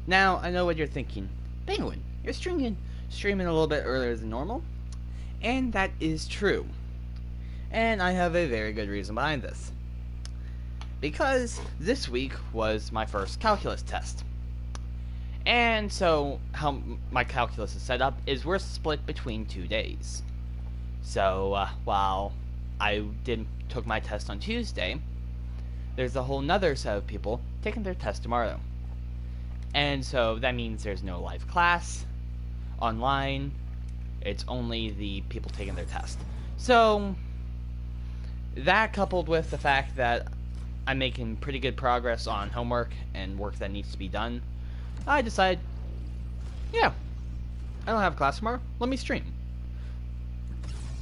Now, I know what you're thinking. Penguin, you're streaming a little bit earlier than normal, and that is true. And I have a very good reason behind this. Because this week was my first calculus test. And so, how my calculus is set up is we're split between 2 days. So, while I took my test on Tuesday, there's a whole nother set of people taking their test tomorrow. And so that means there's no live class online. It's only the people taking their test. So that, coupled with the fact that I'm making pretty good progress on homework and work that needs to be done, I decided, yeah, I don't have class tomorrow, let me stream.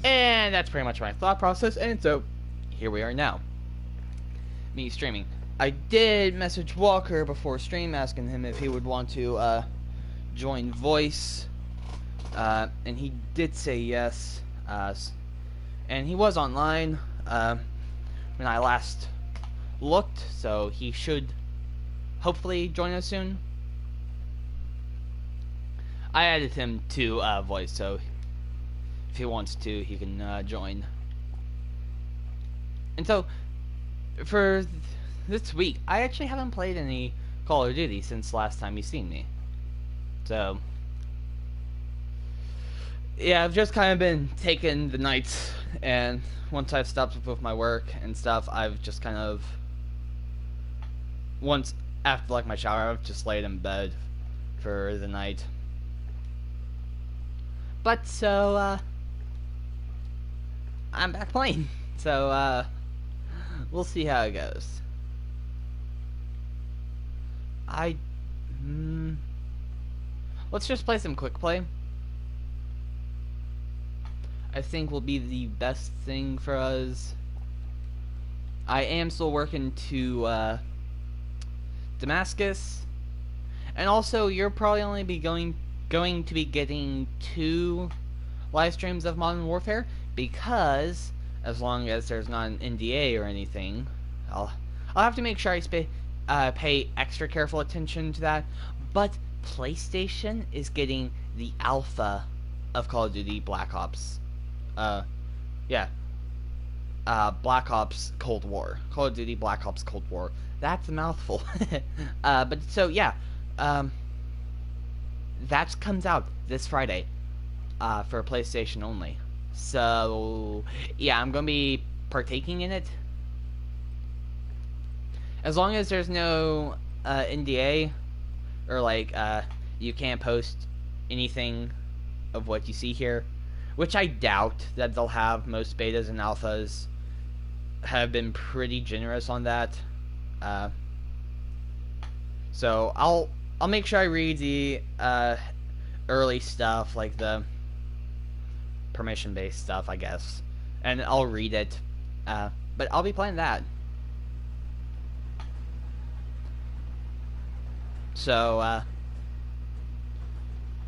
And that's pretty much my thought process, and so here we are now. Me streaming. I did message Walker before stream asking him if he would want to join voice, and he did say yes, and he was online when I last looked, so he should hopefully join us soon. I added him to voice, so if he wants to, he can join. And so, for this week, I actually haven't played any Call of Duty since last time you've seen me. So, yeah, I've just kind of been taking the nights, and once I've stopped with my work and stuff, I've just kind of, once after like my shower, I've just laid in bed for the night. But so, I'm back playing. So, we'll see how it goes. Let's just play some quick play. I think will be the best thing for us. I am still working to Damascus, and also you're probably only going to be getting 2 live streams of Modern Warfare, because as long as there's not an NDA or anything, I'll have to make sure I pay extra careful attention to that. But PlayStation is getting the alpha of Call of Duty Black Ops. Black Ops Cold War. Call of Duty Black Ops Cold War. That's a mouthful. But so yeah, that comes out this Friday for PlayStation only. So yeah, I'm gonna be partaking in it. As long as there's no NDA, or like you can't post anything of what you see here, which I doubt that they'll have. Most betas and alphas have been pretty generous on that. So I'll make sure I read the early stuff, like the permission-based stuff, I guess, and I'll read it. But I'll be playing that. So,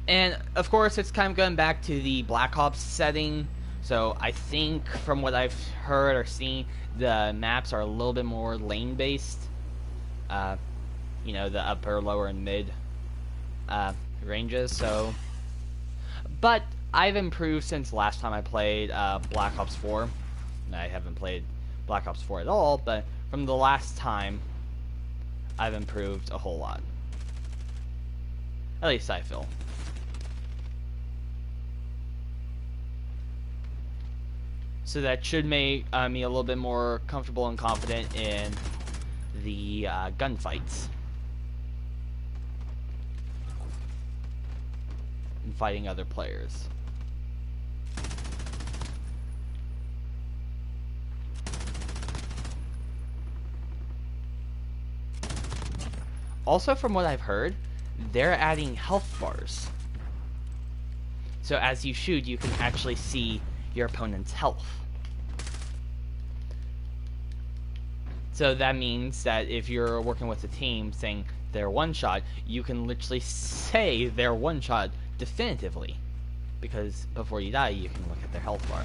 and of course, it's kind of going back to the Black Ops setting. So I think, from what I've heard or seen, the maps are a little bit more lane-based. You know, the upper, lower, and mid ranges. So, but I've improved since last time I played Black Ops 4. I haven't played Black Ops 4 at all, but from the last time, I've improved a whole lot. At least I feel. So that should make me a little bit more comfortable and confident in the gunfights. And fighting other players. Also, from what I've heard, they're adding health bars. So as you shoot, you can actually see your opponent's health. So that means that if you're working with a team saying they're one shot, you can literally say they're one shot definitively, because before you die, you can look at their health bar.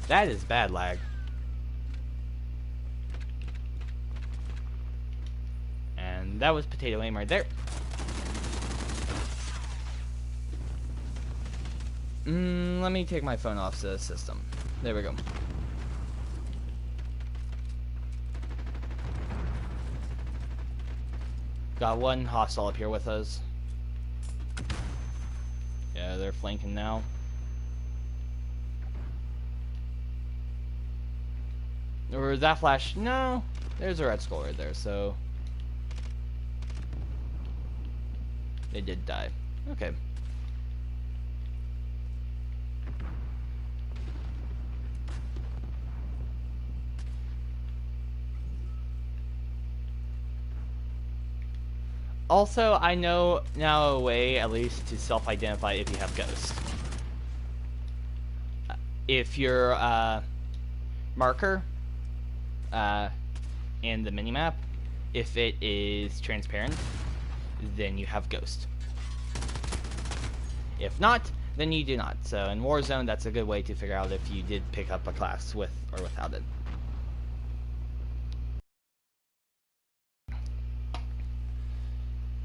That is bad lag. And that was potato aim right there. Let me take my phone off the system. There we go. Got one hostile up here with us. Yeah, they're flanking now. Or that flash? No, there's a red skull right there, so they did die. Okay. Also, I know now a way, at least, to self-identify if you have Ghost. If your marker in the minimap, if it is transparent, then you have Ghost. If not, then you do not. So in Warzone, that's a good way to figure out if you did pick up a class with or without it.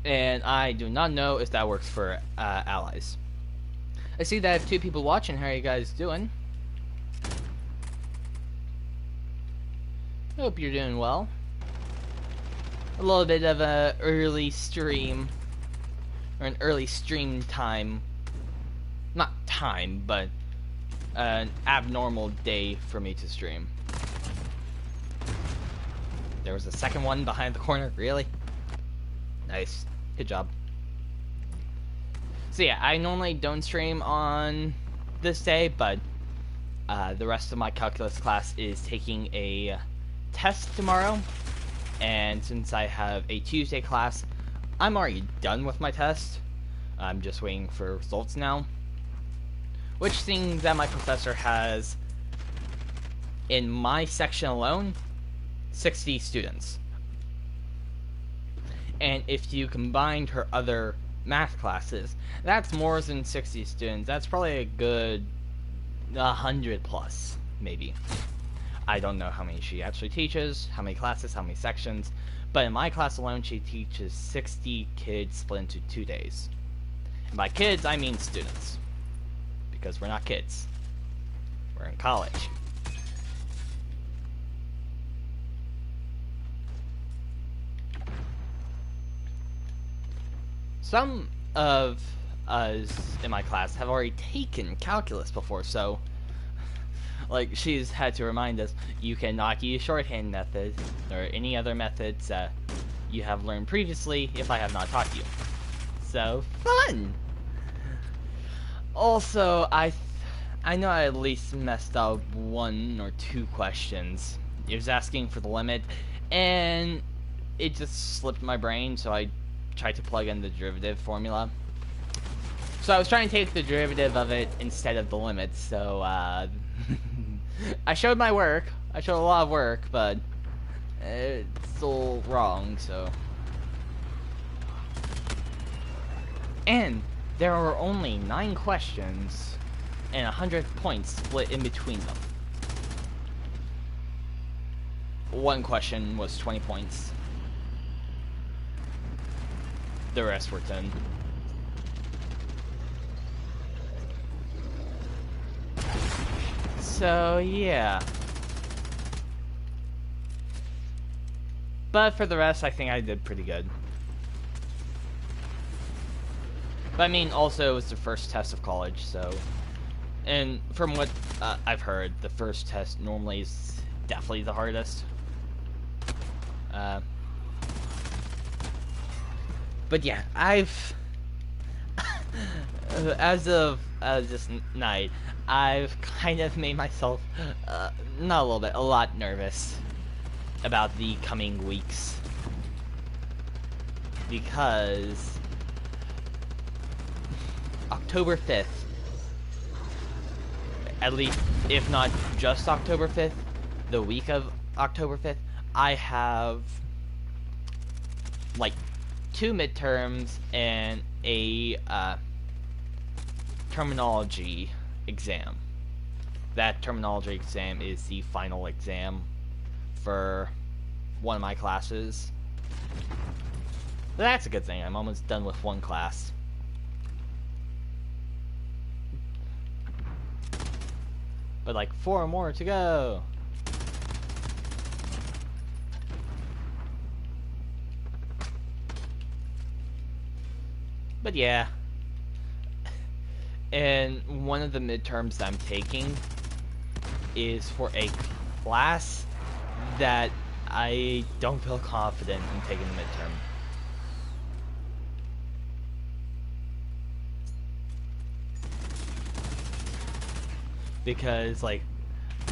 And I do not know if that works for allies. I see that I have 2 people watching. How are you guys doing? Hope you're doing well. A little bit of a early stream, or an early stream time. Not time, but an abnormal day for me to stream. There was a second one behind the corner. Really? Nice. Good job. So yeah, I normally don't stream on this day, but the rest of my calculus class is taking a test tomorrow, and since I have a Tuesday class, I'm already done with my test. I'm just waiting for results now, which seems that my professor has, in my section alone, 60 students. And if you combined her other math classes, that's more than 60 students. That's probably a good 100 plus, maybe. I don't know how many she actually teaches, how many classes, how many sections, but in my class alone, she teaches 60 kids split into 2 days. And by kids, I mean students, because we're not kids. We're in college. Some of us in my class have already taken calculus before, so like she's had to remind us you cannot use shorthand methods or any other methods that you have learned previously if I have not taught you. So fun. Also, I know I at least messed up 1 or 2 questions. It was asking for the limit, and it just slipped my brain, so I tried to plug in the derivative formula. So I was trying to take the derivative of it instead of the limit, so I showed my work. I showed a lot of work, but it's still wrong, so. And there were only 9 questions and 100 points split in between them. 1 question was 20 points. The rest were 10. So, yeah. But for the rest, I think I did pretty good. But I mean, also, it was the first test of college, so. And from what I've heard, the first test normally is definitely the hardest. But yeah, I've as of this night, I've kind of made myself not a little bit, a lot nervous about the coming weeks, because October 5th, at least if not just October 5th, the week of October 5th, I have like 2 midterms and a terminology exam. that terminology exam is the final exam for one of my classes. But that's a good thing. I'm almost done with one class. But like 4 more to go. But yeah. And one of the midterms that I'm taking is for a class that I don't feel confident in taking the midterm. Because, like,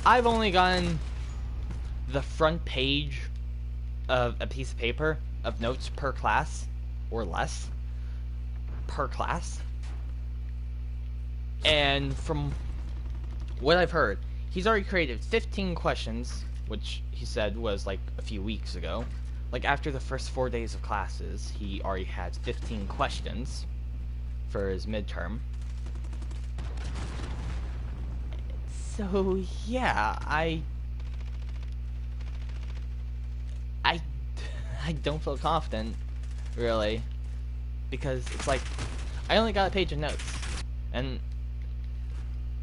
I've only gotten the front page of a piece of paper of notes per class, or less, per class. And from what I've heard, he's already created 15 questions, which he said was like a few weeks ago. Like after the first 4 days of classes, he already had 15 questions for his midterm. So yeah, I don't feel confident, really, because it's like I only got a page of notes, and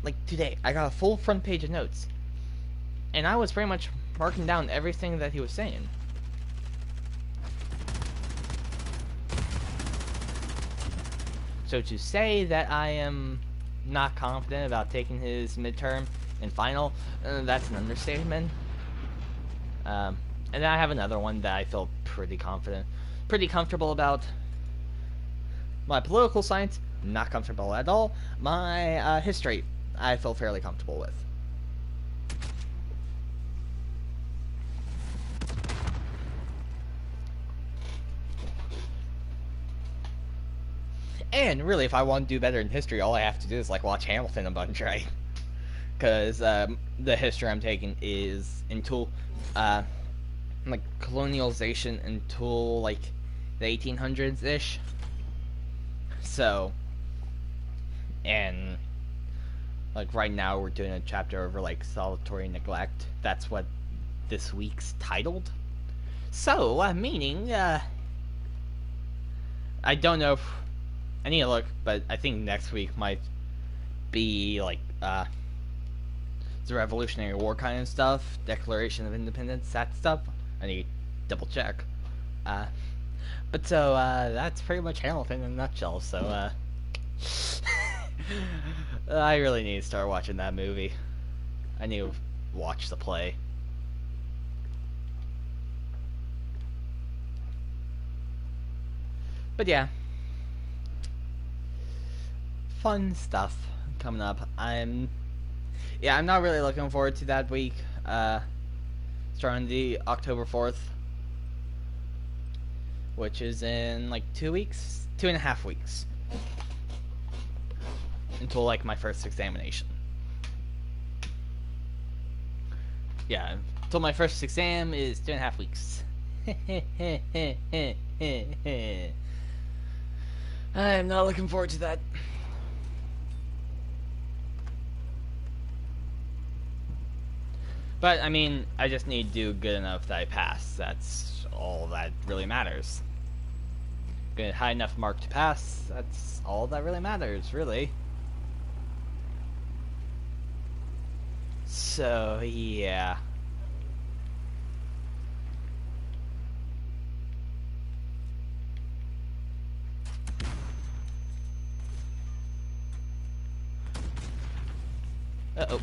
like today I got a full front page of notes, and I was pretty much marking down everything that he was saying. So to say that I am not confident about taking his midterm and final, that's an understatement. And then I have another one that I feel pretty comfortable about. My political science, not comfortable at all. My history, I feel fairly comfortable with. And really, if I want to do better in history, all I have to do is like watch Hamilton a bunch, right? Because the history I'm taking is until like colonialization until like the 1800s ish. So, and like right now we're doing a chapter over like solitary neglect. That's what this week's titled. So, meaning I don't know if I need to look, but I think next week might be like the Revolutionary War kind of stuff, Declaration of Independence, that stuff. I need to double check. But so that's pretty much Hamilton in a nutshell. So I really need to start watching that movie. I need to watch the play. But yeah, fun stuff coming up. I'm not really looking forward to that week. Starting the October 4th, which is in like 2 weeks, 2.5 weeks, until like my first examination. Yeah, until my first exam is 2.5 weeks. I'm not looking forward to that. But, I mean, I just need to do good enough that I pass. That's all that really matters. Get a high enough mark to pass, that's all that really matters, really. So, yeah. Uh-oh.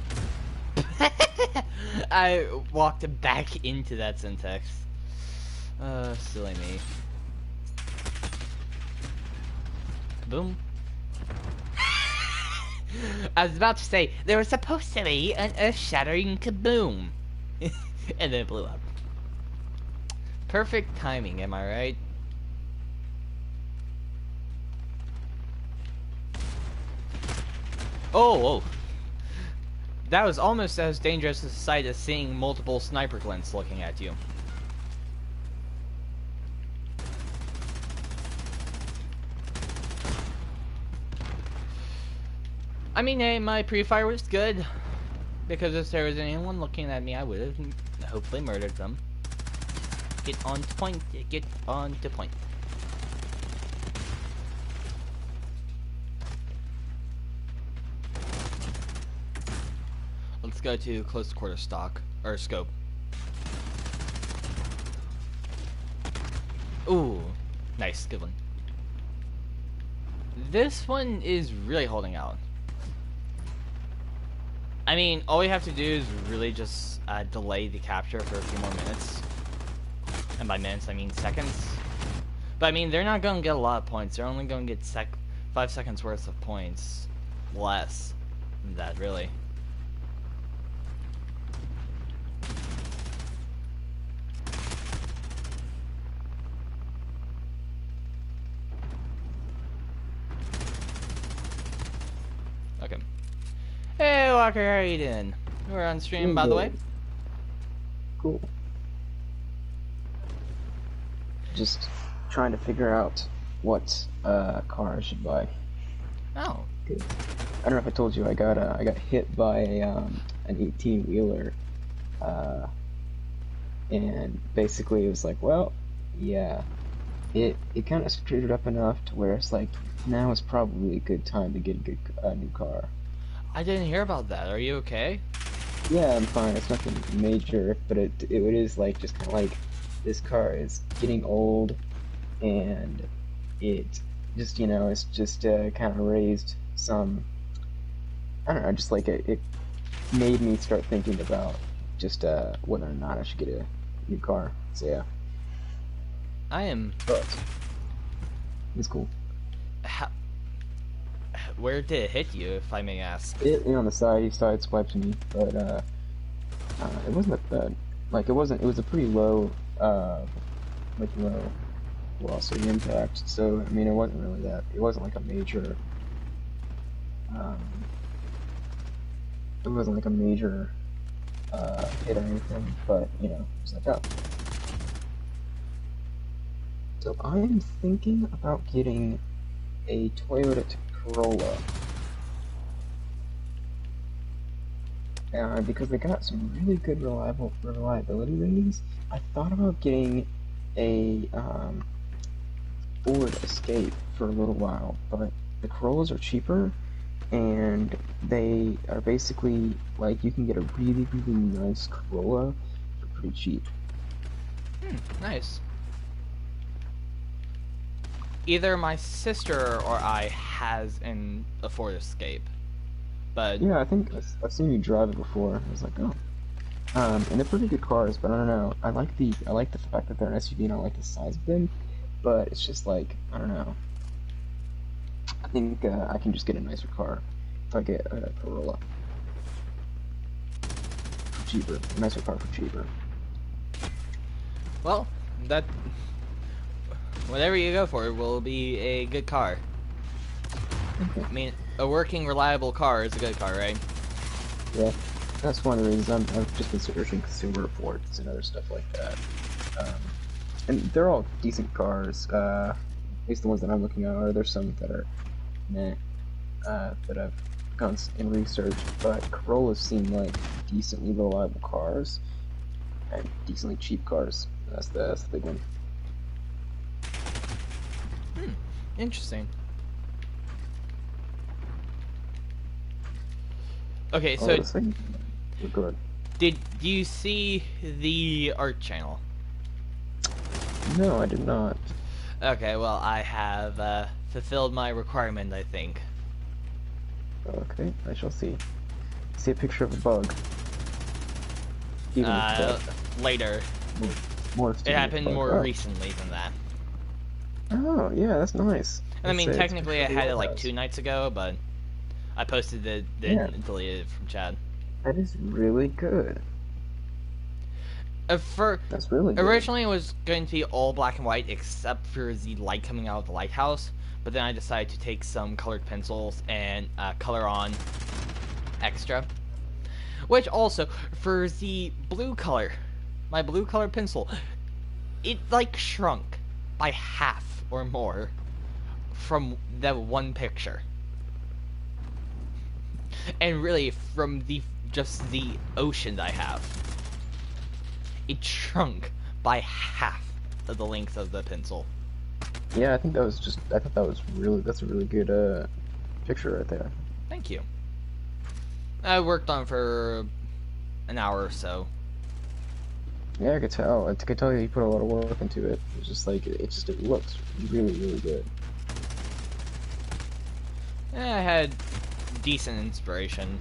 I walked back into that syntax. Silly me. Kaboom. I was about to say, there was supposed to be an earth-shattering kaboom. And then it blew up. Perfect timing, am I right? Oh, whoa. That was almost as dangerous a sight as seeing multiple sniper glints looking at you. I mean, hey, my pre-fire was good. Because if there was anyone looking at me, I would have hopefully murdered them. Get on to point. Get on to point. Let's go to close quarter stock or scope. Ooh, nice, good one. This one is really holding out. I mean, all we have to do is really just delay the capture for a few more minutes. And by minutes, I mean seconds. But I mean, they're not going to get a lot of points. They're only going to get 5 seconds worth of points. Less than that, really. Okay. Hey, Walker, how are you doing? We're on stream, by the way. Cool. Just trying to figure out what car I should buy. Oh. Good. I don't know if I told you I got hit by an 18-wheeler, and basically it was like, well, yeah, it kind of screwed it up enough to where it's like now is probably a good time to get a new car. I didn't hear about that. Are you okay? Yeah, I'm fine. It's nothing major, but it is like just kind of like this car is getting old, and it just, you know, it's just kind of raised some, I don't know, just like it made me start thinking about just whether or not I should get a new car. So yeah. But it's cool. Where did it hit you, if I may ask? It hit me on the side. He sideswiped me, but it wasn't that bad. Like it was a pretty low, low velocity impact. So I mean, it wasn't really that. It wasn't like a major. It wasn't like a major hit or anything. But you know, it's like, oh. So I am thinking about getting a Toyota Corolla. Because they got some really good reliability ratings. I thought about getting a Ford Escape for a little while, but the Corollas are cheaper, and they are basically like you can get a really nice Corolla for pretty cheap. Nice. Either my sister or I has a Ford Escape, but yeah, I think I've seen you drive it before. I was like, oh, and they're pretty good cars. But I don't know. I like the fact that they're an SUV, and I like the size of them. But it's just like, I don't know. I think I can just get a nicer car if I get a Corolla for cheaper. A nicer car for cheaper. well, that whatever you go for will be a good car. Okay. I mean, a working, reliable car is a good car, right? Yeah, that's one of the reasons I've just been searching consumer reports and other stuff like that. And they're all decent cars. At least the ones that I'm looking at are. There's some that are meh, that I've gone and researched, but Corollas seem like decently reliable cars and decently cheap cars. That's the big one. Interesting. Okay, so Good. did you see the art channel? No, I did not. Okay, well, I have fulfilled my requirement, I think. Okay, I shall see. See a picture of a bug. Even Later. More It happened more recently than that. Oh, yeah, that's nice. And I mean, technically I had it like 2 nights ago, but I posted it, then deleted it from Chad. That is really good. That's really good. Originally it was going to be all black and white except for the light coming out of the lighthouse, but then I decided to take some colored pencils and color on extra. Which also, for the blue color, my blue color pencil, it like shrunk by half or more from that one picture. And really, from the just the ocean that I have. It shrunk by half of the length of the pencil. Yeah, I think that was just. I thought that was really. That's a really good picture right there. Thank you. I worked on it for an hour or so. Yeah, I could tell. I could tell you put a lot of work into it. It's just like it looks really, really good. I had decent inspiration.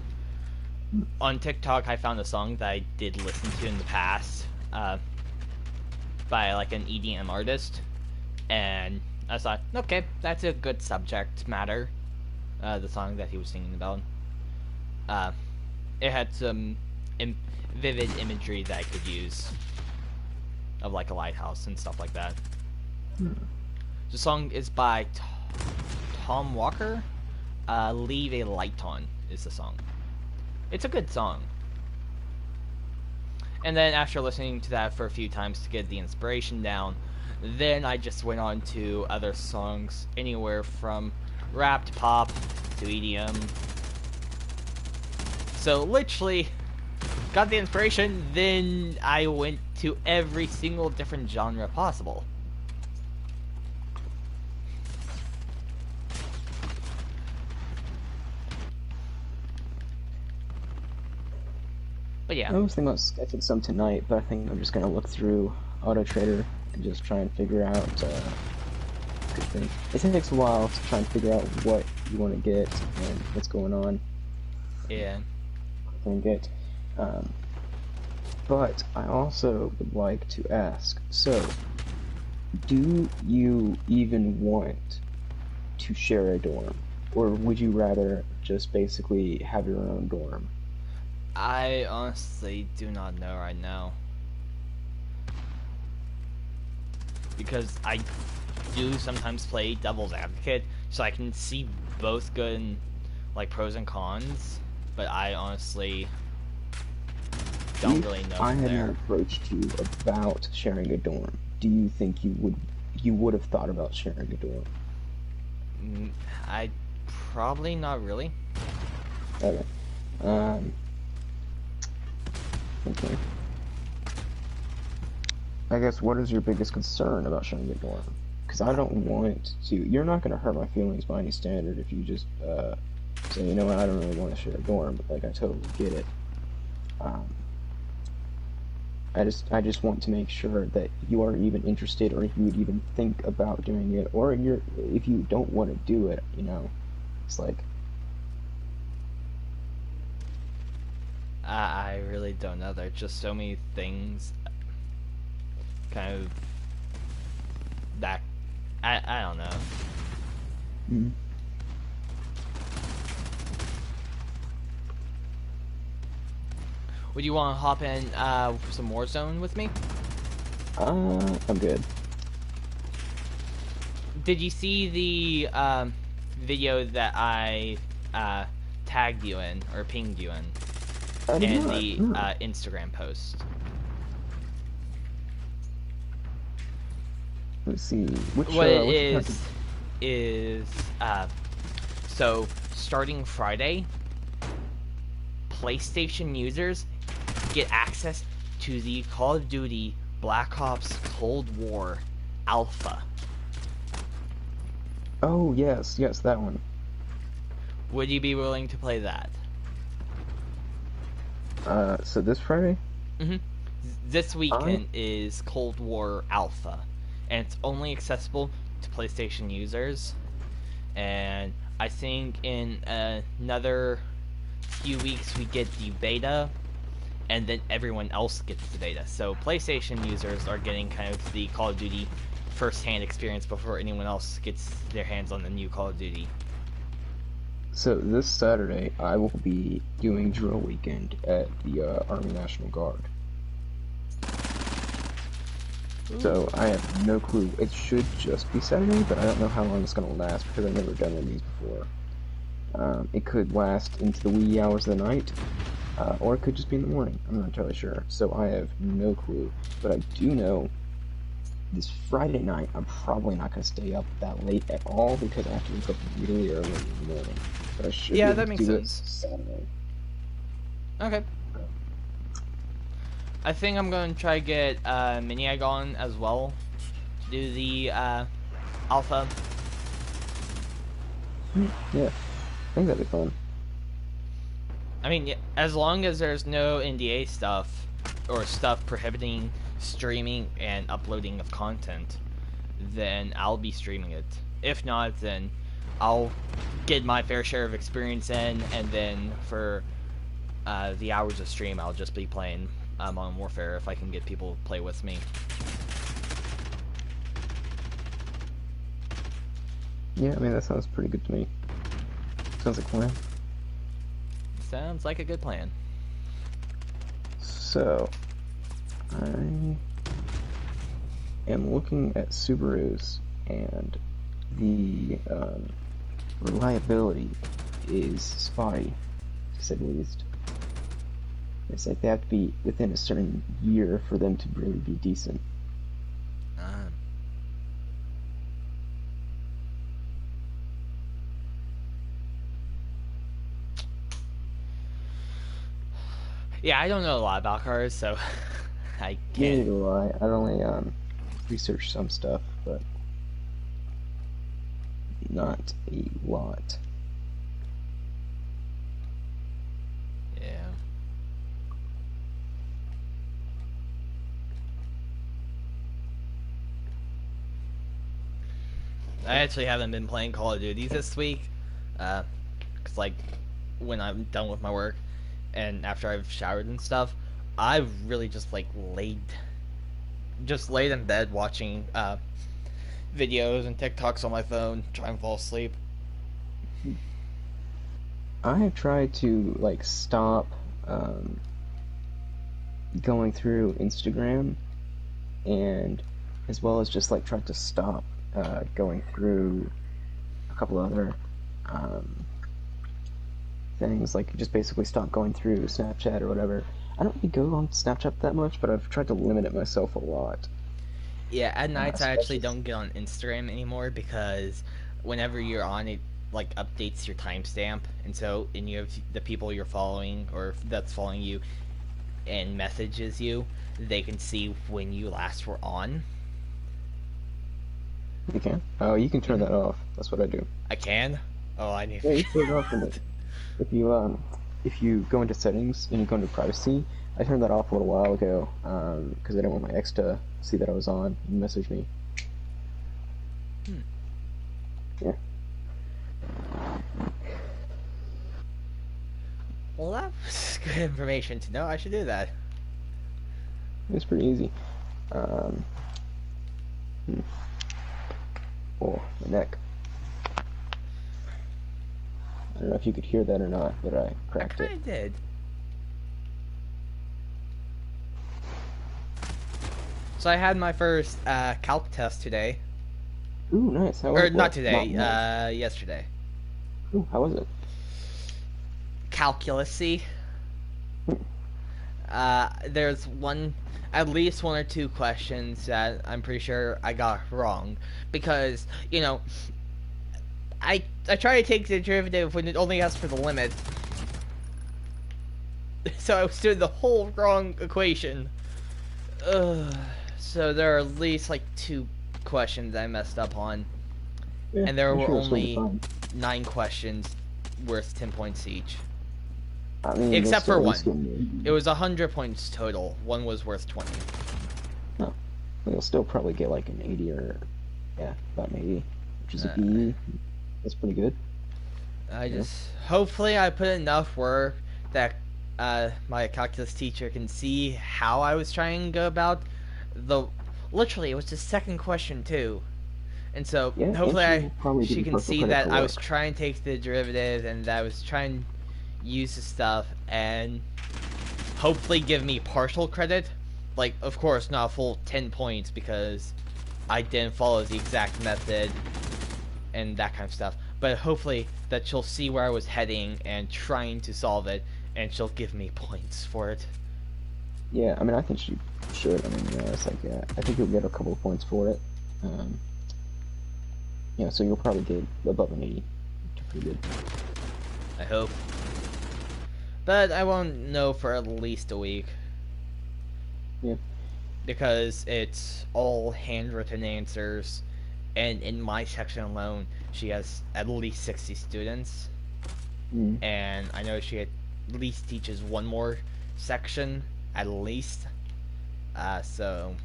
On TikTok, I found a song that I did listen to in the past, by like an EDM artist, and I thought, okay, that's a good subject matter. The song that he was singing about. It had some vivid imagery that I could use of like a lighthouse and stuff like that. The song is by Tom Walker. Leave a Light On is the song. It's a good song. And then after listening to that for a few times to get the inspiration down, then I just went on to other songs, anywhere from rap to pop to EDM. So literally got the inspiration, then I went to every single different genre possible. But yeah. I was thinking about sketching some tonight, but I think I'm just gonna look through Auto Trader and just try and figure out. Good thing. It takes a while to try and figure out what you want to get and what's going on. Yeah. And get. But I also would like to ask. So, do you even want to share a dorm, or would you rather just basically have your own dorm? I honestly do not know right now. Because I do sometimes play devil's advocate, so I can see both good and like pros and cons, but I honestly don't really know. I had not approached you about sharing a dorm, do you think you would have thought about sharing a dorm? I probably not really. Okay. Okay. I guess what is your biggest concern about sharing a dorm? Because I don't want to. You're not going to hurt my feelings by any standard if you just say, you know what, I don't really want to share a dorm. Like, I totally get it. I just want to make sure that you are even interested, or if you would even think about doing it, or if you don't want to do it, you know, it's like. I really don't know. There's just so many things kind of that I don't know. Mm-hmm. Would you want to hop in some Warzone with me? I'm good. Did you see the video that I tagged you in or pinged you in? And the Instagram post. Let's see. What it is so starting Friday, PlayStation users get access to the Call of Duty Black Ops Cold War Alpha. Oh yes, that one. Would you be willing to play that? So this Friday? Mm-hmm. This weekend is Cold War Alpha, and it's only accessible to PlayStation users. And I think in another few weeks we get the beta, and then everyone else gets the beta. So PlayStation users are getting kind of the Call of Duty first-hand experience before anyone else gets their hands on the new Call of Duty. So this Saturday, I will be doing drill weekend at the Army National Guard. Ooh. So I have no clue. It should just be Saturday, but I don't know how long it's going to last because I've never done one of these before. It could last into the wee hours of the night, or it could just be in the morning. I'm not entirely sure. So I have no clue. But I do know this Friday night, I'm probably not going to stay up that late at all because I have to wake up really early in the morning. But I should that makes do sense. it Saturday. Okay. I think I'm gonna try to get Mini Egg on as well to do the alpha. Yeah, I think that'd be fun. I mean, as long as there's no NDA stuff or stuff prohibiting streaming and uploading of content, then I'll be streaming it. If not, then I'll get my fair share of experience in, and then for the hours of stream, I'll just be playing Modern Warfare if I can get people to play with me. Yeah, I mean, that sounds pretty good to me. Sounds like a plan. Sounds like a good plan. So, I am looking at Subarus, and the reliability is spotty, to say the least. It's like they have to be within a certain year for them to really be decent. Yeah, I don't know a lot about cars, so I Neither can't. do I. I've only researched some stuff, but not a lot. Yeah. I actually haven't been playing Call of Duty this week, cause like when I'm done with my work and after I've showered and stuff, I've really just like laid in bed watching videos and TikToks on my phone, trying to fall asleep. I have tried to like stop going through Instagram, and as well as just like try to stop going through a couple other things, like just basically stop going through Snapchat or whatever. I don't really go on Snapchat that much, but I've tried to limit it myself a lot. Yeah, at nights I actually Especially, don't get on Instagram anymore because whenever you're on it, like updates your timestamp, and so and you have the people you're following or that's following you and messages you, they can see when you last were on. you can. Oh, you can turn Mhm. that off. That's what I do. I can. Oh, I need. Yeah, you turn it off from it. If you go into settings and you go into privacy, I turned that off a little while ago because I didn't want my ex to see that I was on and message me. Hmm. Yeah. Well, that was good information to know. I should do that. It's pretty easy. Um, hmm. Oh, my neck. I don't know if you could hear that or not, but I I cracked it. kind of did. So I had my first calc test today, Ooh, nice. How was or it? not Well, today. nice. Yesterday. Ooh, how was it? Calculacy. Hmm. There's at least one or two questions that I'm pretty sure I got wrong because I try to take the derivative when it only asks for the limit, so I was doing the whole wrong equation. Ugh. So there are at least like two questions I messed up on, Yeah, and there I'm were sure it's going to be only fine. 9 questions worth 10 points each, I mean, you'll except still for at least one. get an It was 100 points total. One was worth 20. 80. No, you'll still probably get like an 80 or, yeah, about an 80, which is a Uh, B. That's pretty good. I Yeah. just hopefully I put enough work that my calculus teacher can see how I was trying to go about the. Literally, it was the second question too, and so Yeah, and hopefully she will probably give she you can partial see credit that for I was work. trying to take the derivative and that I was trying to use the stuff and hopefully give me partial credit. Like, of course, not a full 10 points because I didn't follow the exact method and that kind of stuff. But hopefully that she'll see where I was heading and trying to solve it, and she'll give me points for it. Yeah, I mean, I think she should. I mean, it's like, yeah, I think you'll get a couple of points for it. Um, yeah, so you'll probably get above an 80, which is pretty good. I hope. but I won't know for at least a week. Yeah. Because it's all handwritten answers, and in my section alone, she has at least 60 students, Mm. and I know she at least teaches one more section, at least. So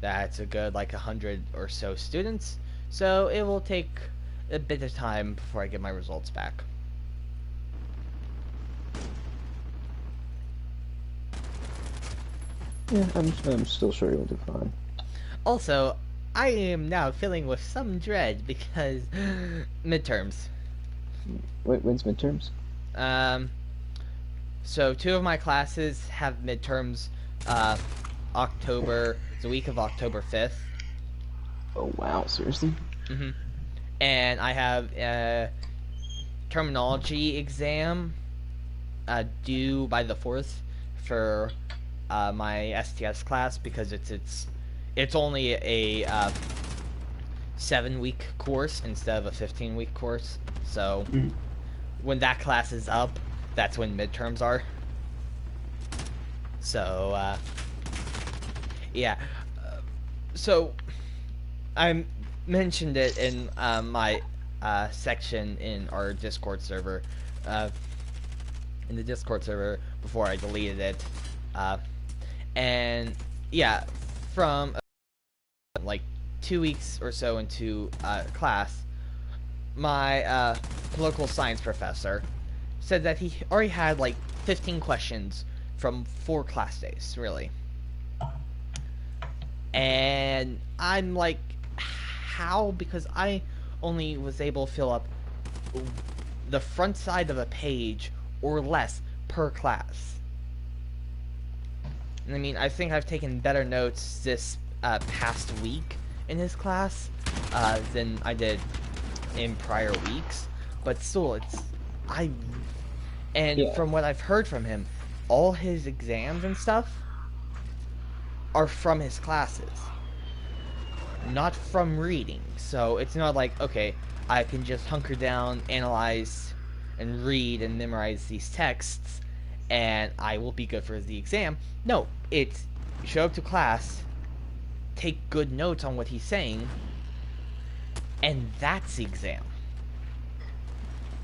that's a good like 100 or so students. So it will take a bit of time before I get my results back. Yeah, I'm still sure you'll do fine. Also, I am now filling with some dread because midterms. Wait, when's midterms? Um, so two of my classes have midterms, uh, the week of October 5th. Oh wow, seriously? hmm And I have a terminology exam due by the 4th for my STS class because it's only a 7-week course instead of a 15-week course. So Mm. when that class is up, that's when midterms are. So yeah. So I mentioned it in my section in our Discord server, uh, in the Discord server before I deleted it, uh, and yeah, from like 2 weeks or so into class, my political science professor said that he already had like 15 questions from 4 class days, really. And I'm like, how? Because I only was able to fill up the front side of a page or less per class. And I mean, I think I've taken better notes this past week in his class than I did in prior weeks. But still, I. And Yeah. from what I've heard from him, all his exams and stuff are from his classes, not from reading. So it's not like, okay, I can just hunker down, analyze, and read and memorize these texts, and I will be good for the exam. No, it's show up to class, take good notes on what he's saying, and that's the exam.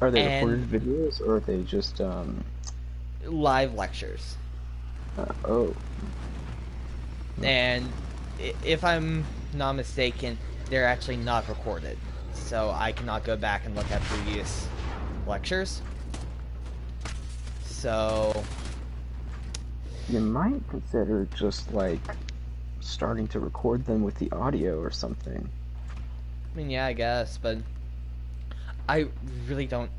Are they And recorded videos or are they just live lectures. oh. And if I'm not mistaken, they're actually not recorded. So I cannot go back and look at previous lectures. So You might consider just like starting to record them with the audio or something. I mean, yeah, I guess, but I really don't.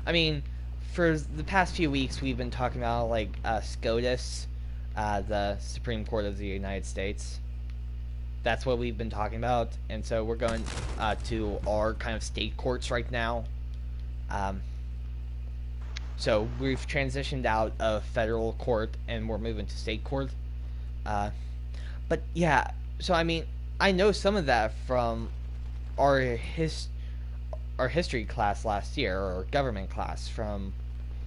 I mean, for the past few weeks, we've been talking about like SCOTUS, the Supreme Court of the United States. That's what we've been talking about, and so we're going to our kind of state courts right now. Um, so we've transitioned out of federal court and we're moving to state court. Uh, but yeah, so I mean, I know some of that from our our history class last year, or government class from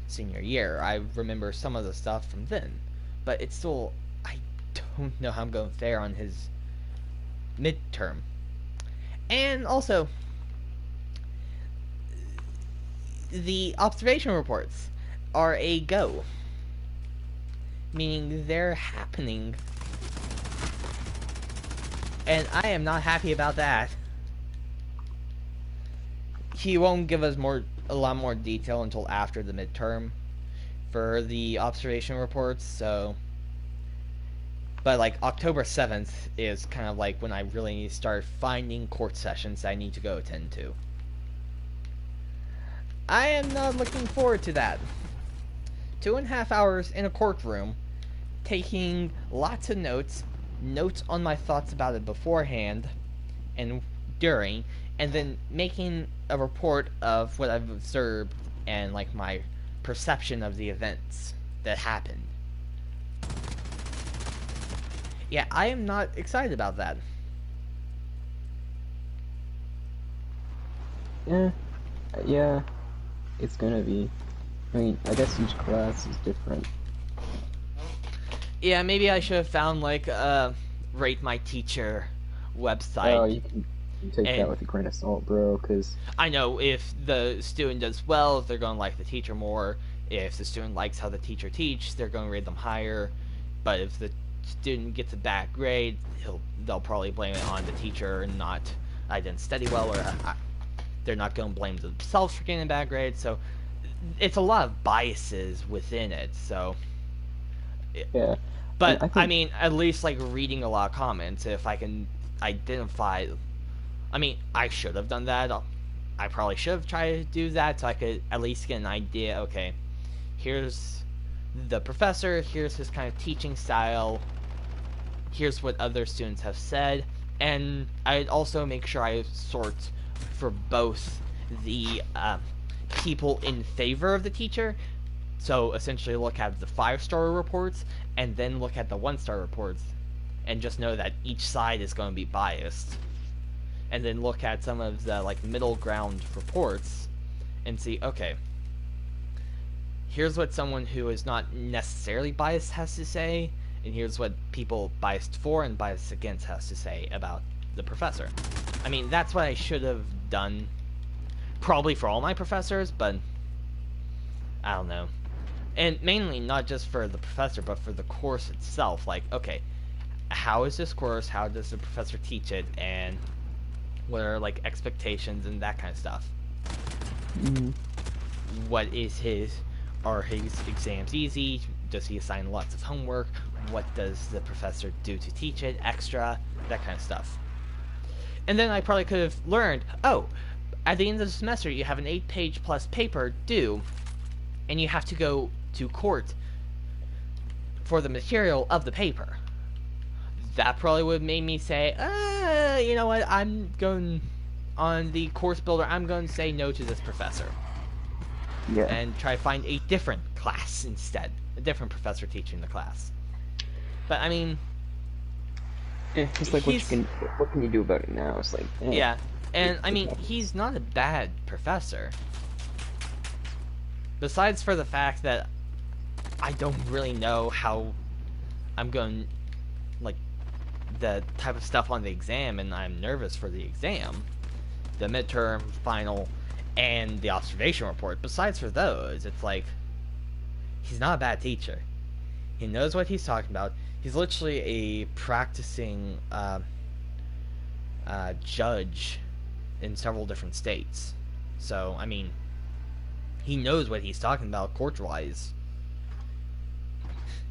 senior year. I remember some of the stuff from then, but it's still, I don't know how I'm going to fare on his midterm. And also, the observation reports are a go, meaning they're happening, and I am not happy about that. He won't give us a lot more detail until after the midterm for the observation reports. So, but like October 7th is kind of like when I really need to start finding court sessions I need to go attend to. I am not looking forward to that. 2.5 hours in a courtroom, taking lots of notes on my thoughts about it beforehand and during, and then making a report of what I've observed and like my perception of the events that happened. Yeah, I am not excited about that. Yeah, yeah, it's gonna be. I mean, I guess each class is different. Yeah, maybe I should have found like a rate my teacher Oh, website. you can take that And with a grain of salt, bro, because I know if the student does well, they're going to like the teacher more. If the student likes how the teacher teaches, they're going to rate them higher. But if the student gets a bad grade, they'll probably blame it on the teacher and not I didn't study well, or they're not going to blame themselves for getting a bad grade. So it's a lot of biases within it. So, yeah. And but I I think mean, at least like reading a lot of comments, if I can identify. I mean, I should have done that. I probably should have tried to do that so I could at least get an idea. Okay, here's the professor. Here's his kind of teaching style. Here's what other students have said, and I'd also make sure I sort for both the people in favor of the teacher. So essentially, look at the 5-star reports and then look at the 1-star reports, and just know that each side is going to be biased. And then look at some of the like middle ground reports and see, okay, here's what someone who is not necessarily biased has to say, and here's what people biased for and biased against has to say about the professor. I mean, that's what I should have done probably for all my professors, but I don't know. And mainly not just for the professor, but for the course itself. Like, okay, how is this course? How does the professor teach it? And what are like expectations and that kind of stuff? mhm. What is are his exams easy? Does he assign lots of homework? What does the professor do to teach it? Extra, that kind of stuff. And then I probably could have learned, oh, at the end of the semester you have an 8-page plus paper due, and you have to go to court for the material of the paper. That probably would have made me say, you know what, I'm going on the course builder, I'm going to say no to this professor. Yeah. And try to find a different class instead. A different professor teaching the class. But I mean, It's like what can you do about it now? It's like yeah. And I mean, he's not a bad professor. Besides for the fact that I don't really know how I'm going, like, the type of stuff on the exam, and I'm nervous for the exam, the midterm, final, and the observation report. Besides for those, it's like, he's not a bad teacher. He knows what he's talking about. He's literally a practicing judge in several different states. So, I mean, he knows what he's talking about court-wise.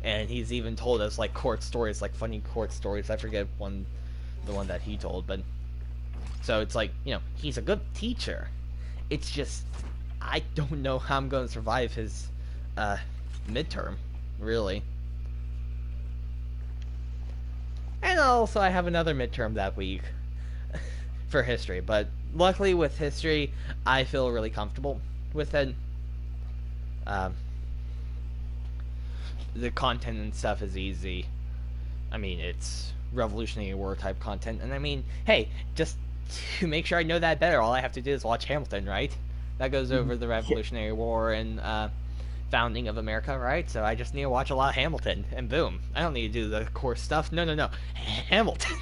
And he's even told us, like, court stories, like, funny court stories. I forget the one that he told, but... So, it's like, you know, he's a good teacher. It's just, I don't know how I'm going to survive his, midterm, really. And also, I have another midterm that week for history, but luckily with history, I feel really comfortable with it. The content and stuff is easy. I mean, it's Revolutionary War type content, and I mean, hey, just to make sure I know that better, all I have to do is watch Hamilton, right? That goes over the Revolutionary War and founding of America, right? So I just need to watch a lot of Hamilton, and boom, I don't need to do the core stuff. No, Hamilton.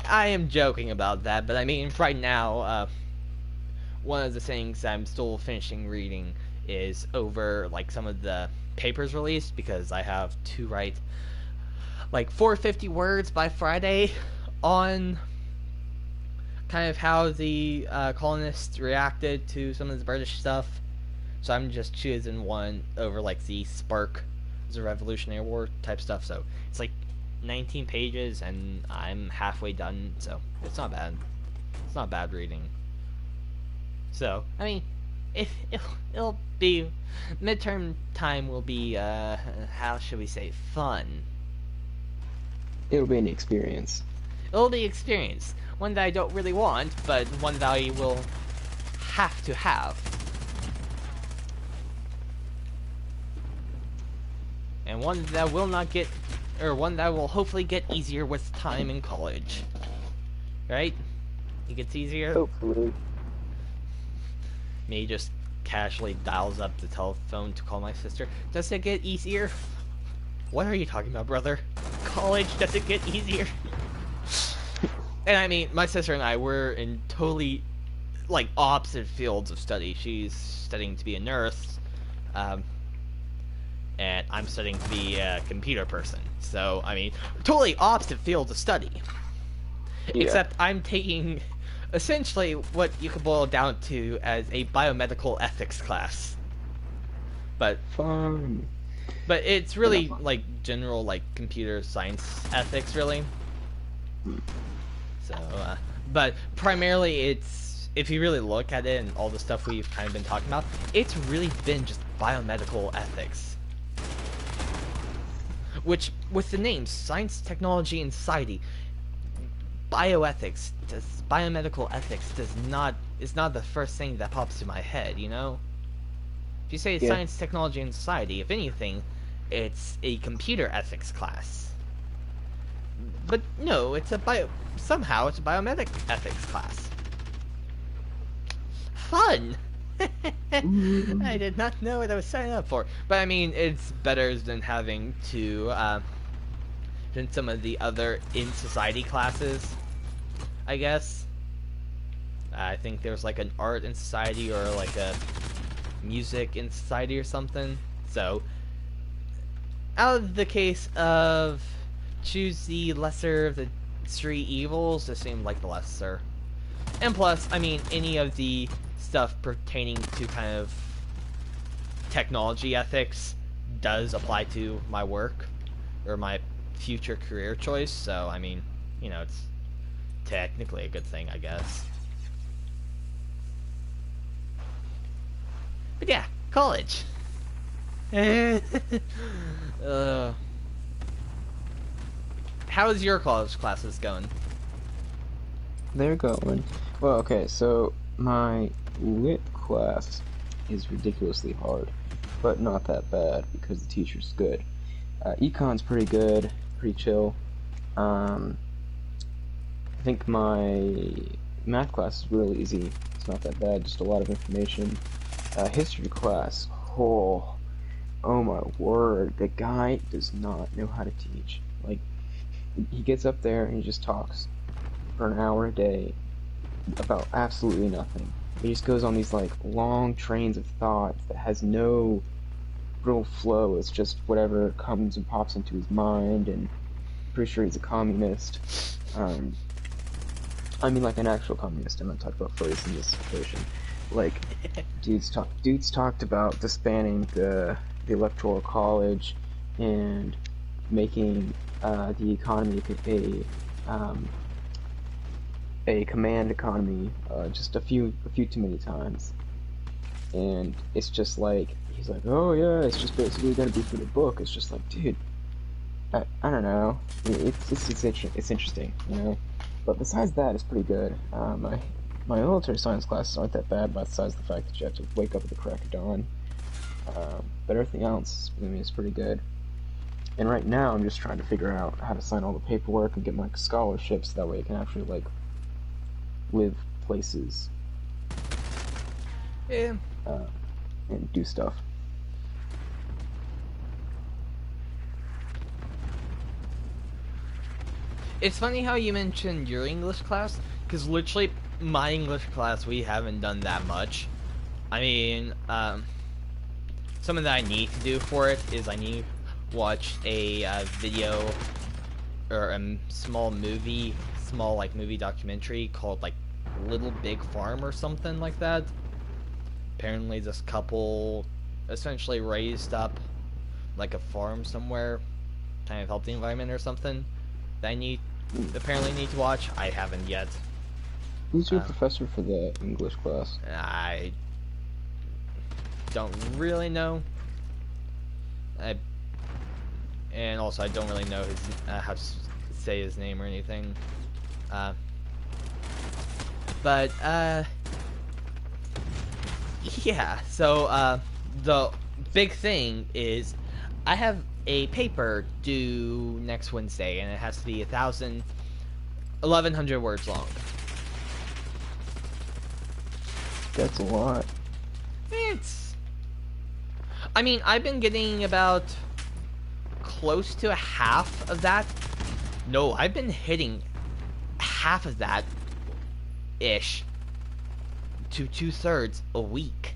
I am joking about that, but I mean, right now, one of the things I'm still finishing reading is over like some of the papers released, because I have to write like 450 words by Friday on kind of how the colonists reacted to some of the British stuff. So I'm just choosing one over like the spark, the Revolutionary War type stuff. So it's like 19 pages, and I'm halfway done. So it's not bad. It's not bad reading. So I mean, it'll be midterm time will be how should we say, fun. It'll be an experience. It'll be experience, one that I don't really want, but one that I will have to have. And one that will not get, or one that will hopefully get easier with time in college. Right? It gets easier? Hopefully. Me just casually dials up the telephone to call my sister. Does it get easier? What are you talking about, brother? College, does it get easier? And I mean, my sister and I were in totally, like, opposite fields of study. She's studying to be a nurse, and I'm studying to be a computer person. So, I mean, totally opposite fields of study. Yeah. Except I'm taking, essentially, what you could boil down to as a biomedical ethics class. But Fun. But it's really, like, general, like, computer science ethics, really. So, but primarily it's, if you really look at it and all the stuff we've kind of been talking about, it's really been just biomedical ethics. Which, with the names, science, technology, and society, biomedical ethics is not the first thing that pops to my head, you know? If you say science, technology, and society, if anything, it's a computer ethics class. But no, somehow it's a biomedic ethics class. Fun! I did not know what I was signing up for. But I mean, it's better than having to, than some of the other in-society classes, I guess. I think there's like an art in society or like a music in society or something. So, out of the case of choose the lesser of the three evils, this seemed like the lesser. And plus, I mean, any of the stuff pertaining to kind of technology ethics does apply to my work or my future career choice, so I mean, you know, it's technically a good thing, I guess. But yeah, college. How's your college classes going? They're going. Well, okay, so my lit class is ridiculously hard, but not that bad because the teacher's good. Econ's pretty good, pretty chill. I think my math class is really easy. It's not that bad, just a lot of information. History class, oh my word, the guy does not know how to teach. Like, he gets up there and he just talks for an hour a day about absolutely nothing. He just goes on these like long trains of thought that has no real flow. It's just whatever comes and pops into his mind, and I'm pretty sure he's a communist. I mean, like an actual communist. I'm not talking about furries in this situation. Like, dudes talked about disbanding the electoral college and making the economy a command economy just a few too many times. And it's just like, he's like, oh yeah, it's just basically gonna be for the book. It's just like, dude, I don't know. It's interesting, you know. But besides that, it's pretty good. My military science classes aren't that bad, besides the fact that you have to wake up at the crack of dawn. But everything else, I mean, is pretty good. And right now, I'm just trying to figure out how to sign all the paperwork and get my scholarships. That way, I can actually like live places. Yeah. And do stuff. It's funny how you mentioned your English class, because literally my English class, we haven't done that much. I mean, something that I need to do for it is I need to watch a video or a small movie documentary called like Little Big Farm or something like that. Apparently this couple essentially raised up like a farm somewhere, kind of help the environment or something, that I apparently need to watch. I haven't yet. Who's your professor for the English class? I don't really know. And also I don't really know his how to say his name or anything. But yeah. So the big thing is I have a paper due next Wednesday, and it has to be 1,100 words long. That's a lot. Yeah, I mean, I've been getting about close to half of that. No, I've been hitting half of that ish to 2/3 a week.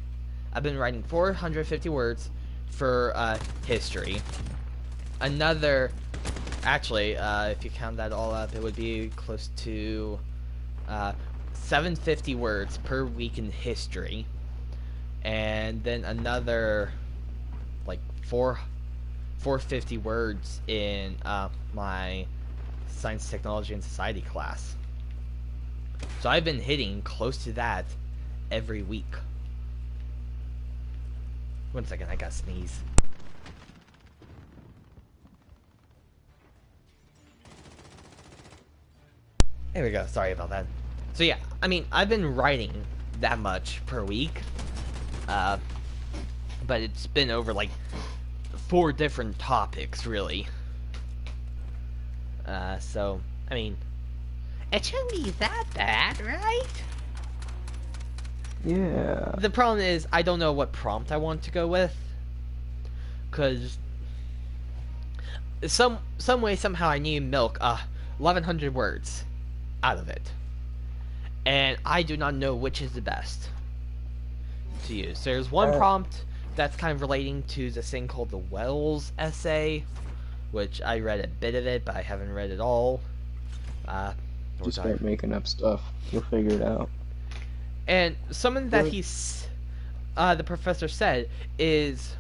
I've been writing 450 words for history. Another, actually, if you count that all up, it would be close to 750 words per week in history, and then another like 450 words in my science, technology, and society class. So I've been hitting close to that every week. One second, I gotta sneeze. There we go, sorry about that. So yeah, I mean, I've been writing that much per week, but it's been over like 4 different topics, really. So, I mean, it shouldn't be that bad, right? Yeah. The problem is, I don't know what prompt I want to go with, because some way, somehow, I need to milk 1,100 words out of it, and I do not know which is the best to use. There's one prompt that's kind of relating to this thing called the Wells essay, which I read a bit of it, but I haven't read it all. Just start making up stuff. You'll figure it out. And something that the professor said is,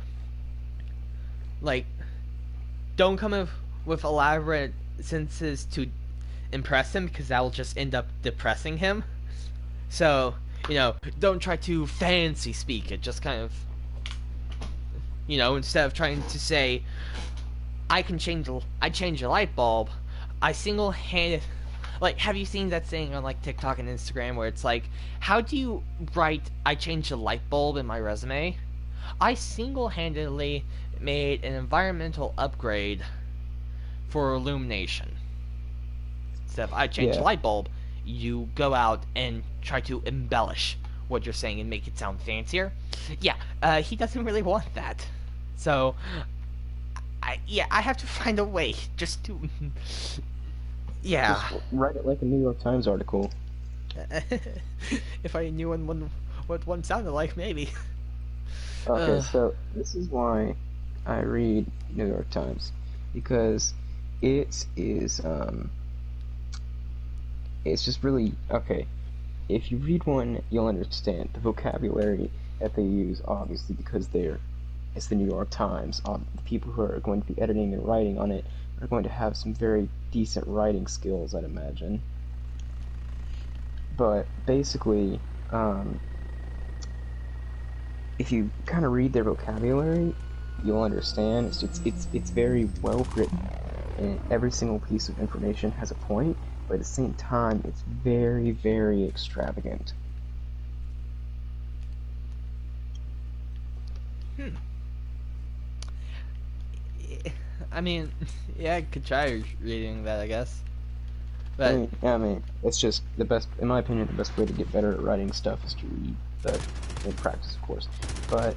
like, don't come up with elaborate sentences to impress him, because that will just end up depressing him. So, you know, don't try to fancy speak it. Just kind of, you know, instead of trying to say, I change a light bulb, I single-handed... Like, have you seen that thing on, like, TikTok and Instagram where it's like, how do you write, I changed a light bulb in my resume? I single-handedly made an environmental upgrade for illumination. Instead of, I changed a light bulb, you go out and try to embellish what you're saying and make it sound fancier. Yeah, he doesn't really want that. So, I have to find a way just to... Yeah. Just write it like a New York Times article. If I knew what one sounded like, maybe. Okay, so this is why I read New York Times, because it is it's just really okay. If you read one, you'll understand the vocabulary that they use, obviously, because it's the New York Times. The people who are going to be editing and writing on it are going to have some very decent writing skills, I'd imagine. But basically, if you kind of read their vocabulary, you'll understand. It's very well written, and every single piece of information has a point, but at the same time, it's very, very extravagant. I mean, yeah, I could try reading that, I guess. But I mean, it's just the best, in my opinion, the best way to get better at writing stuff is to read, but in practice, of course. But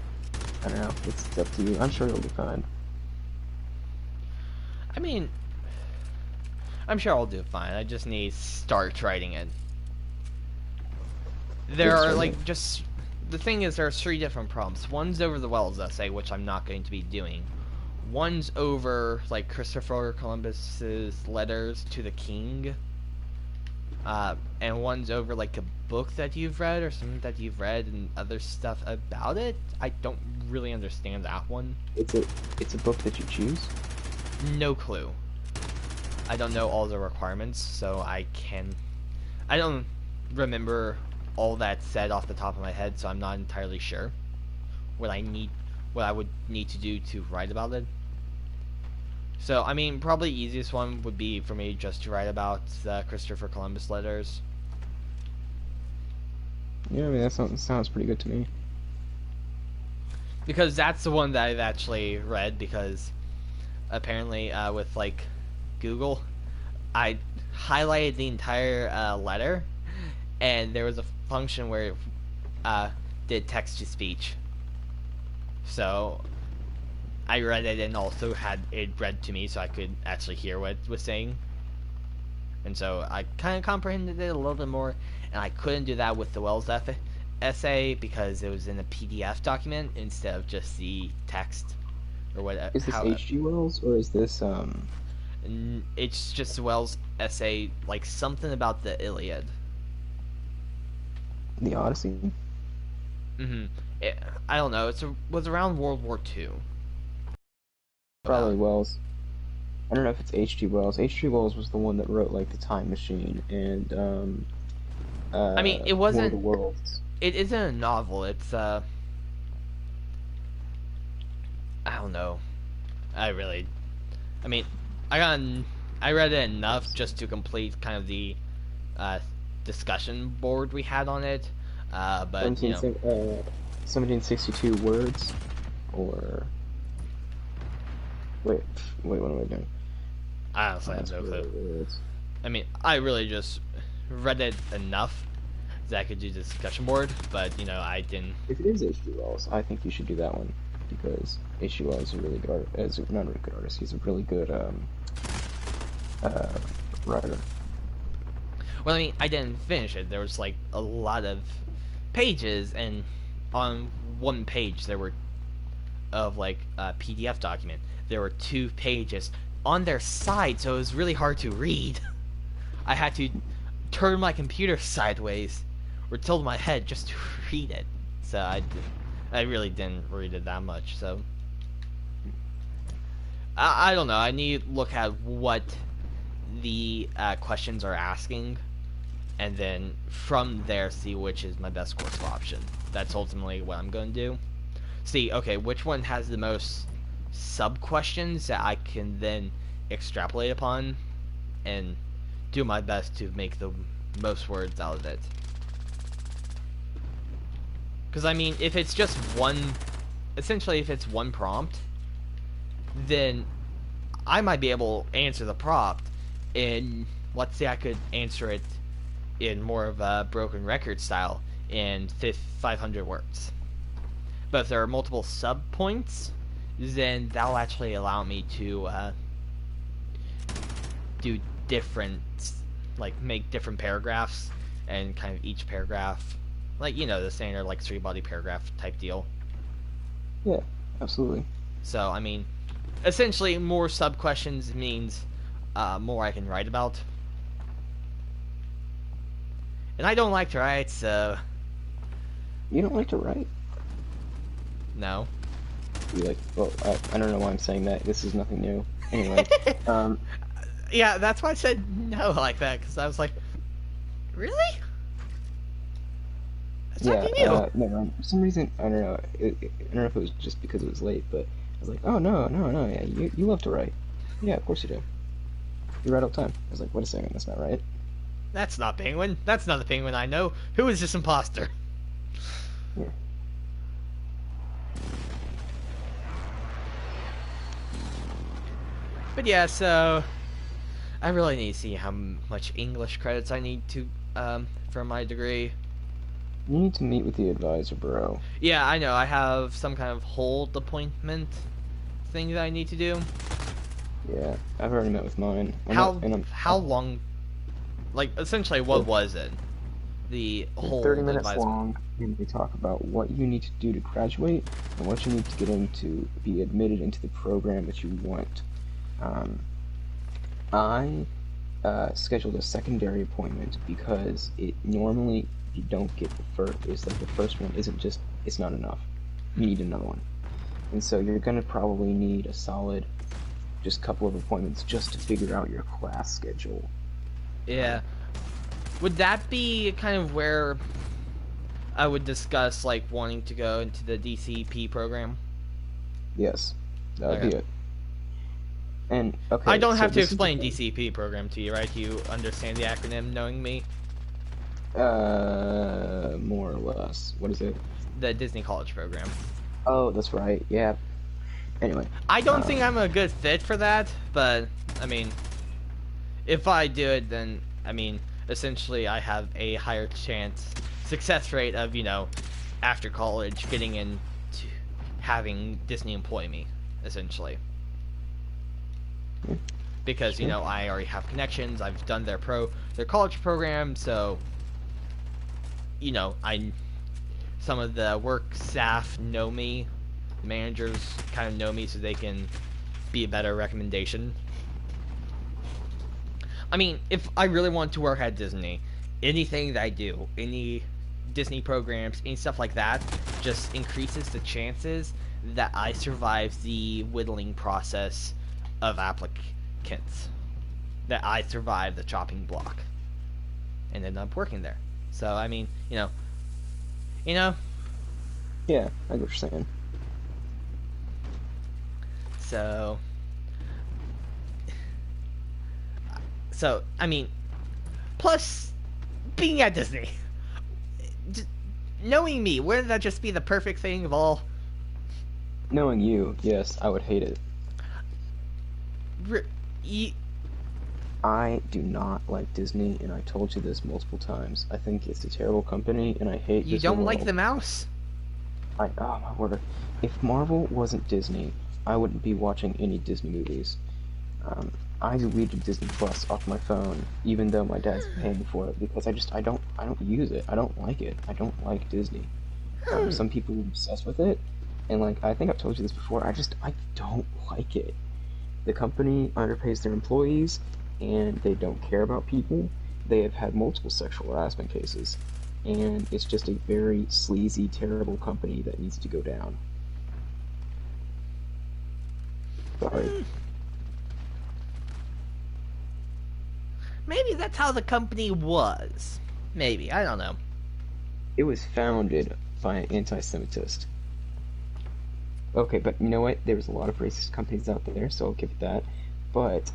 I don't know, it's up to you. I'm sure you'll be fine. I mean, I'm sure I'll do fine. I just need to start writing it. There are like just the thing is, there are 3 different prompts. One's over the Wells essay, which I'm not going to be doing. One's over, like, Christopher Columbus's letters to the king. And one's over, like, a book that you've read or something that you've read and other stuff about it. I don't really understand that one. It's a book that you choose? No clue. I don't know all the requirements, so I don't remember all that said off the top of my head, so I'm not entirely sure what I would need to do to write about it. So, I mean, probably the easiest one would be for me just to write about the Christopher Columbus letters. Yeah, I mean, that sounds pretty good to me. Because that's the one that I've actually read, because apparently with, like, Google, I highlighted the entire letter, and there was a function where it did text-to-speech So I read it and also had it read to me so I could actually hear what it was saying. And so I kind of comprehended it a little bit more, and I couldn't do that with the Wells essay because it was in a PDF document instead of just the text or what. Is this H.G. Wells or is this It's just Wells' essay, like something about the Iliad. the Odyssey? Mm-hmm. I don't know. It was around World War II. Probably Wells. I don't know if it's H.G. Wells. H.G. Wells was the one that wrote like The Time Machine and I mean, it wasn't. War of the Worlds. It isn't a novel. It's I don't know. I mean, I read it enough just to complete kind of the discussion board we had on it. But 1762 words, or wait, what am I doing? I honestly have no clue. I mean, I really just read it enough that I could do the discussion board, but I didn't. If it is H.G. Wells, I think you should do that one because H.G. Wells is a really good not a really good artist. He's a really good writer. Well, I mean, I didn't finish it. There was like a lot of pages, and on one page there were of like a PDF document. There were 2 pages on their side, so it was really hard to read. I had to turn my computer sideways or tilt my head just to read it. So I really didn't read it that much. So I don't know. I need to look at what the questions are asking, and then from there see which is my best course of option. That's ultimately what I'm going to do. See, okay, which one has the most sub-questions that I can then extrapolate upon and do my best to make the most words out of it. Because, I mean, if it's just essentially if it's one prompt, then I might be able to answer the prompt in, let's say I could answer it in more of a broken record style in 500 words. But if there are multiple sub-points, then that'll actually allow me to do different, like make different paragraphs, and kind of each paragraph, like, the standard like 3-body paragraph type deal. Yeah, absolutely. So, I mean, essentially more sub-questions means more I can write about. And I don't like to write, so... You don't like to write? No. You like... Well, I don't know why I'm saying that. This is nothing new. Anyway, Yeah, that's why I said no like that, because I was like, really? That's yeah, nothing new. no, for some reason, I don't know. I don't know if it was just because it was late, but I was like, oh, no, yeah, you love to write. Yeah, of course you do. You write all the time. I was like, wait a second, that's not right. That's not Penguin. That's not the Penguin I know. Who is this imposter? Yeah. But yeah, so I really need to see how much English credits I need to for my degree. You need to meet with the advisor, bro. Yeah, I know. I have some kind of hold appointment thing that I need to do. Yeah, I've already met with mine. How long? Like, essentially, what was it? The whole 30 minutes advisement. long, and we talk about what you need to do to graduate and what you need to get into be admitted into the program that you want. I scheduled a secondary appointment because it normally you don't get the first. It's like the first one isn't just. It's not enough. You need another one, and so you're gonna probably need a solid, just couple of appointments just to figure out your class schedule. Yeah. Would that be kind of where I would discuss, like, wanting to go into the DCP program? Yes, that would be it. And, okay, I don't have to explain DCP program to you, right? You understand the acronym knowing me? More or less. What is it? The Disney College program. Oh, that's right, yeah. Anyway. I don't think I'm a good fit for that, but, I mean, if I do it, then, I mean, essentially I have a higher success rate of, after college, getting into having Disney employ me, essentially. Yeah, Because, you sure. know, I already have connections, I've done their college program, so, you know, some of the work staff know me, the managers kind of know me, so they can be a better recommendation. I mean, if I really want to work at Disney, anything that I do, any Disney programs, any stuff like that, just increases the chances that I survive the whittling process of applicants. That I survive the chopping block and end up working there. So I mean, you know. Yeah, I get what you're saying. So, I mean, plus being at Disney, just knowing me, wouldn't that just be the perfect thing of all? Knowing you, yes, I would hate it. You, I do not like Disney, and I told you this multiple times. I think it's a terrible company, and I hate you Disney don't like World. the mouse? Oh my word. If Marvel wasn't Disney, I wouldn't be watching any Disney movies. Um, I deleted Disney Plus off my phone, even though my dad's paying for it, because I don't use it. I don't like it. I don't like Disney. Hmm. Some people are obsessed with it, and like I think I've told you this before. I don't like it. The company underpays their employees, and they don't care about people. They have had multiple sexual harassment cases, and it's just a very sleazy, terrible company that needs to go down. Sorry. Maybe that's how the company was. Maybe, I don't know. It was founded by an anti-Semitist. Okay, but you know what? There's a lot of racist companies out there, so I'll give it that. But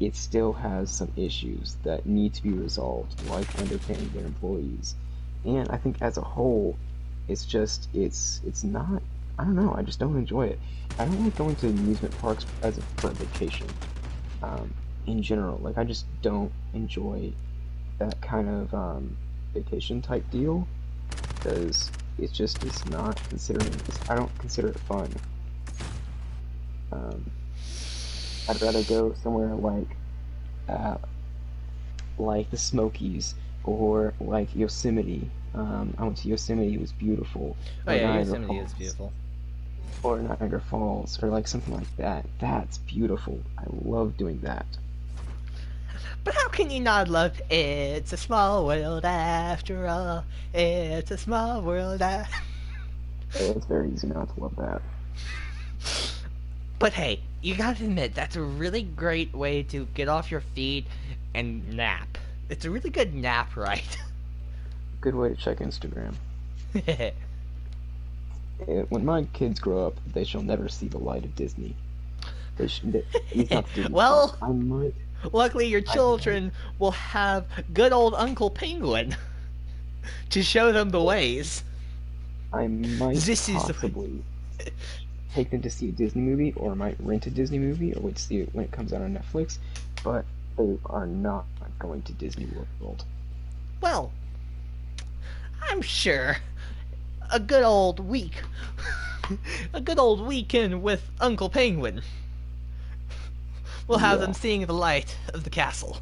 it still has some issues that need to be resolved, like underpaying their employees. And I think as a whole, it's not. I don't know. I just don't enjoy it. I don't like going to amusement parks for a vacation. In general, like I just don't enjoy that kind of vacation type deal because it's not considering. I don't consider it fun. Um, I'd rather go somewhere uh, like the Smokies or like Yosemite. I went to Yosemite; it was beautiful. Oh Or yeah, Niagara Yosemite is Falls, beautiful. or Niagara Falls, or like something like that. That's beautiful. I love doing that. But how can you not love It's a Small World After All? It's a small world It's very easy not to love that. But hey, you gotta admit, that's a really great way to get off your feet and nap. It's a really good nap, right? Good way to check Instagram. When my kids grow up, they shall never see the light of Disney. At least not the Disney park. Well, I might. luckily your I might. children will have good old Uncle Penguin to show them the ways. I might This is the possibly take them to see a Disney movie, or I might rent a Disney movie, or wait to see it when it comes out on Netflix. But they are not going to Disney World. well, I'm sure a good old week, a good old weekend with Uncle Penguin will have Yeah. them seeing the light of the castle.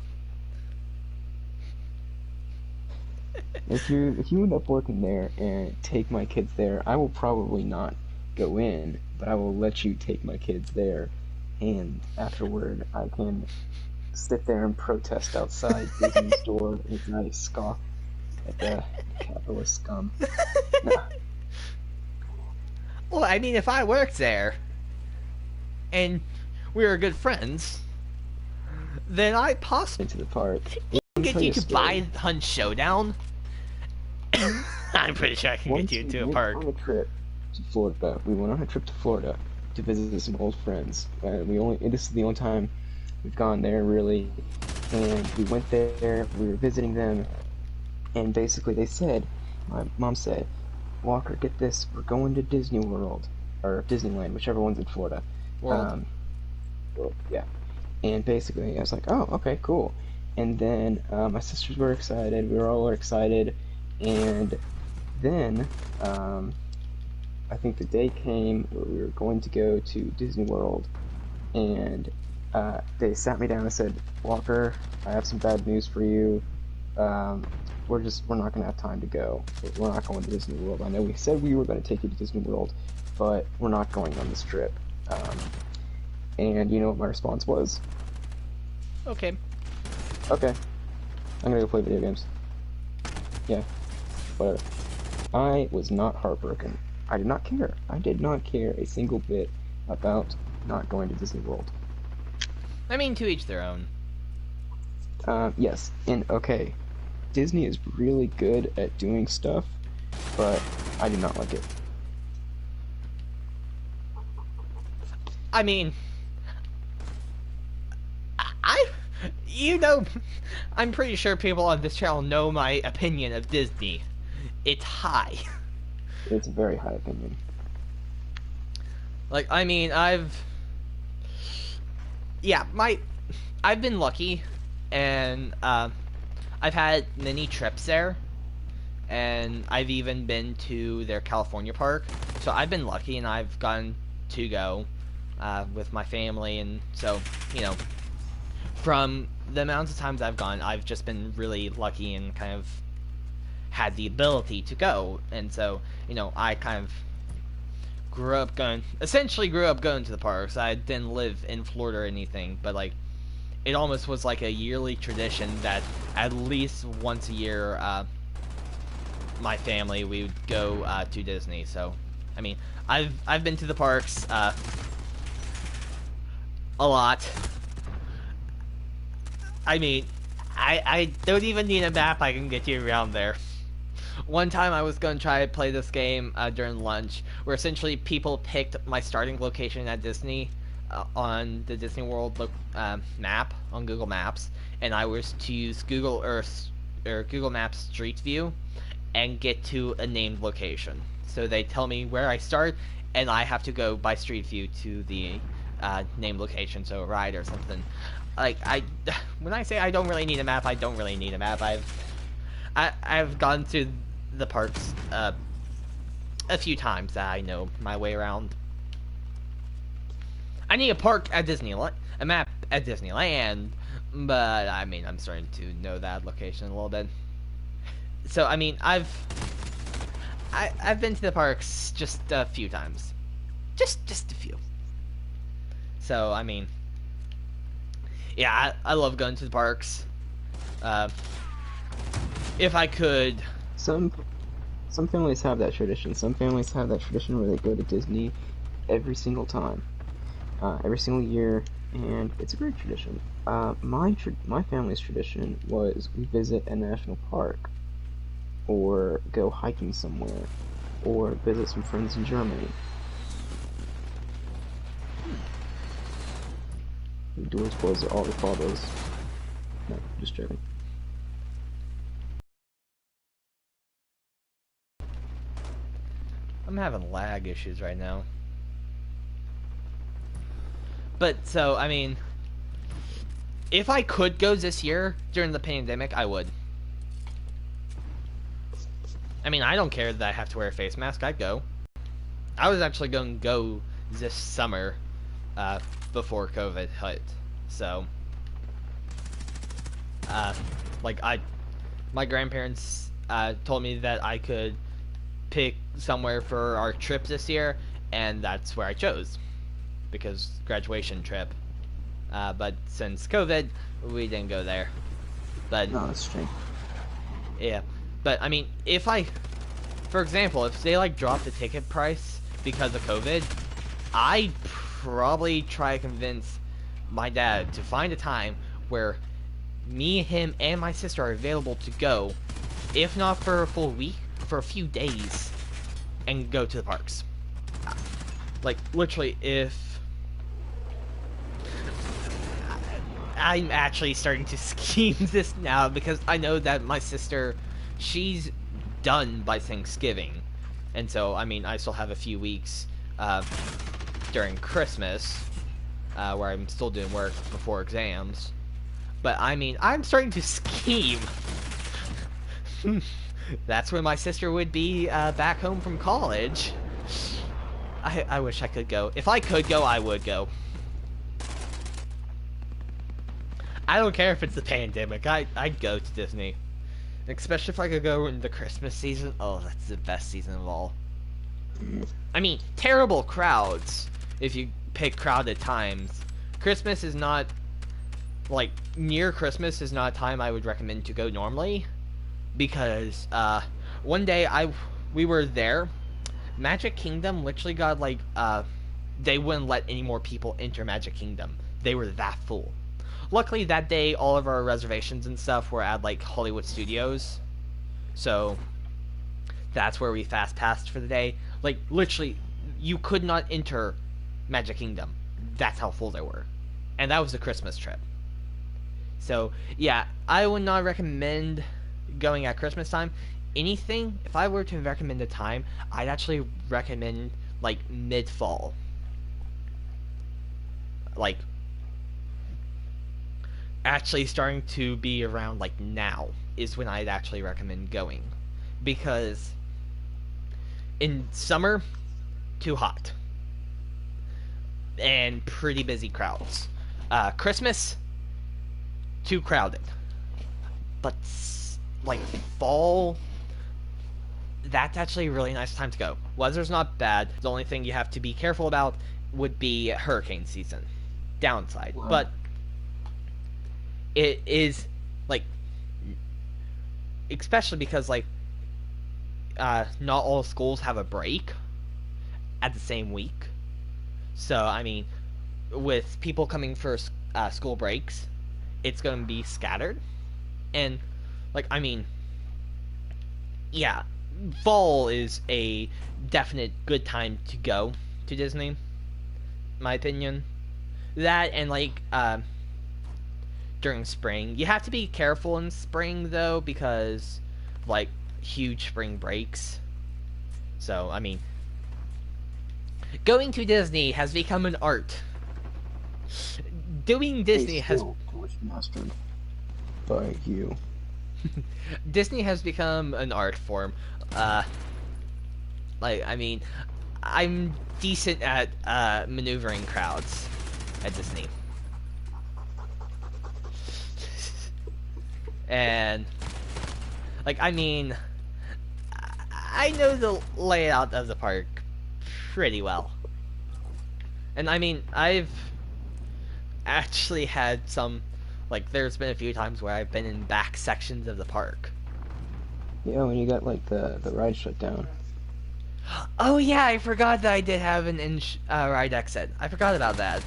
If you end up working there and take my kids there, I will probably not go in, but I will let you take my kids there, and afterward I can sit there and protest outside Disney's door as I scoff at the capitalist scum. No, Well, I mean, if I worked there and we were good friends, then I possibly into the park. Let me get tell you you a to story. buy Hunt Showdown. I'm pretty sure I can get Once you we into a went park. on a trip to Florida, we went on a trip to Florida to visit some old friends. This is the only time we've gone there really, and we went there. We were visiting them, and basically they said, my mom said, Walker, get this, we're going to Disney World or Disneyland, whichever one's in Florida. World. Well, yeah. And basically, I was like, oh, okay, cool. And then my sisters were excited. We were all excited. And then I think the day came where we were going to go to Disney World, and they sat me down and said, Walker, I have some bad news for you. Um, we're not going to have time to go. We're not going to Disney World. I know we said we were going to take you to Disney World, but we're not going on this trip. And you know what my response was? Okay. Okay, I'm gonna go play video games. Yeah, whatever. I was not heartbroken. I did not care. I did not care a single bit about not going to Disney World. I mean, to each their own. Yes, and okay, Disney is really good at doing stuff, but I did not like it. I mean, I, you know, I'm pretty sure people on this channel know my opinion of Disney. It's high. It's a very high opinion. Like, I mean, I've been lucky, and I've had many trips there, and I've even been to their California park. So I've been lucky, and I've gotten to go with my family, and so, you know, from the amounts of times I've gone, I've just been really lucky and kind of had the ability to go. And so, you know, I kind of essentially grew up going to the parks. I didn't live in Florida or anything, but like, it almost was like a yearly tradition that at least once a year, my family, we would go to Disney. So, I mean, I've been to the parks a lot. I mean, I don't even need a map. I can get you around there. One time I was going to try to play this game during lunch, where essentially people picked my starting location at Disney on the Disney World map on Google Maps, and I was to use Google Earth or Google Maps Street View and get to a named location. So they tell me where I start, and I have to go by Street View to the named location, so a ride or something. Like, when I say I don't really need a map, I don't really need a map. I've gone to the parks a few times that I know my way around. I need a park at Disneyland, a map at Disneyland, but I mean, I'm starting to know that location a little bit. So I mean, I've been to the parks just a few times, just a few. So I mean, yeah, I love going to the parks. If I could. Some families have that tradition. Some families have that tradition where they go to Disney every single time, every single year, and it's a great tradition. My family's tradition was we visit a national park, or go hiking somewhere, or visit some friends in Germany. The doors closed to all the fathers. No, just joking. I'm having lag issues right now. But, so, I mean, if I could go this year during the pandemic, I would. I mean, I don't care that I have to wear a face mask. I'd go. I was actually going to go this summer before COVID hit. So, like, my grandparents told me that I could pick somewhere for our trip this year, and that's where I chose, because graduation trip. But since COVID, we didn't go there. But No, that's true. yeah, but I mean, for example, if they like drop the ticket price because of COVID, I'd probably try to convince my dad to find a time where me, him, and my sister are available to go, if not for a full week, for a few days, and go to the parks. Like, literally, if I'm actually starting to scheme this now, because I know that my sister, she's done by Thanksgiving, and so, I mean, I still have a few weeks during Christmas where I'm still doing work before exams. But I mean, I'm starting to scheme. That's when my sister would be back home from college. I wish I could go. If I could go, I would go. I don't care if it's the pandemic. I'd go to Disney. Especially if I could go in the Christmas season. Oh, that's the best season of all. I mean, terrible crowds if you pick crowded times. Christmas is not, like, near Christmas is not a time I would recommend to go normally. Because, one day we were there. Magic Kingdom literally got, like, they wouldn't let any more people enter Magic Kingdom. They were that full. Luckily, that day, all of our reservations and stuff were at, like, Hollywood Studios. So, that's where we fast passed for the day. Like, literally, you could not enter Magic Kingdom. That's how full they were. And that was the Christmas trip. So, yeah, I would not recommend going at Christmas time. Anything, if I were to recommend a time, I'd actually recommend, like, mid-fall. Like, actually starting to be around, like, now is when I'd actually recommend going. Because in summer, too hot. And pretty busy crowds. Christmas, too crowded. But, like, fall, that's actually a really nice time to go. Weather's not bad. The only thing you have to be careful about would be hurricane season. Downside. Wow. But it is, like, especially because, like, not all schools have a break at the same week. So, I mean, with people coming for school breaks, it's going to be scattered. And, like, I mean, yeah, fall is a definite good time to go to Disney, my opinion. That and, like, during spring. You have to be careful in spring, though, because, like, huge spring breaks. So, I mean, going to Disney has become an art. Doing Disney has mastered by you. Disney has become an art form. Like, I mean, I'm decent at maneuvering crowds at Disney. And, like, I mean, I know the layout of the park pretty well. And, I mean, I've actually had some, like, there's been a few times where I've been in back sections of the park. Yeah, when you got, like, the ride shut down. Oh, yeah, I forgot that I did have an ride exit. I forgot about that.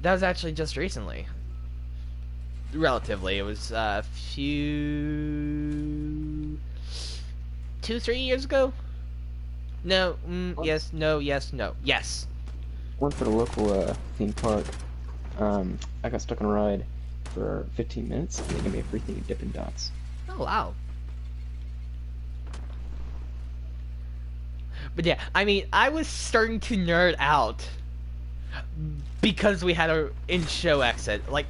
That was actually just recently. Relatively. It was a few... 2-3 years ago? No, yes, no, yes, no. Yes. Went for the local theme park. I got stuck on a ride for 15 minutes. They gave me a free thing of Dippin' Dots. Oh, wow. But yeah, I mean, I was starting to nerd out because we had a in-show exit. Like,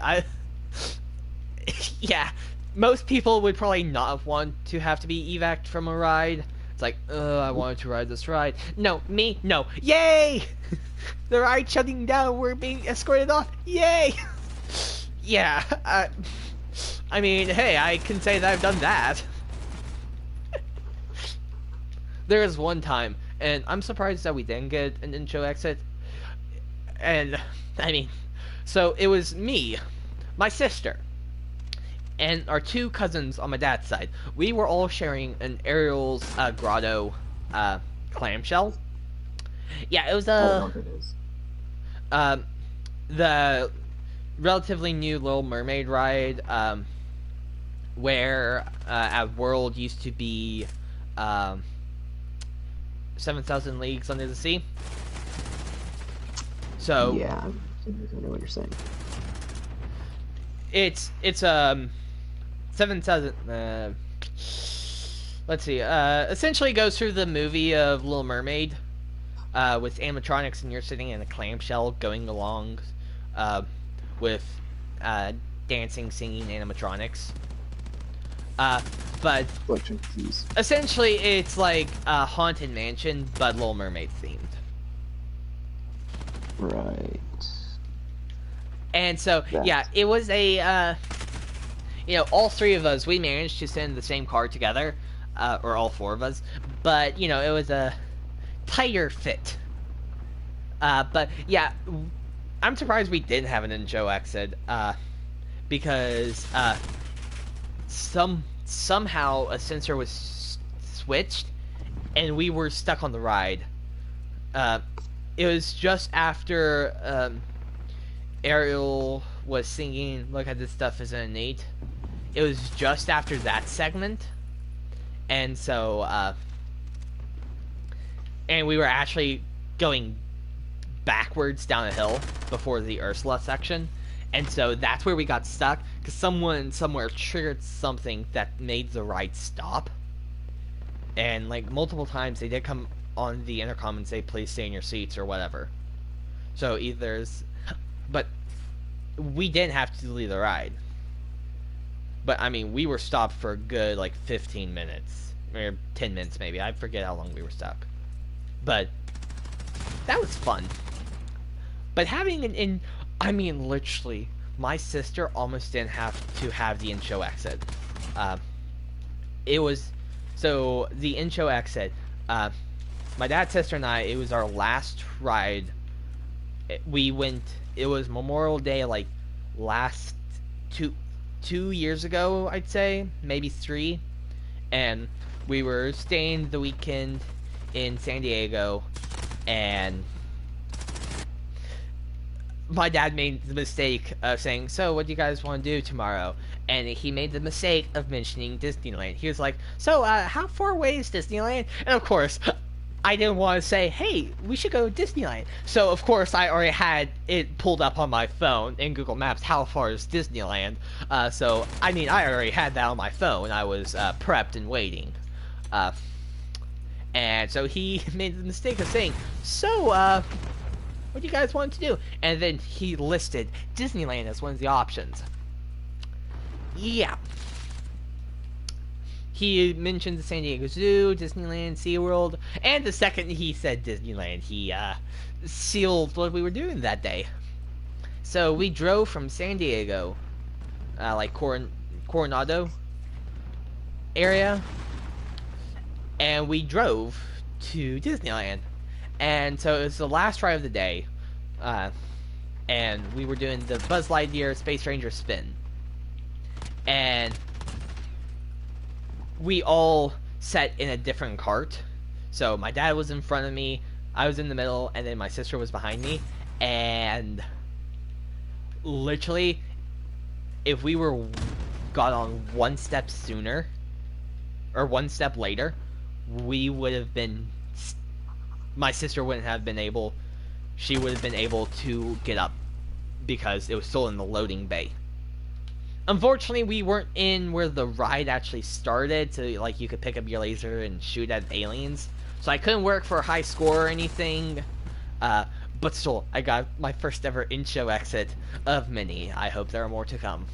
yeah, most people would probably not want to have to be evac'd from a ride. It's like, I wanted to ride this ride. No, me, no. Yay! The ride shutting down, we're being escorted off. Yay! Yeah, I mean, hey, I can say that I've done that. There was one time, and I'm surprised that we didn't get an in-show exit. And, I mean, so it was me, my sister, and our two cousins on my dad's side. We were all sharing an Ariel's Grotto clamshell. Yeah, it was the relatively new Little Mermaid ride, where at World used to be 7,000 Leagues Under the Sea. So yeah, I know what you're saying. It's 7,000. Let's see. Essentially goes through the movie of Little Mermaid, with animatronics, and you're sitting in a clamshell going along, with dancing, singing animatronics. Uh, but Collection keys. essentially, it's like a haunted mansion, but Little Mermaid themed. Right. And so, That. yeah, it was a, all three of us, we managed to sit in the same car together, or all four of us, but, it was a tighter fit. But, yeah, I'm surprised we didn't have an intro exit, because, somehow a sensor was switched, and we were stuck on the ride. It was just after, Ariel was singing "Look at This Stuff Isn't Innate." It was just after that segment, and so and we were actually going backwards down a hill before the Ursula section, and so that's where we got stuck because someone somewhere triggered something that made the ride stop, and like multiple times they did come on the intercom and say please stay in your seats or whatever. So but we didn't have to leave the ride. But I mean, we were stopped for a good like 15 minutes or 10 minutes maybe. I forget how long we were stuck. But that was fun. But having I mean, literally, my sister almost didn't have to have the intro exit. It was so the intro exit. My dad, sister, and I. It was our last ride. We went. It was Memorial Day, like last 2 years ago, I'd say, maybe 3, and we were staying the weekend in San Diego, and my dad made the mistake of saying, "So, what do you guys want to do tomorrow?" And he made the mistake of mentioning Disneyland. He was like, "So, how far away is Disneyland?" And of course, I didn't want to say, "Hey, we should go to Disneyland." So, of course, I already had it pulled up on my phone in Google Maps. How far is Disneyland? So, I mean, I already had that on my phone. I was prepped and waiting. And so he made the mistake of saying, "So, what do you guys want to do?" And then he listed Disneyland as one of the options. Yeah. He mentioned the San Diego Zoo, Disneyland, SeaWorld, and the second he said Disneyland, he sealed what we were doing that day. So we drove from San Diego, like Coronado area, and we drove to Disneyland. And so it was the last ride of the day, and we were doing the Buzz Lightyear Space Ranger spin. And we all sat in a different cart. So my dad was in front of me, I was in the middle, and then my sister was behind me. And literally, if we got on one step sooner, or one step later, we would have been... My sister wouldn't have been able... She would have been able to get up, because it was still in the loading bay. Unfortunately, we weren't in where the ride actually started, so like you could pick up your laser and shoot at aliens. So I couldn't work for a high score or anything. But still, I got my first ever intro exit of many. I hope there are more to come.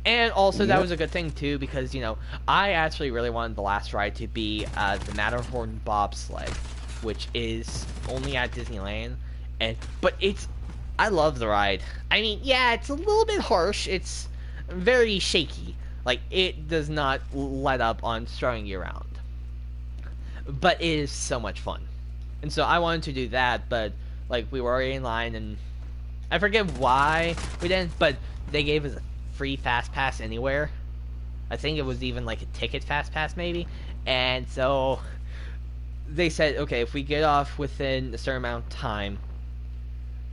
And also, that was a good thing too, because I actually really wanted the last ride to be the Matterhorn bobsled, which is only at Disneyland, but I love the ride. I mean, yeah, it's a little bit harsh. It's very shaky. Like, it does not let up on throwing you around. But it is so much fun. And so I wanted to do that, but, like, we were already in line, and I forget why we didn't, but they gave us a free Fast Pass anywhere. I think it was even, like, a ticket Fast Pass, maybe. And so they said, okay, if we get off within a certain amount of time,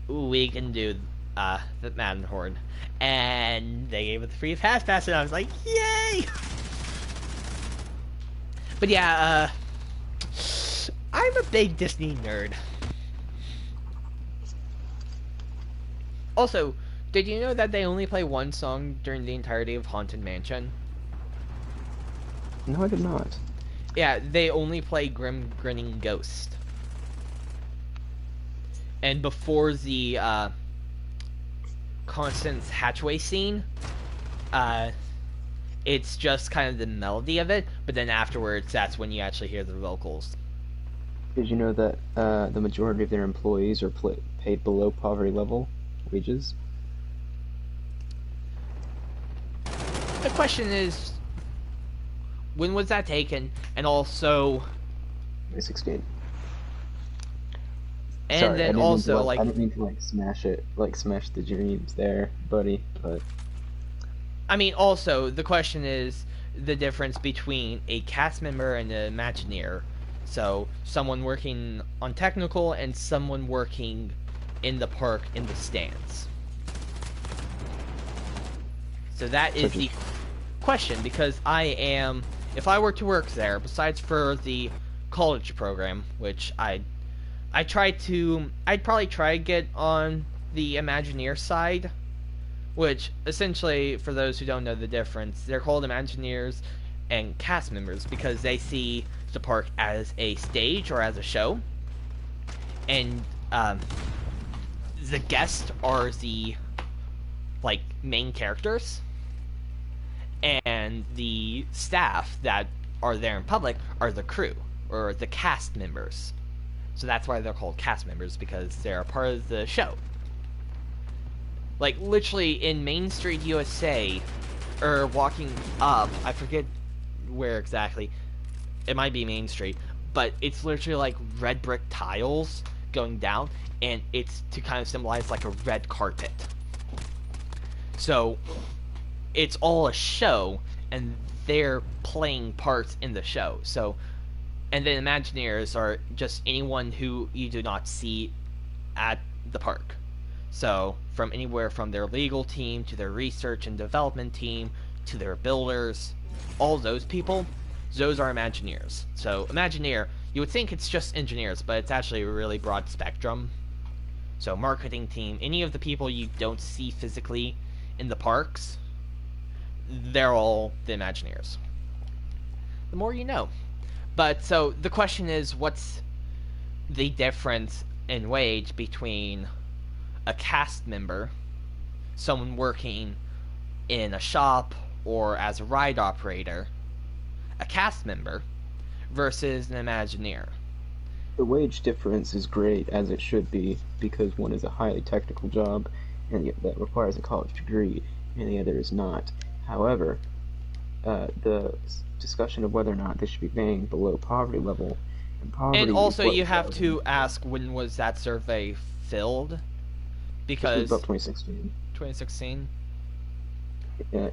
we can do the Matterhorn. And they gave it the free Fast Pass, and I was like, yay! But yeah, I'm a big Disney nerd. Also, did you know that they only play one song during the entirety of Haunted Mansion? No, I did not. Yeah, they only play Grim Grinning Ghost. And before the Constance Hatchway scene, It's just kind of the melody of it, but then afterwards, that's when you actually hear the vocals. Did you know that the majority of their employees are paid below poverty level wages? The question is, when was that taken? And also, 2016. and Sorry, then also, I like, didn't mean to smash the dreams there, buddy. But I mean, also, the question is the difference between a cast member and an Imagineer. So, someone working on technical and someone working in the park in the stands. So that is the question, because if I were to work there, besides for the college program, which I'd probably try to get on the Imagineer side, which essentially, for those who don't know the difference, they're called Imagineers and cast members because they see the park as a stage or as a show, and the guests are the main characters, and the staff that are there in public are the crew or the cast members. So that's why they're called cast members, because they're a part of the show. Like, literally, in Main Street, USA, or walking up, I forget where exactly, it might be Main Street, but it's literally like red brick tiles going down, and it's to kind of symbolize like a red carpet. So, it's all a show, and they're playing parts in the show. So, and then Imagineers are just anyone who you do not see at the park. So, from anywhere from their legal team to their research and development team to their builders, all those people, those are Imagineers. So, Imagineer, you would think it's just engineers, but it's actually a really broad spectrum. So, marketing team, any of the people you don't see physically in the parks, they're all the Imagineers. The more you know. But, so, the question is, what's the difference in wage between a cast member, someone working in a shop or as a ride operator, a cast member, versus an Imagineer? the wage difference is great, as it should be, because one is a highly technical job and that requires a college degree, and the other is not. However, the discussion of whether or not they should be paying below poverty level, and also you have to ask, when was that survey filled? Because about 2016. 2016. Yeah.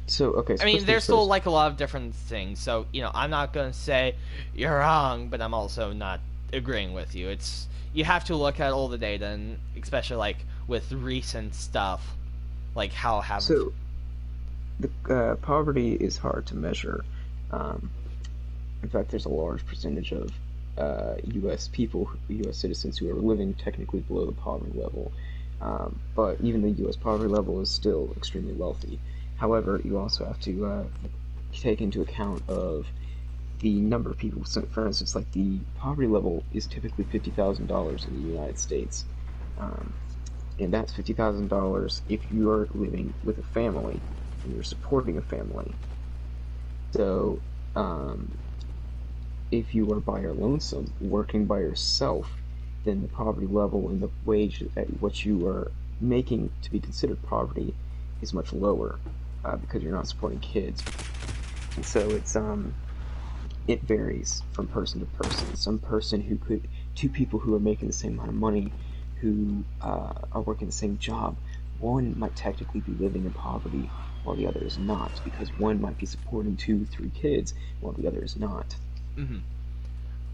So okay. So I mean, there's still like a lot of different things. So I'm not gonna say you're wrong, but I'm also not agreeing with you. You have to look at all the data, and especially like with recent stuff, like how have. So the poverty is hard to measure. In fact, there's a large percentage of U.S. people, U.S. citizens, who are living technically below the poverty level. But even the U.S. poverty level is still extremely wealthy. However, you also have to take into account of the number of people. So, for instance, like the poverty level is typically $50,000 in the United States, and that's $50,000 if you are living with a family and you're supporting a family. So, if you are by your lonesome, working by yourself, then the poverty level and the wage at what you are making to be considered poverty is much lower, because you're not supporting kids. And so it varies from person to person. Two people who are making the same amount of money, who are working the same job, one might technically be living in poverty while the other is not, because one might be supporting 2-3 kids while the other is not. Mm-hmm.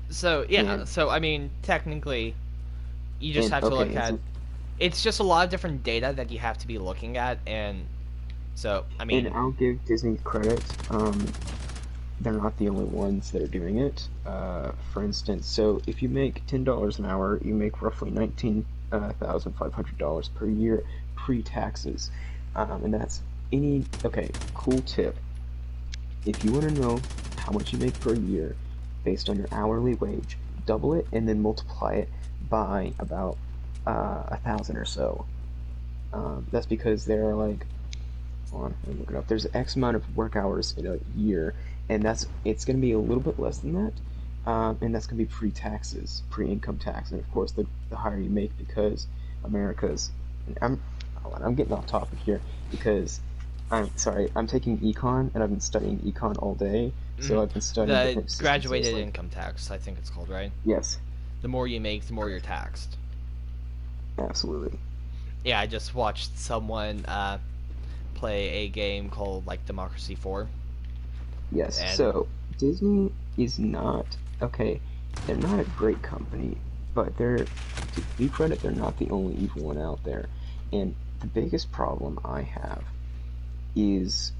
So yeah, so I mean, technically, you just have to look at. It's just a lot of different data that you have to be looking at, and so I mean. And I'll give Disney credit. They're not the only ones that are doing it. For instance, so if you make $10 an hour, you make roughly $19,500 per year pre-taxes, and that's cool tip. If you want to know how much you make per year based on your hourly wage, double it and then multiply it by about 1,000 or so. That's because there are Hold on, let me look it up. There's X amount of work hours in a year, and it's going to be a little bit less than that, and that's going to be pre-taxes, pre-income tax, and of course the higher you make because America's. And hold on, I'm getting off topic here because I'm sorry, I'm taking econ and I've been studying econ all day, so I've been studying The different systems. So graduated like, income tax, I think it's called, right? yes, The more you make, the more you're taxed. absolutely. Yeah, I just watched someone play a game called like Democracy 4, Yes, and so Disney is not okay. They're not a great company, but to be credit, they're not the only evil one out there. And the biggest problem I have is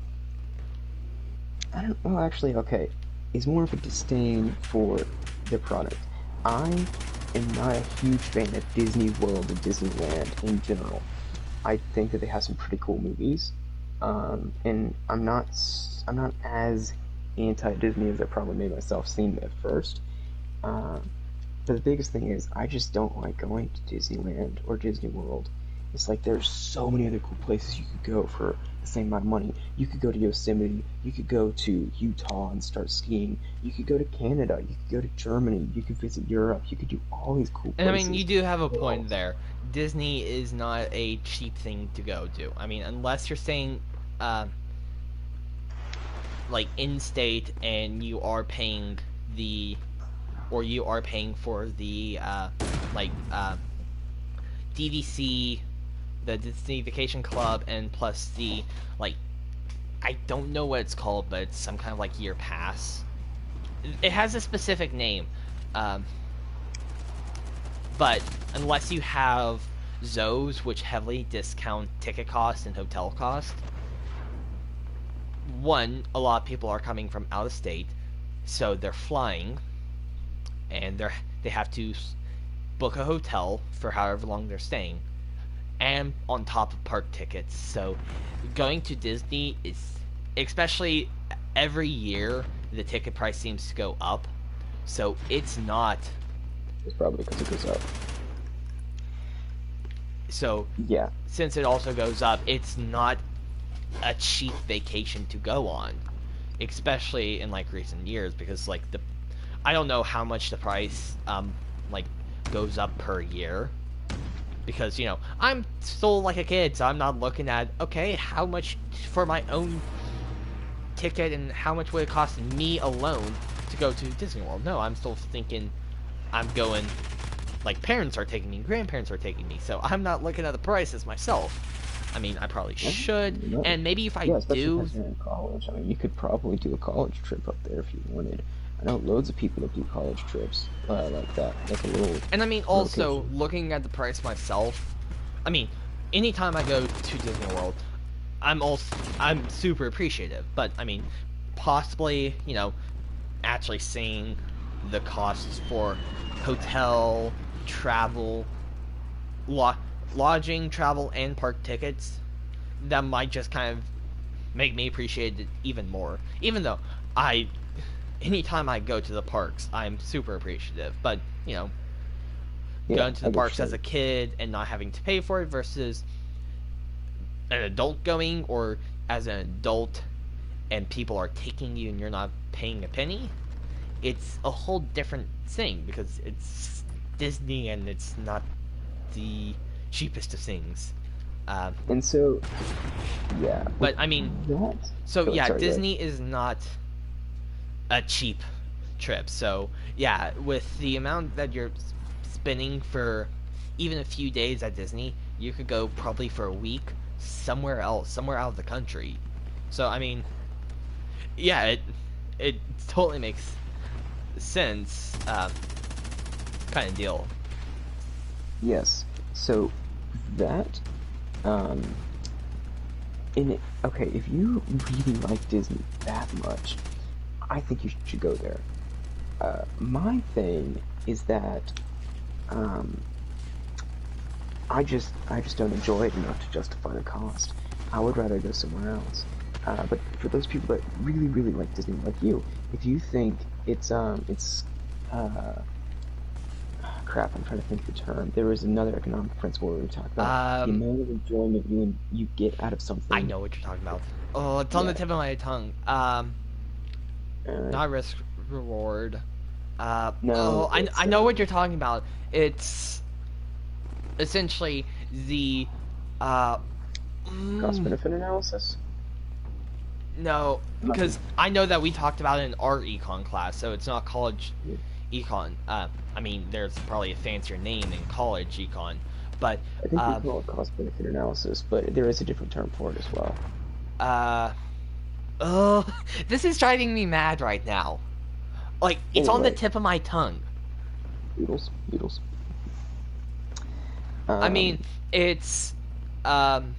I don't well actually okay, is more of a disdain for their product. I am not a huge fan of Disney World and Disneyland in general. I think that they have some pretty cool movies, and I'm not as anti Disney as I probably made myself seem at first. Um, but the biggest thing is I just don't like going to Disneyland or Disney World. It's like there's so many other cool places you could go for the same amount of money. You could go to Yosemite, you could go to Utah and start skiing, you could go to Canada, you could go to Germany, you could visit Europe, you could do all these cool I mean, you places. do have a They're all point there. Disney is not a cheap thing to go to. I mean, unless you're staying uh, like in state and you are paying the or you are paying for the like DVC, the Disney Vacation Club, and plus the like I don't know what it's called, but it's some kind of like year pass. It has a specific name, um, but unless you have those, which heavily discount ticket cost and hotel cost, one, a lot of people are coming from out of state, so they're flying, and they have to book a hotel for however long they're staying, and on top of park tickets. So going to Disney is, especially every year, the ticket price seems to go up. So it's not. it's probably because it goes up. So Yeah, since it also goes up, it's not a cheap vacation to go on, especially in like recent years, because like I don't know how much the price like goes up per year, because I'm still like a kid, so I'm not looking at okay how much for my own ticket and how much would it cost me alone to go to Disney World. No, I'm still thinking I'm going, like parents are taking me, grandparents are taking me, so I'm not looking at the prices myself. I mean, I probably should, no. and maybe if I Yeah, especially do, because you're in college. I mean, you could probably do a college trip up there if you wanted. I know loads of people that do college trips like that, like a little and I mean also relocation. looking at the price myself, I mean, anytime I go to Disney World, I'm super appreciative, but I mean, possibly actually seeing the costs for hotel, travel, lo- lodging, travel, and park tickets, that might just kind of make me appreciate it even more. Even though I, anytime I go to the parks, I'm super appreciative. But Yeah, going to I the get what parks you're as a saying. kid and not having to pay for it versus an adult going, or as an adult and people are taking you and you're not paying a penny, it's a whole different thing because it's Disney and it's not the cheapest of things. Um, And so, yeah, with but I mean, that, so go ahead, yeah, sorry, go ahead. Disney is not a cheap trip. So yeah, with the amount that you're spending for even a few days at Disney, you could go probably for a week somewhere else, somewhere out of the country. So I mean, yeah, it totally makes sense, kind of deal. Yes. So that, um, okay, if you really like Disney that much, I think you should go there. My thing is that, um, I just don't enjoy it enough to justify the cost. I would rather go somewhere else. But for those people that really, really like Disney, like you, if you think it's crap, I'm trying to think of the term. There was another economic principle where we talked about the amount of enjoyment you get out of I something. know what you're talking about. Oh, it's on the Yeah. tip of my tongue. Uh, Not risk reward. no, I it's know what you're talking about. It's essentially the uh cost mm, benefit analysis. no, Nothing. because I know that we talked about it in our econ class, so it's not college Yeah. econ. I mean, there's probably a fancier name in college econ, but I think we call it cost benefit analysis, but there is a different term for it as well. uh, oh, this is driving me mad right now. Like, it's on the Anyway, tip of my tongue. Beatles. I mean, Um, it's um.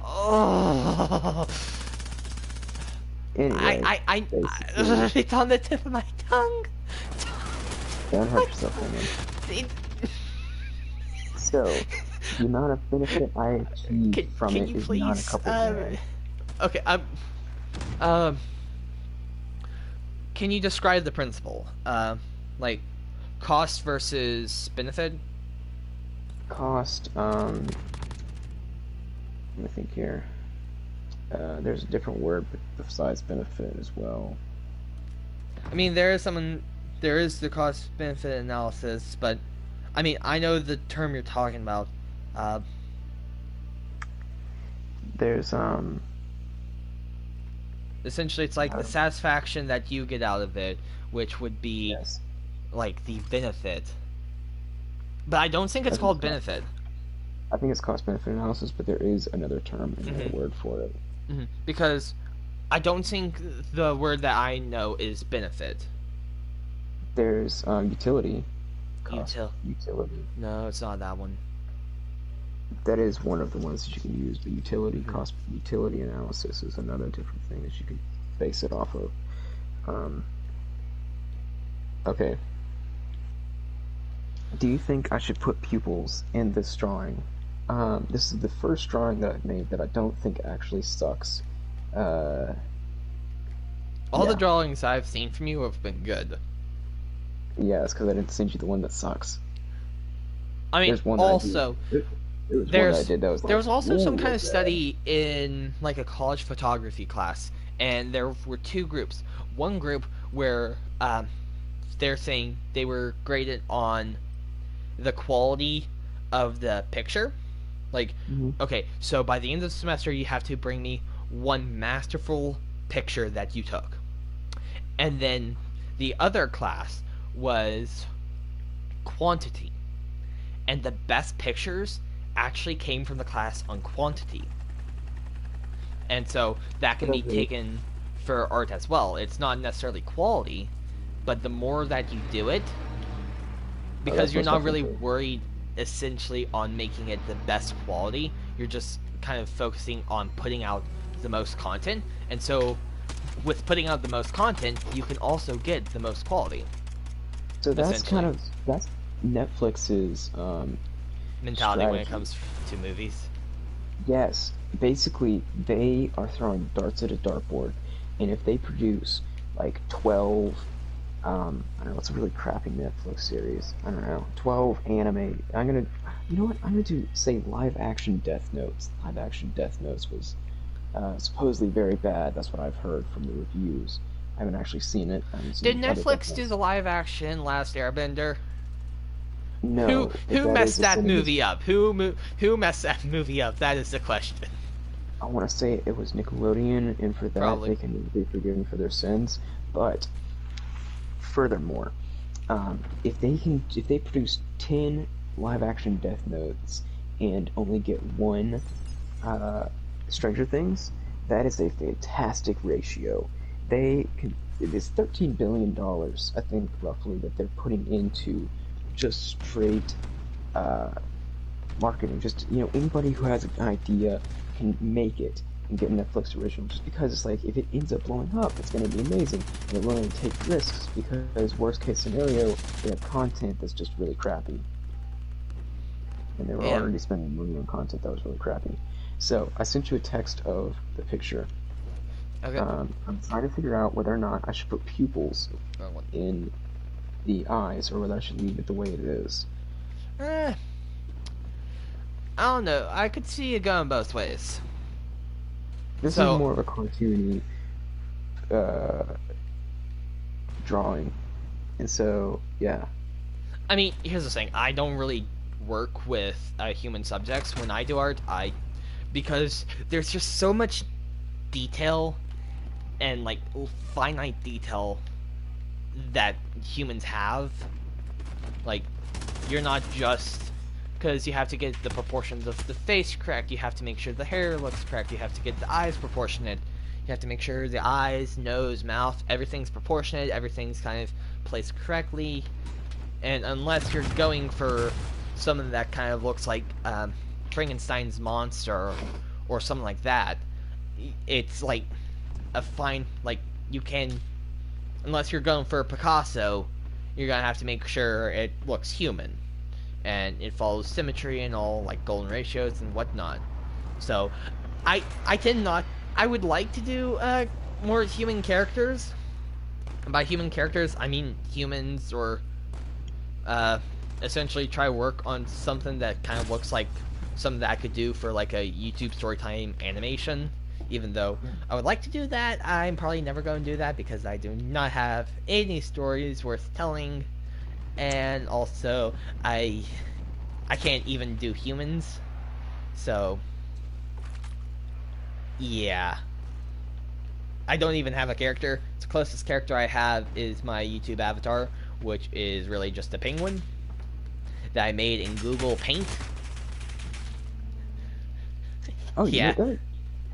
Oh, anyway, basically, it's on the tip of my tongue. don't hurt yourself, man. It- So, the amount of benefit I achieve from can it you is not a please couple grand. okay um can you describe the principle like cost versus benefit? Cost, let me think here. There's a different word besides benefit as well. I mean, there is the cost benefit analysis, but I mean, I know the term you're talking about. uh There's, Essentially it's like the uh, satisfaction that you get out of it, which would be yes, like the benefit, but I don't think I it's think it's called cost. benefit. I think it's cost benefit analysis, but there is another term, another Hmm. word for it. Because I don't think the word that I know is benefit. There's utility cost. Util. Utility. No, it's not that one. That is one of the ones that you can use, but utility Hmm. cost utility analysis is another different thing that you can base it off of. Um, okay. Do you think I should put pupils in this drawing? This is the first drawing that I've made that I don't think actually sucks. Uh, All the yeah. drawings I've seen from you have been good. Yeah, it's because I didn't send you the one that sucks. I mean, There's one that I did. also There was one that I there's did that was there like, was also whoa, some kind of what's that? study in like a college photography class, and there were two groups. One group where they're saying they were graded on the quality of the picture. Like, Hmm. okay, so by the end of the semester, you have to bring me one masterful picture that you took. And then the other class was quantity. And the best pictures actually came from the class on quantity. And so that can be Whatever. taken for art as well. It's not necessarily quality, but the more that you do it, Oh, because that's you're most not definitely really true. worried essentially on making it the best quality. You're just kind of focusing on putting out the most content. And so with putting out the most content, you can also get the most quality, So essentially. that's Netflix's Mentality when it strategy. comes to movies. Yes, basically they are throwing darts at a dartboard, and if they produce like 12, I don't know, it's a really crappy Netflix series. I don't know, 12 anime. You know what? I'm gonna do say live action Death Notes. Live action Death Notes was supposedly very bad. That's what I've heard from the reviews. I haven't actually seen it. I haven't Did seen other Death Netflix do Notes. the live action Last Airbender? No, but Who that is messed a that cinema. movie up? Who messed that movie up? That is the question. I want to say it was Nickelodeon, and for that Probably. they can be forgiven for their sins. But furthermore, if they produce 10 live action Death Notes and only get one uh, Stranger Things, that is a fantastic ratio. It is $13 billion, I think, roughly, that they're putting into just straight uh, marketing. Just, anybody who has an idea can make it and get a Netflix original. Just because it's like, if it ends up blowing up, it's going to be amazing. And they're willing to take risks because, worst case scenario, they have content that's just really crappy. And they were Yeah. already spending money on content that was really crappy. So I sent you a text of the picture. Okay. I'm trying to figure out whether or not I should put pupils Wrong one. in the eyes, or whether I should leave it the way it is. Eh, I don't know. I could see it going both ways. This is So, more of a cartoony uh, drawing, and so yeah. I mean, here's the thing. I don't really work with human subjects when I do art. Because there's just so much detail and like finite detail that humans have. Like, you're not just because you have to get the proportions of the face correct. You have to make sure the hair looks correct. You have to get the eyes proportionate. You have to make sure the eyes, nose, mouth, everything's proportionate. Everything's kind of placed correctly. And unless you're going for something that kind of looks like Frankenstein's monster or something like that, it's like a fine, like, you can, unless you're going for Picasso, you're gonna have to make sure it looks human and it follows symmetry and all, like, golden ratios and whatnot. So I tend not, I would like to do more human characters. And by human characters I mean humans, or essentially try to work on something that kind of looks like something that I could do for like a YouTube storytime animation. Even though I would like to do that, I'm probably never going to do that because I do not have any stories worth telling, and also I can't even do humans. So yeah, I don't even have a character. The closest character I have is my YouTube avatar, which is really just a penguin that I made in Google Paint. Oh, you Yeah. did that?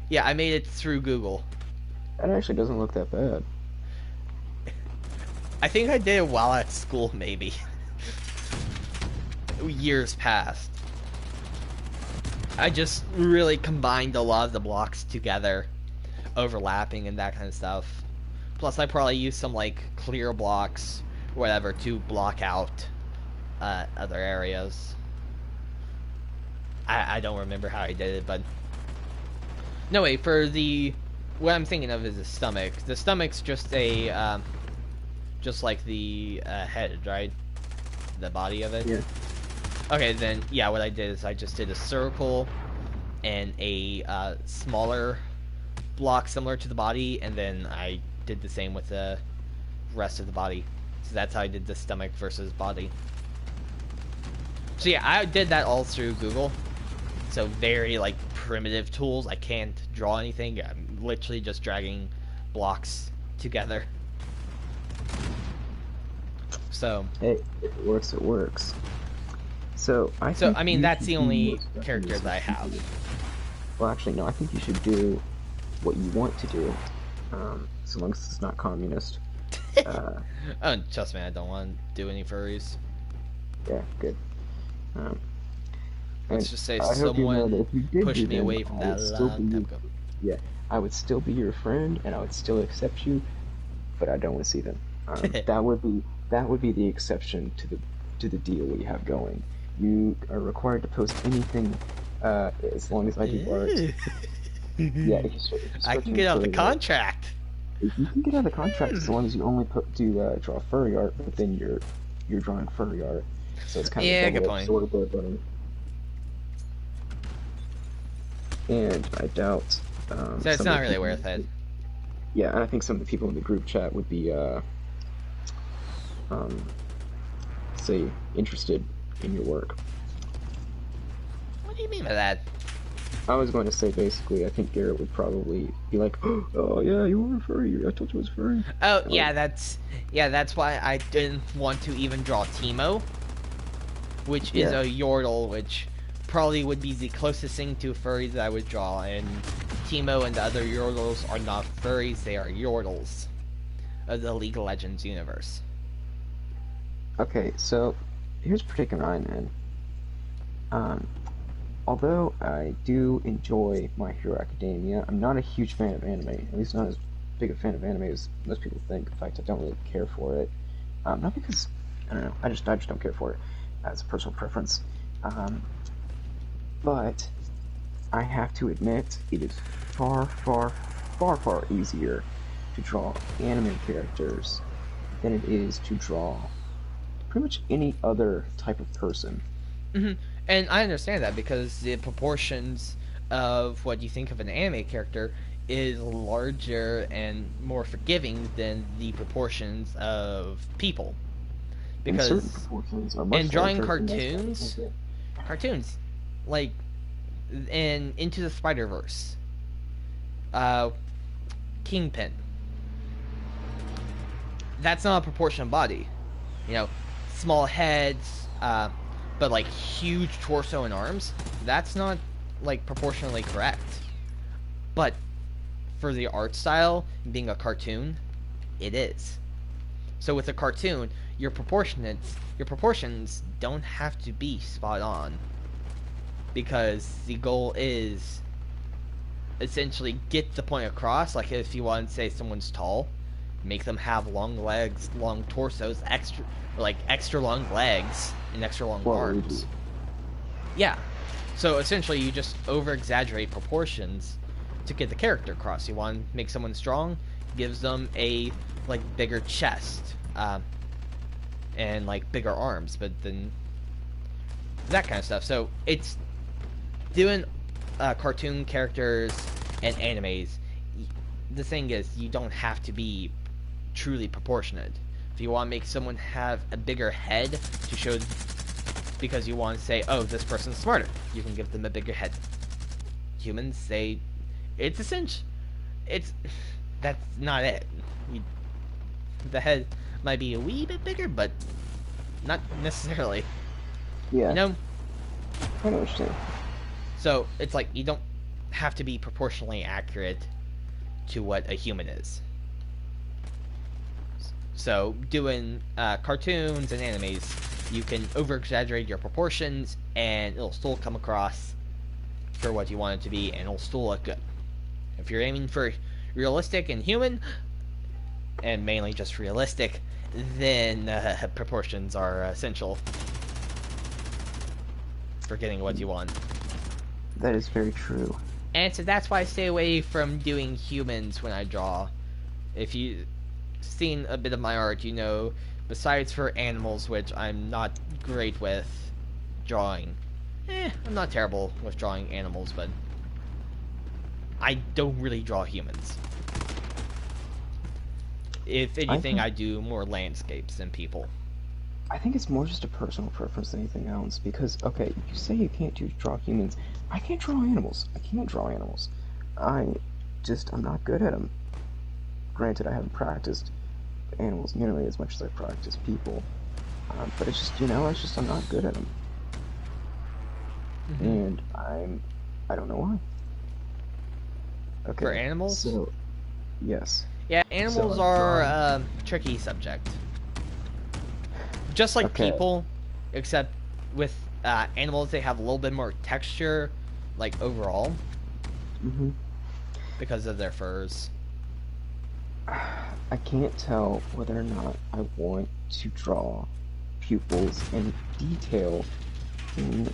Yeah, I made it through Google. That actually doesn't look that bad. I think I did it while at school, maybe. Years past. I just really combined a lot of the blocks together, overlapping and that kind of stuff. Plus, I probably used some, like, clear blocks, whatever, to block out other areas. I don't remember how I did it, but... No, wait, for the... What I'm thinking of is the stomach. The stomach's just a, just like the head, right? The body of it? Yeah. Okay, then, yeah, what I did is I just did a circle and a smaller block similar to the body, and then I did the same with the rest of the body. So that's how I did the stomach versus body. So yeah, I did that all through Google. So very, like, primitive tools. I can't draw anything. I'm literally just dragging blocks together. So... Hey, if it works, it works. So, I mean, that's the only character that I have. Well, actually, no, I think you should do what you want to do, so long as it's not communist. Oh, trust me, I don't want to do any furries. Yeah, good. Let's just say I hope you know that someone if you did pushed do me them, away from I that would a still long be time ago. Yeah, I would still be your friend, and I would still accept you, but I don't want to see them. That would be the exception to the deal we have going. You are required to post anything as long as I do art. Yeah, if you start I can get out the contract. You can get out of the contract as long as you only draw furry art, but then you're drawing furry art, so it's kind of a good point. sort of buddy. And I doubt. So it's not really worth it. Yeah, and I think some of the people in the group chat would be, say, interested in your work. What do you mean by that? I was going to say, basically, I think Garrett would probably be like, "Oh yeah, you were a furry. I told you it was furry." Oh yeah, that's why I didn't want to even draw Teemo, which is a Yordle, which probably would be the closest thing to furries that I would draw. And Teemo and the other Yordles are not furries; they are Yordles of the League of Legends universe. Okay, so here's predicament I'm in. Although I do enjoy My Hero Academia, I'm not a huge fan of anime. At least not as big a fan of anime as most people think. In fact, I don't really care for it. Not because I don't know. I just don't care for it as a personal preference. But I have to admit, it is far, far, far, far easier to draw anime characters than it is to draw pretty much any other type of person. Hmm. And I understand that because the proportions of what you think of an anime character is larger and more forgiving than the proportions of people. And certain Because proportions are in much drawing larger and less cartoons, representative. cartoons like in Into the Spider Verse, uh, Kingpin. That's not a proportionate body. You know, small heads, but like huge torso and arms. That's not like proportionally correct. But for the art style, being a cartoon, it is. So with a cartoon, your proportions don't have to be spot on because the goal is essentially get the point across. Like if you want to say someone's tall, make them have long legs, long torsos, extra long legs and extra long arms. Yeah. So essentially, you just over exaggerate proportions to get the character across. You want to make someone strong, gives them a like bigger chest, and like bigger arms, but then that kind of stuff. So it's doing cartoon characters and animes. The thing is, you don't have to be truly proportionate. If you want to make someone have a bigger head to show, because you want to say, oh, this person's smarter, you can give them a bigger head. Humans say, it's essential. That's not it. The head might be a wee bit bigger, but not necessarily. Yeah. You know? I know what you're saying. So it's like you don't have to be proportionally accurate to what a human is. So doing cartoons and animes, you can over exaggerate your proportions and it'll still come across for what you want it to be and it'll still look good. If you're aiming for realistic and human, and mainly just realistic, then proportions are essential for getting what you want. That is very true. And so that's why I stay away from doing humans when I draw. If you've seen a bit of my art, you know, besides for animals, which I'm not great with drawing. I'm not terrible with drawing animals, but I don't really draw humans. If anything, I do more landscapes than people. I think it's more just a personal preference than anything else, because, okay, you say you can't draw humans. I can't draw animals. I can't draw animals. I'm not good at them. Granted, I haven't practiced animals nearly as much as I practice people. But it's just, I'm not good at them. Mm-hmm. And I don't know why. Okay. For animals? So, yes. Yeah, animals are a tricky subject. Just like people, except with animals, they have a little bit more texture, like overall, because of their furs. I can't tell whether or not I want to draw pupils and detail in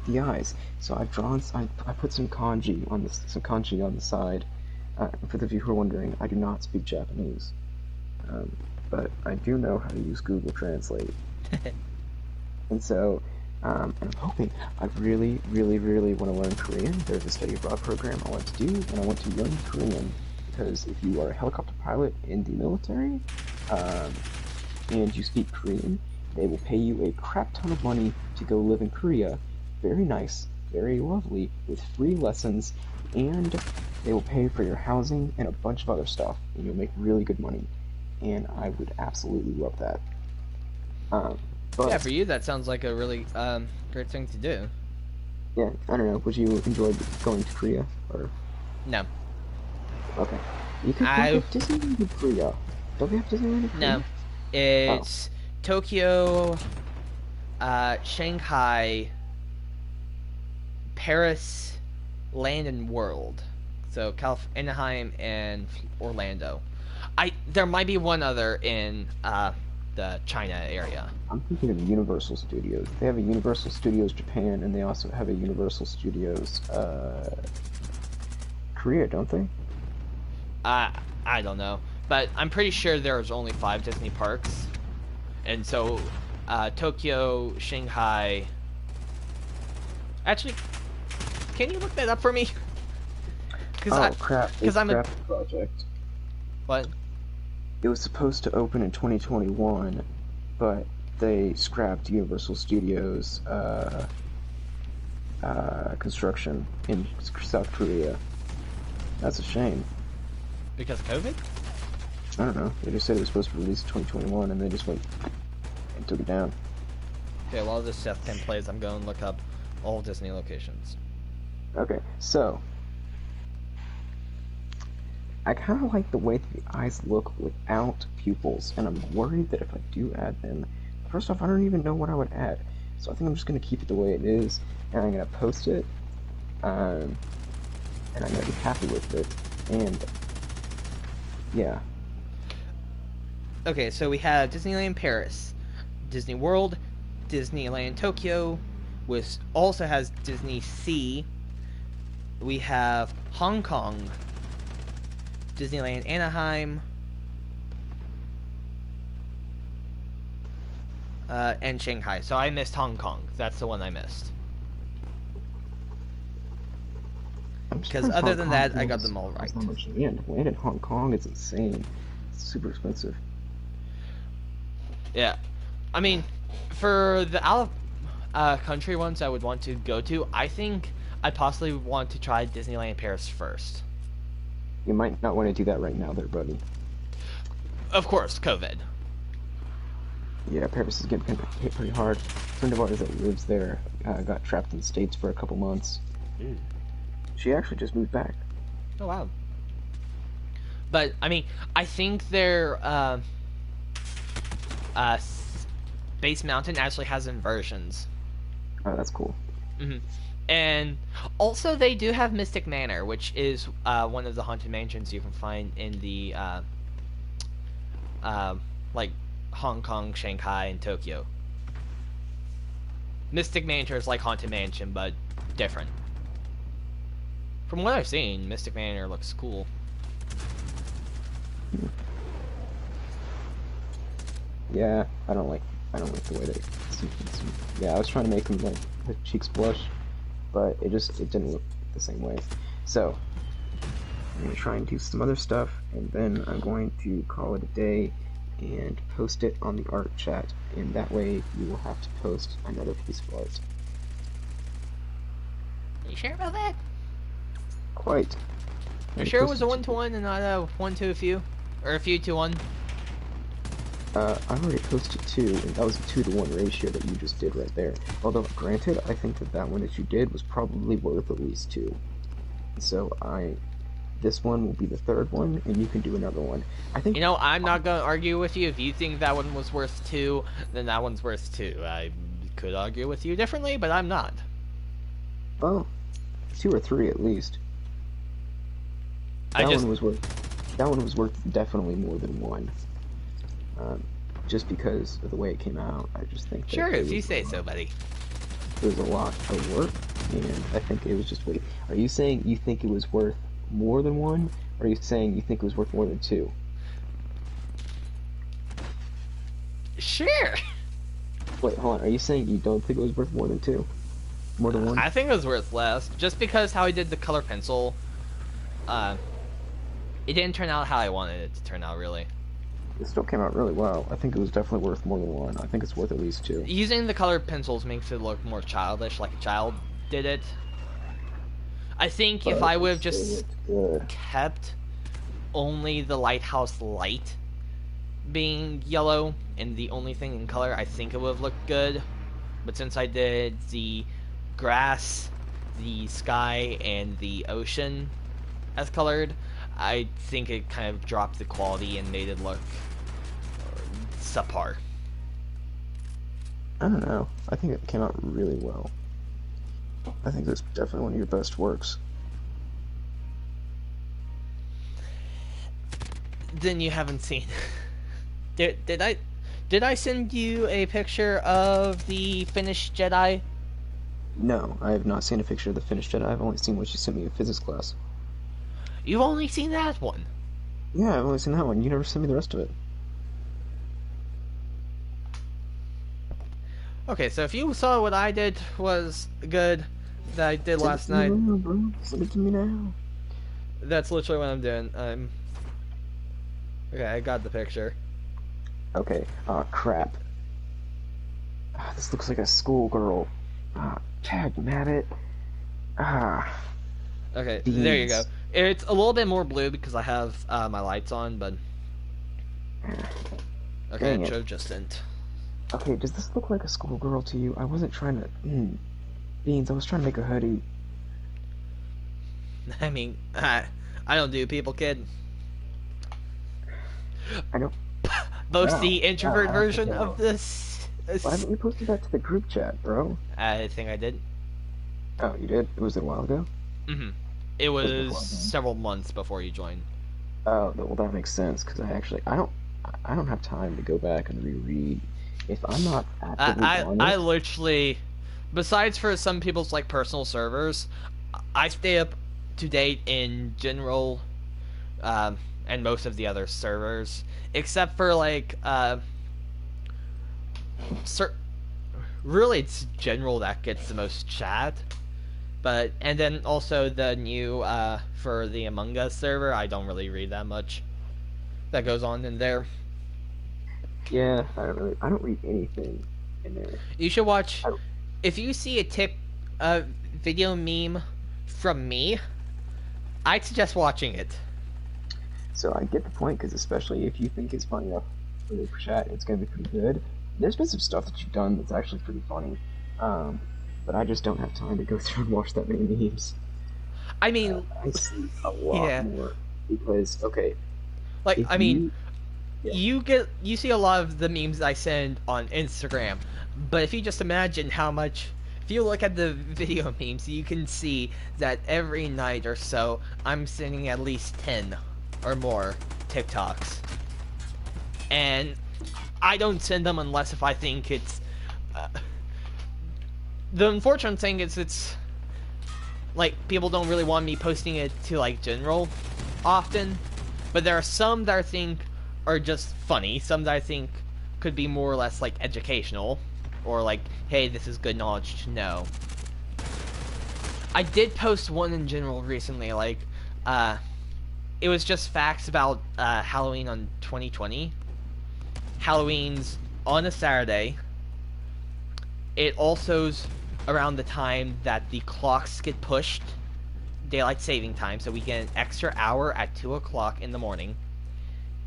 the eyes. So I've drawn. I put some kanji on the side. For the of you who are wondering, I do not speak Japanese, but I do know how to use Google Translate. And so, and I'm hoping, I really, really, really want to learn Korean. There's a study abroad program I want to do, and I want to learn Korean, because if you are a helicopter pilot in the military, and you speak Korean, they will pay you a crap ton of money to go live in Korea. Very nice, very lovely, with free lessons, and they will pay for your housing and a bunch of other stuff, and you'll make really good money. And I would absolutely love that. But, yeah, for you, that sounds like a really great thing to do. Yeah, I don't know. Would you enjoy going to Korea, or? No. Okay. You could go to Disneyland in Korea. Don't we have Disneyland in Korea? No. It's Tokyo, Shanghai, Paris, Land and World. So Anaheim and Orlando. There might be one other in the China area. I'm thinking of Universal Studios. They have a Universal Studios Japan, and they also have a Universal Studios Korea, don't they? I don't know, but I'm pretty sure there's only 5 Disney parks. And so, Tokyo, Shanghai. Actually, can you look that up for me? Oh crap! Because It's I'm a Craft Project. what? It was supposed to open in 2021, but they scrapped Universal Studios construction in South Korea. That's a shame. Because of COVID? I don't know. They just said it was supposed to be released in 2021, and they just went and took it down. Okay, while this Seth 10 plays, I'm going to look up all Disney locations. Okay, so I kind of like the way that the eyes look without pupils, and I'm worried that if I do add them, first off, I don't even know what I would add. So I think I'm just going to keep it the way it is, and I'm going to post it, and I'm going to be happy with it, and yeah. Okay, so we have Disneyland Paris, Disney World, Disneyland Tokyo, which also has Disney Sea. We have Hong Kong, Disneyland Anaheim, and Shanghai. So I missed Hong Kong. That's the one I missed. Because other than that, I got them all right. Man, land in Hong Kong is insane. It's super expensive. Yeah. I mean, for the out of country ones I would want to go to, I think I'd possibly want to try Disneyland Paris first. You might not want to do that right now there, buddy. Of course, COVID. Yeah, Paris is getting hit pretty hard. A friend of ours that lives there got trapped in the States for a couple months. Ooh. She actually just moved back. Oh, wow. But, I mean, I think their Space Mountain actually has inversions. Oh, that's cool. Mm-hmm. And also, they do have Mystic Manor, which is one of the haunted mansions you can find in the like Hong Kong, Shanghai, and Tokyo. Mystic Manor is like Haunted Mansion, but different. From what I've seen, Mystic Manor looks cool. Yeah, I don't like the way that yeah, I was trying to make them like the cheeks blush, but it didn't look the same way. So I'm gonna try and do some other stuff, and then I'm going to call it a day and post it on the art chat, and that way you will have to post another piece of art. Are you sure about that? Quite. Are you sure it was a 1-to-1 and not a 1-to-a-few? Or a few-to-1? I already posted 2, and that was a 2-to-1 ratio that you just did right there. Although, granted, I think that one that you did was probably worth at least 2. So this one will be the third one, and you can do another one. I think. You know, I'm not gonna argue with you. If you think that one was worth 2, then that one's worth 2. I could argue with you differently, but I'm not. Well, 2 or 3 at least. That one was worth definitely more than 1. Just because of the way it came out, I just think that sure, if you say so, buddy. It was a lot of work, and I think it was just wait. Are you saying you think it was worth more than 1, or are you saying you think it was worth more than 2? Sure. Wait, hold on. Are you saying you don't think it was worth more than 2? More than 1? I think it was worth less, just because how he did the color pencil. It didn't turn out how I wanted it to turn out, really. It still came out really well. I think it was definitely worth more than 1. I think it's worth at least 2. Using the colored pencils makes it look more childish, like a child did it. I think if I would have just kept only the lighthouse light being yellow and the only thing in color, I think it would have looked good. But since I did the grass, the sky, and the ocean as colored, I think it kind of dropped the quality and made it look subpar. I don't know. I think it came out really well. I think it's definitely one of your best works. Then you haven't seen. Did I send you a picture of the finished Jedi? No, I have not seen a picture of the finished Jedi. I've only seen what you sent me in physics class. You've only seen that one? Yeah, I've only seen that one. You never sent me the rest of it. Okay, so if you saw what I did was good that I did Send it last to me night, now, bro. Send it to me now. that's literally what I'm doing. Okay, I got the picture. Okay. Oh crap. Ah, this looks like a schoolgirl. Ah, tag nabbit. Ah, Okay, there you go. beans. It's a little bit more blue because I have my lights on, but okay, Dang it it. showed just didn't. Okay, does this look like a schoolgirl to you? I wasn't trying to. Beans, I was trying to make a hoodie. I mean, I don't do people, kid. I know. Boast Wow. the Wow, introvert I have to version of tell. this. Why haven't you posted that to the group chat, bro? I think I did. Oh, you did? Was it a while ago? Mm-hmm. It It was was before I joined. several months before you joined. Oh, well, that makes sense because I don't have time to go back and reread. If I'm not actively on I it, literally, besides for some people's like personal servers, I stay up to date in general, and most of the other servers, except for like cer- really it's general that gets the most chat. But and then also the new for the Among Us server, I don't really read that much that goes on in there. yeah, I don't read anything in there. You should watch I, if you see a tip video meme from me, I'd suggest watching it. so I get the point because especially if you think it's funny enough for the chat, it's gonna be pretty good. There's been some stuff that you've done that's actually pretty funny, um, but I just don't have time to go through and watch that many memes. I mean, I see a lot yeah, more because okay, like if I mean, you yeah, you see a lot of the memes I send on Instagram, but if you just imagine how much. If you look at the video memes, you can see that every night or so, I'm sending at least 10 or more TikToks. And I don't send them unless if I think it's. The unfortunate thing is it's like people don't really want me posting it to like general often, but there are some that I think are just funny. Some that I think could be more or less like educational, or like, hey, this is good knowledge to know. I did post one in general recently, like, it was just facts about Halloween on 2020. Halloween's on a Saturday. It also's around the time that the clocks get pushed, daylight saving time, so we get an extra hour at 2 o'clock in the morning.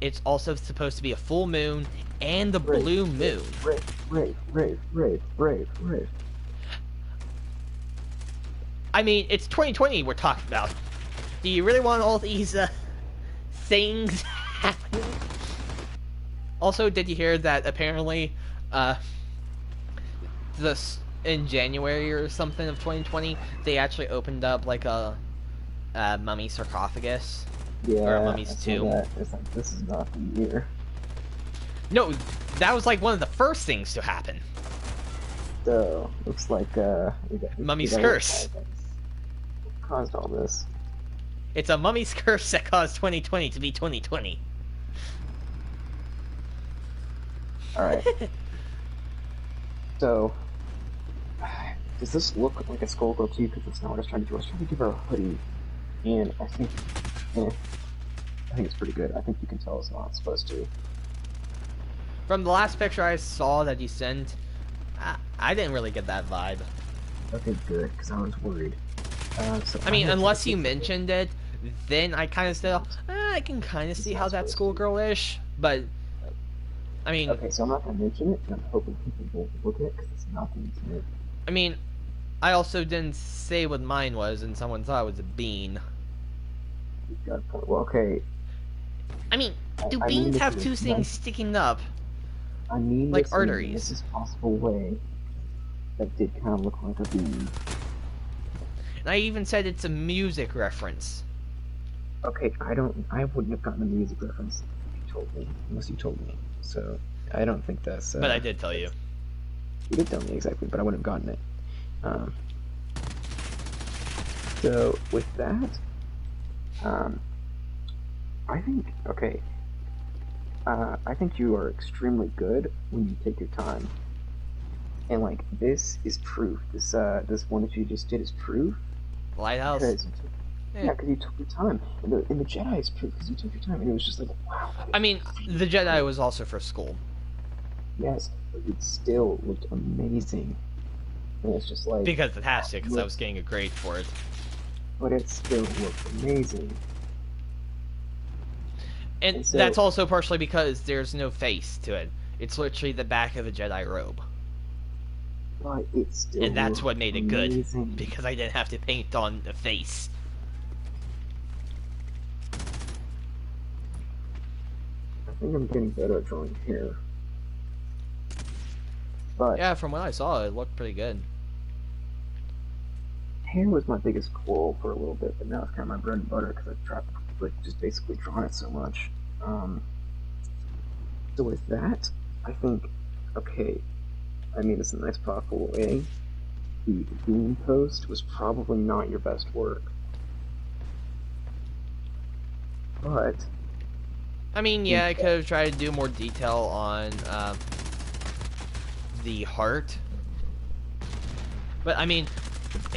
It's also supposed to be a full moon and the blue moon. Rave. I mean, it's 2020 we're talking about. Do you really want all these things happening? Also, did you hear that apparently this in January or something of 2020 they actually opened up like a mummy sarcophagus or a Yeah, mummy's I saw tomb? that. It's like this is not the year. No, that was like one of the first things to happen. So looks like Mummy's we got curse. what caused all this. It's a mummy's curse that caused 2020 to be 2020. All right. So does this look like a skullgirl to you? Because it's not what I was trying to do. I was trying to give her a hoodie, and I think it's pretty good. I think you can tell it's not supposed to. From the last picture I saw that you sent, I didn't really get that vibe. Okay, good, because I was worried. So I mean, have unless you pictures. mentioned it, then I kind of still, I can kind of see how that's schoolgirl-ish, but, I mean... Okay, so I'm not going to mention it, and I'm hoping people won't look at it, because it's not the internet. I mean, I also didn't say what mine was, and someone thought it was a bean. You've got a point. Well, okay. I mean, do I mean beans this have in two a things nice, sticking up? I mean Like this arteries. in the nicest possible way. That did kind of look like a bean. And I even said it's a music reference. Okay, I wouldn't have gotten the music reference if you told me, unless you told me. So, I don't think that's... But I did tell you. You did tell me exactly, but I wouldn't have gotten it. So, with that, I think, okay, I think you are extremely good when you take your time. And like this is proof. This one that you just did is proof Lighthouse. because Yeah. yeah, because you took your time. And the Jedi is proof because you took your time, and it was just like wow. I mean, the Jedi was also for school. Yes, but it still looked amazing. And it's just like Because it has to, because I look, was getting a grade for it. but it still looked amazing. And So, that's also partially because there's no face to it. It's literally the back of a Jedi robe. but it still And that's looked what made it amazing. good. Because I didn't have to paint on the face. I think I'm getting better at drawing hair. But Yeah, from what I saw, it looked pretty good. hair was my biggest quarrel for a little bit, but now it's kind of my bread and butter because I've tried, like, just basically drawn it so much. So with that, I think, okay, I mean this in a nice thoughtful way. The beam post was probably not your best work, but I mean, yeah, I could have tried to do more detail on the heart. But, I mean,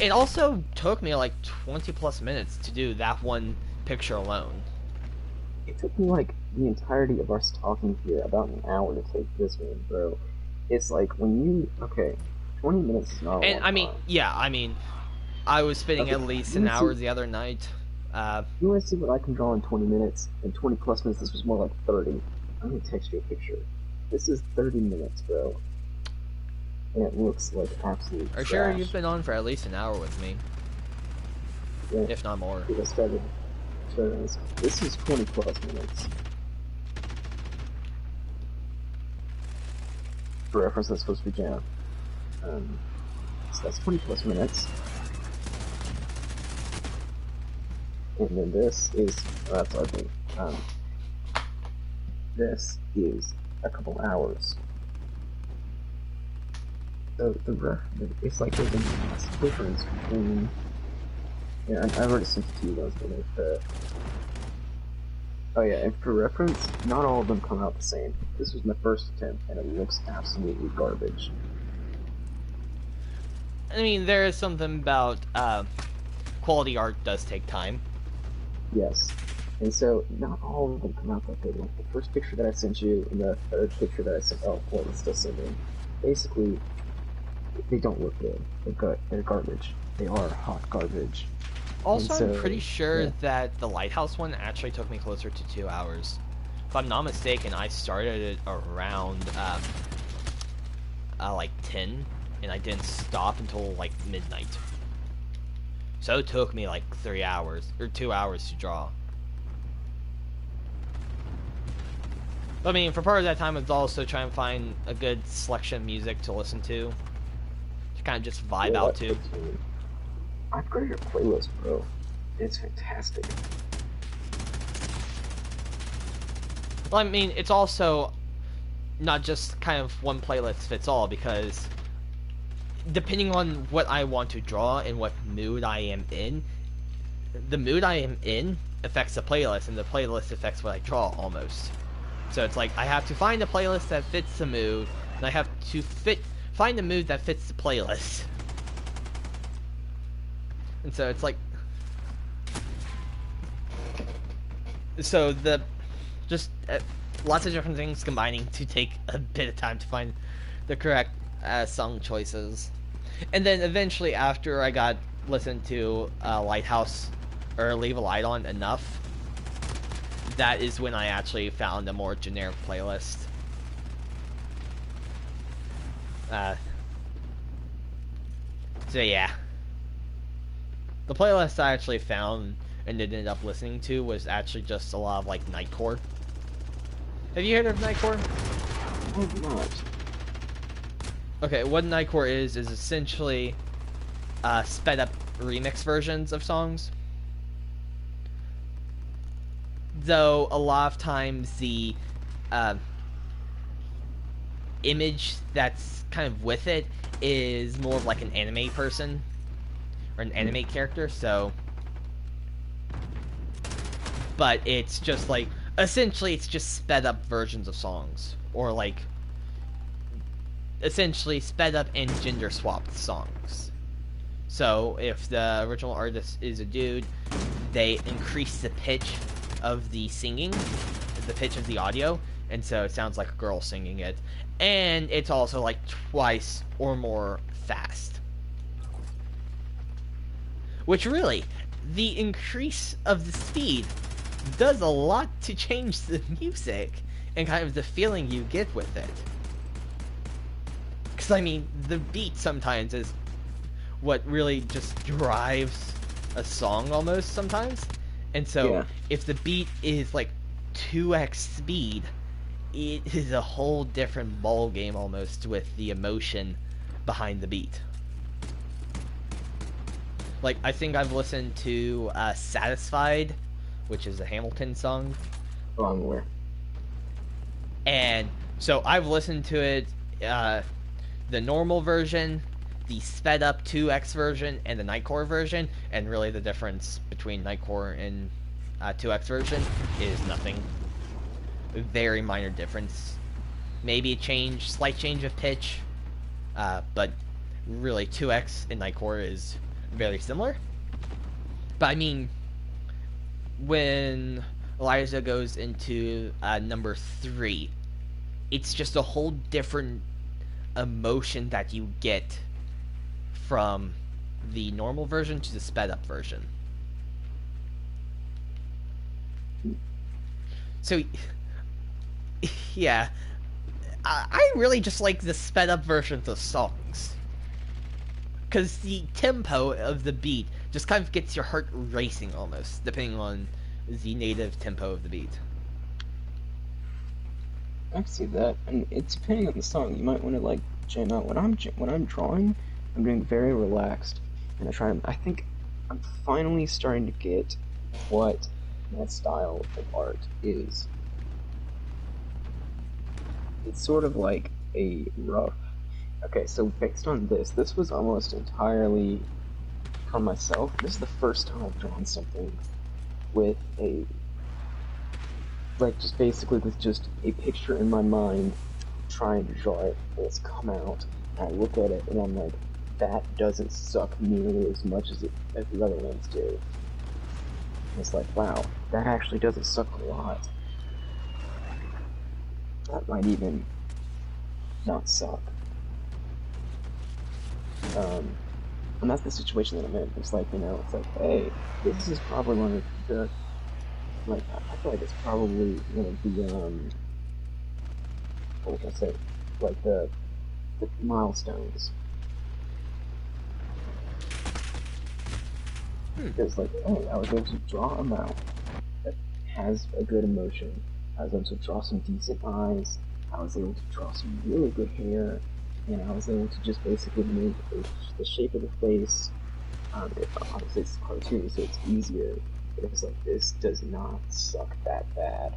it also took me like 20 plus minutes to do that one picture alone. it took me like the entirety of us talking here about an hour to take this one, bro. It's like when you, okay, 20 minutes is not a And, long I mean, time. yeah, I mean, I was spending Okay, at least you an wanna see- hour the other night. You want to see what I can draw in 20 minutes? In 20 plus minutes, this was more like 30. I'm gonna text you a picture. This is 30 minutes, bro. And it looks like absolute Are trash. sure you've been on for at least an hour with me, Yeah, if not more. I started this. This is 20 plus minutes. For reference, that's supposed to be jam. So that's 20 plus minutes. And then this is, that's ugly. This is a couple hours. So it's like there's a massive difference between, yeah, I've already sent it to you guys, but oh yeah, and for reference, not all of them come out the same. This was my first attempt, and it looks absolutely garbage. I mean, there is something about quality art does take time. Yes. And so, not all of them come out that good. Like the first picture that I sent you, and the third picture that I sent, oh, well, it's still sending. Basically, they don't look good. They're garbage. They are hot garbage. Also, And I'm so, pretty sure yeah. that the lighthouse one actually took me closer to 2 hours. If I'm not mistaken, I started it around like 10, and I didn't stop until like midnight. So it took me like 3 hours or 2 hours to draw. But, I mean, for part of that time, I was also trying to find a good selection of music to listen to kind of just vibe Yeah, out to. I've got your playlist, bro. It's fantastic. Well, I mean, it's also not just kind of one playlist fits all, because depending on what I want to draw and what mood I am in, the mood I am in affects the playlist, and the playlist affects what I draw almost. So it's like I have to find a playlist that fits the mood, and I have to find the mood that fits the playlist. And so it's like, so the just lots of different things combining to take a bit of time to find the correct song choices. And then eventually, after I got listened to Lighthouse or Leave a Light On enough, that is when I actually found a more generic playlist. So yeah, the playlist I actually found and ended up listening to was actually just a lot of like Nightcore. Have you heard of Nightcore? I have not. Okay, what Nightcore is essentially sped up remix versions of songs. Though a lot of times the image that's kind of with it is more of like an anime person or an anime character, so but it's just like essentially it's just sped up versions of songs, or like essentially sped up and gender swapped songs. So if the original artist is a dude, they increase the pitch of the singing, the pitch of the audio, and so it sounds like a girl singing it. And it's also like twice or more fast. Which really, the increase of the speed does a lot to change the music and kind of the feeling you get with it. Because, I mean, the beat sometimes is what really just drives a song almost sometimes. And so, Yeah. if the beat is like 2x speed, it is a whole different ball game almost with the emotion behind the beat. Like, I think I've listened to Satisfied, which is a Hamilton song. Oh, I'm aware. And so I've listened to it, the normal version, the sped up 2x version, and the Nightcore version. And really the difference between Nightcore and 2x version is nothing. A very minor difference. Maybe a slight change of pitch, but really 2x in Nightcore is very similar. But I mean, when Eliza goes into number 3, it's just a whole different emotion that you get from the normal version to the sped up version. So, yeah, I really just like the sped up versions of songs. Because the tempo of the beat just kind of gets your heart racing almost, depending on the native tempo of the beat. I can see that, and it's depending on the song. You might want to like jam out. When I'm drawing, I'm doing very relaxed, and I think I'm finally starting to get what that style of art is. It's sort of like a rough. Okay, so based on this was almost entirely from myself. This is the first time I've drawn something with just basically with just a picture in my mind, trying to draw it, and it's come out, and I look at it, and I'm like, that doesn't suck nearly as much as the other ones do. And it's like, wow, that actually doesn't suck a lot. That might even not suck. And that's the situation that I'm in. It's like, it's like, hey, this is probably one of the, like, I feel like it's probably one of the, what can I say, like the milestones. Because, like, hey, I was able to draw a mouth that has a good emotion. I was able to draw some decent eyes. I was able to draw some really good hair. And I was able to just basically make the shape of the face. Obviously, it's cartoon, so it's easier. But it's like, this does not suck that bad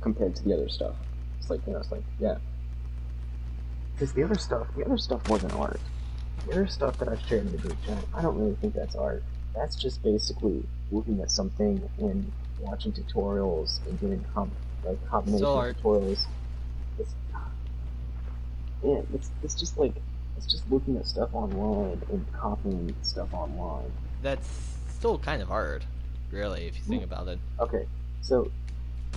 compared to the other stuff. It's like, it's like, yeah. Because the other stuff wasn't art. The other stuff that I shared in the group chat, I don't really think that's art. That's just basically looking at something and watching tutorials and doing combination tutorials. It's just like, it's just looking at stuff online and copying stuff online. That's still kind of hard, really, if you think about it. Okay, so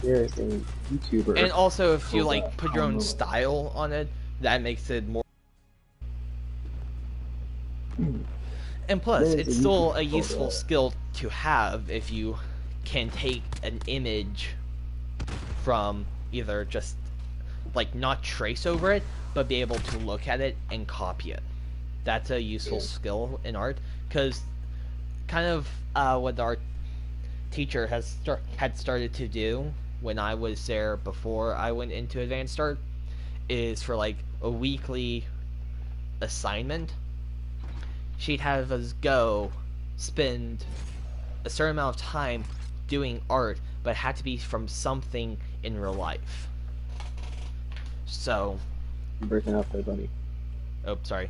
there's a YouTuber. And also, if you like put your own style on it, that makes it more. And plus, it's still a useful skill to have if you can take an image from either just like not trace over it, but be able to look at it and copy it. That's a useful skill in art, because kind of what the art teacher had started to do when I was there before I went into advanced art is for like a weekly assignment, she'd have us go spend a certain amount of time doing art, but it had to be from something in real life. So, I'm breaking up there, buddy. Oh, sorry.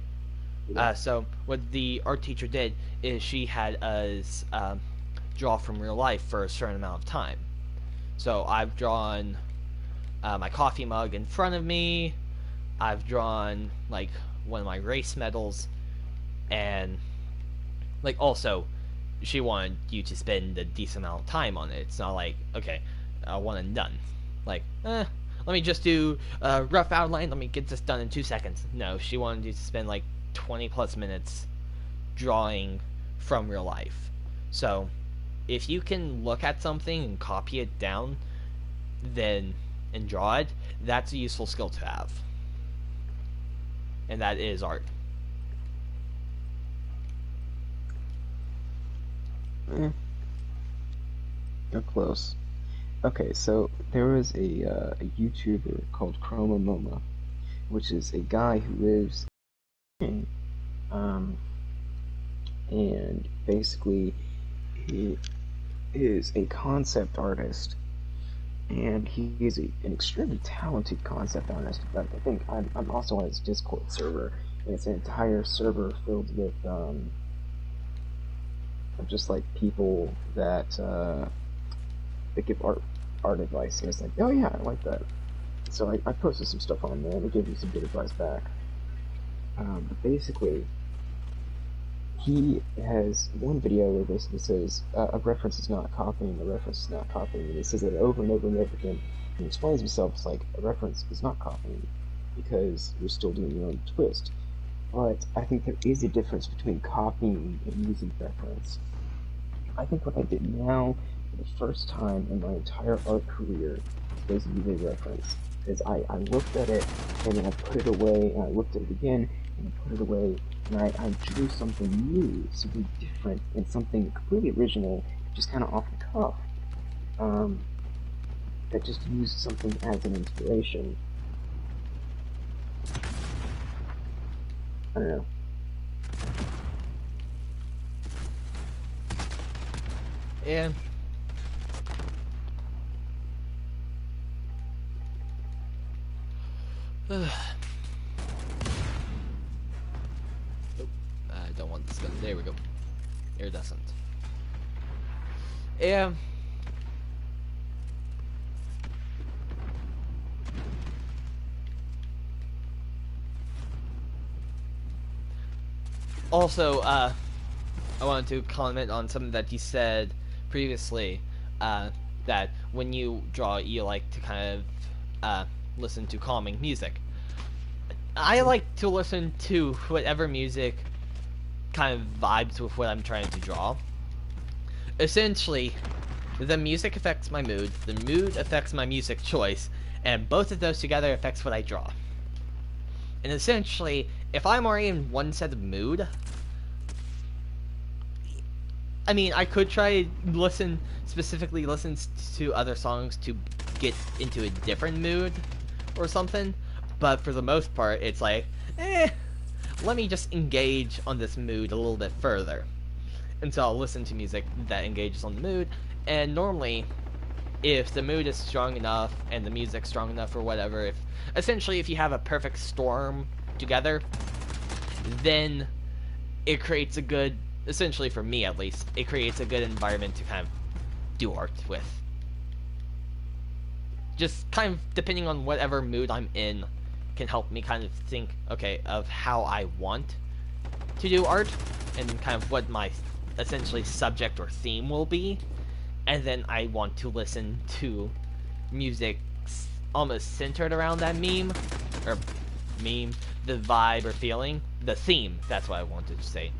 So what the art teacher did is she had us draw from real life for a certain amount of time. So I've drawn my coffee mug in front of me, I've drawn like one of my race medals, and like also she wanted you to spend a decent amount of time on it. It's not like, okay, I want it done. Like, let me just do a rough outline. Let me get this done in 2 seconds. No, she wanted you to spend like 20 plus minutes drawing from real life. So, if you can look at something and copy it down, then and draw it, that's a useful skill to have. And that is art. You're close. Okay, so there was a YouTuber called Chroma Moma, which is a guy who lives in, and basically he is a concept artist, and he is an extremely talented concept artist. In fact, I think I'm also on his Discord server, and it's an entire server filled with just like people that give art advice. And it's like, oh yeah, I like that. So I posted some stuff on there, and it gave me some good advice back. But basically, he has one video where basically says a reference is not copying, a reference is not copying, and he says it over and over and over again. And he explains himself, it's like a reference is not copying because you're still doing your own twist. But I think there is a difference between copying and using reference. I think what I did now, for the first time in my entire art career, was use a reference. Is I looked at it, and then I put it away, and I looked at it again, and I put it away, and I drew something new, something different, and something completely original, just kind of off the cuff. That just used something as an inspiration. I don't know. Yeah. Oh, I don't want this gun. There we go. Iridescent. Yeah. Also, I wanted to comment on something that you said previously, that when you draw, you like to kind of listen to calming music. I like to listen to whatever music kind of vibes with what I'm trying to draw. Essentially, the music affects my mood, the mood affects my music choice, and both of those together affects what I draw. And essentially, if I'm already in one set of mood, I mean, I could try specifically listen to other songs to get into a different mood or something, but for the most part, it's like, let me just engage on this mood a little bit further. And so I'll listen to music that engages on the mood, and normally, if the mood is strong enough and the music's strong enough or whatever, if you have a perfect storm together, then it creates a good, essentially for me at least, it creates a good environment to kind of do art with. Just kind of depending on whatever mood I'm in can help me kind of think, okay, of how I want to do art and kind of what my essentially subject or theme will be. And then I want to listen to music almost centered around that the vibe or feeling, the theme, that's what I wanted to say.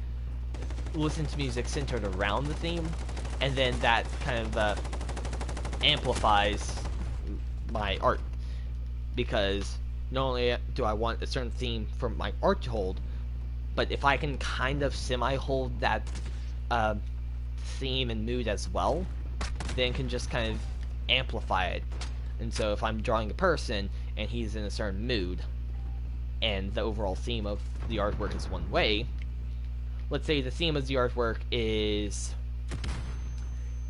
Listen to music centered around the theme, and then that kind of amplifies my art. Because not only do I want a certain theme for my art to hold, but if I can kind of semi-hold that theme and mood as well, then can just kind of amplify it. And so if I'm drawing a person and he's in a certain mood and the overall theme of the artwork is one way, let's say the theme of the artwork is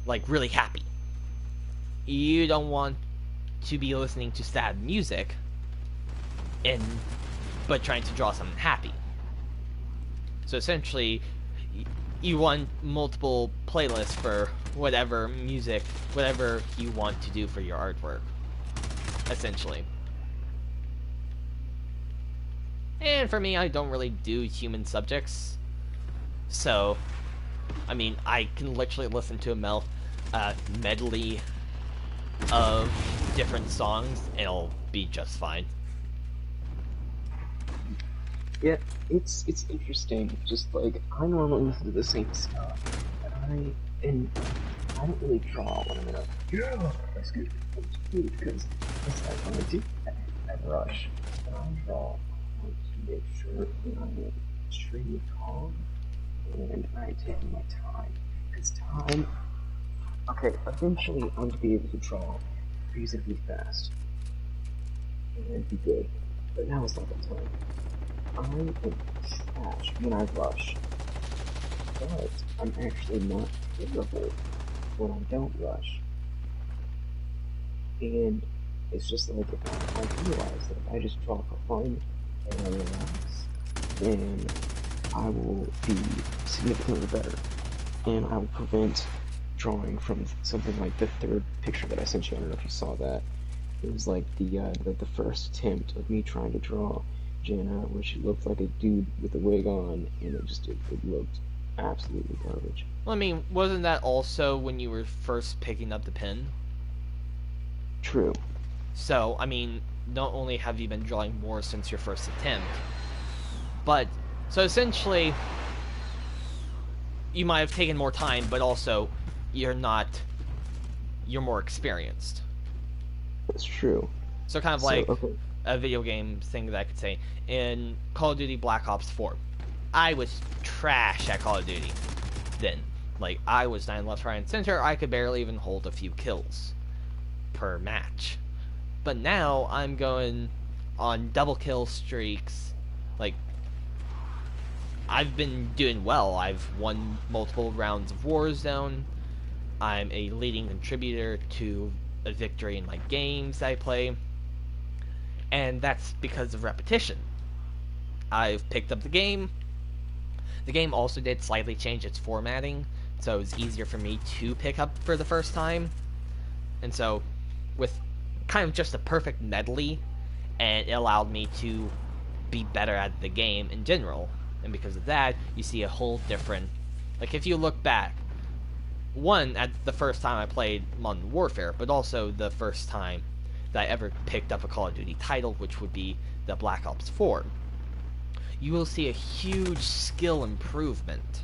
like really happy. You don't want to be listening to sad music but trying to draw something happy. So essentially you want multiple playlists for whatever music, whatever you want to do for your artwork, essentially. And for me, I don't really do human subjects. So, I mean, I can literally listen to a medley of different songs, and it'll be just fine. Yeah, it's interesting. Just like I normally listen to the same stuff, and I don't really draw when I'm in a excuse me because when I do that, I rush. When I draw, I want to make sure that I'm extremely calm and I'm taking my time. Because time, okay, eventually I'm going to be able to draw reasonably fast and be good. But now it's not the time. I am trash when I rush, but I'm actually not terrible when I don't rush. And it's just like I realize that if I just draw for fun and I relax, then I will be significantly better. And I will prevent drawing from something like the third picture that I sent you. I don't know if you saw that. It was like the first attempt of me trying to draw Jana, where she looked like a dude with a wig on, and it looked absolutely garbage. Well, I mean, wasn't that also when you were first picking up the pen? True. So, I mean, not only have you been drawing more since your first attempt, but, so essentially, you might have taken more time, but also, you're more experienced. That's true. So kind of So, like okay. a video game thing that I could say. In Call of Duty Black Ops 4, I was trash at Call of Duty then. Like, I was 9 left, right, and center. I could barely even hold a few kills per match. But now, I'm going on double kill streaks. Like, I've been doing well. I've won multiple rounds of Warzone. I'm a leading contributor to a victory in my games that I play. And that's because of repetition. I've picked up the game. The game also did slightly change its formatting, so it was easier for me to pick up for the first time. And so, with kind of just a perfect medley, and it allowed me to be better at the game in general. And because of that, you see a whole different... Like, if you look back, one, at the first time I played Modern Warfare, but also the first time that I ever picked up a Call of Duty title, which would be the Black Ops 4, you will see a huge skill improvement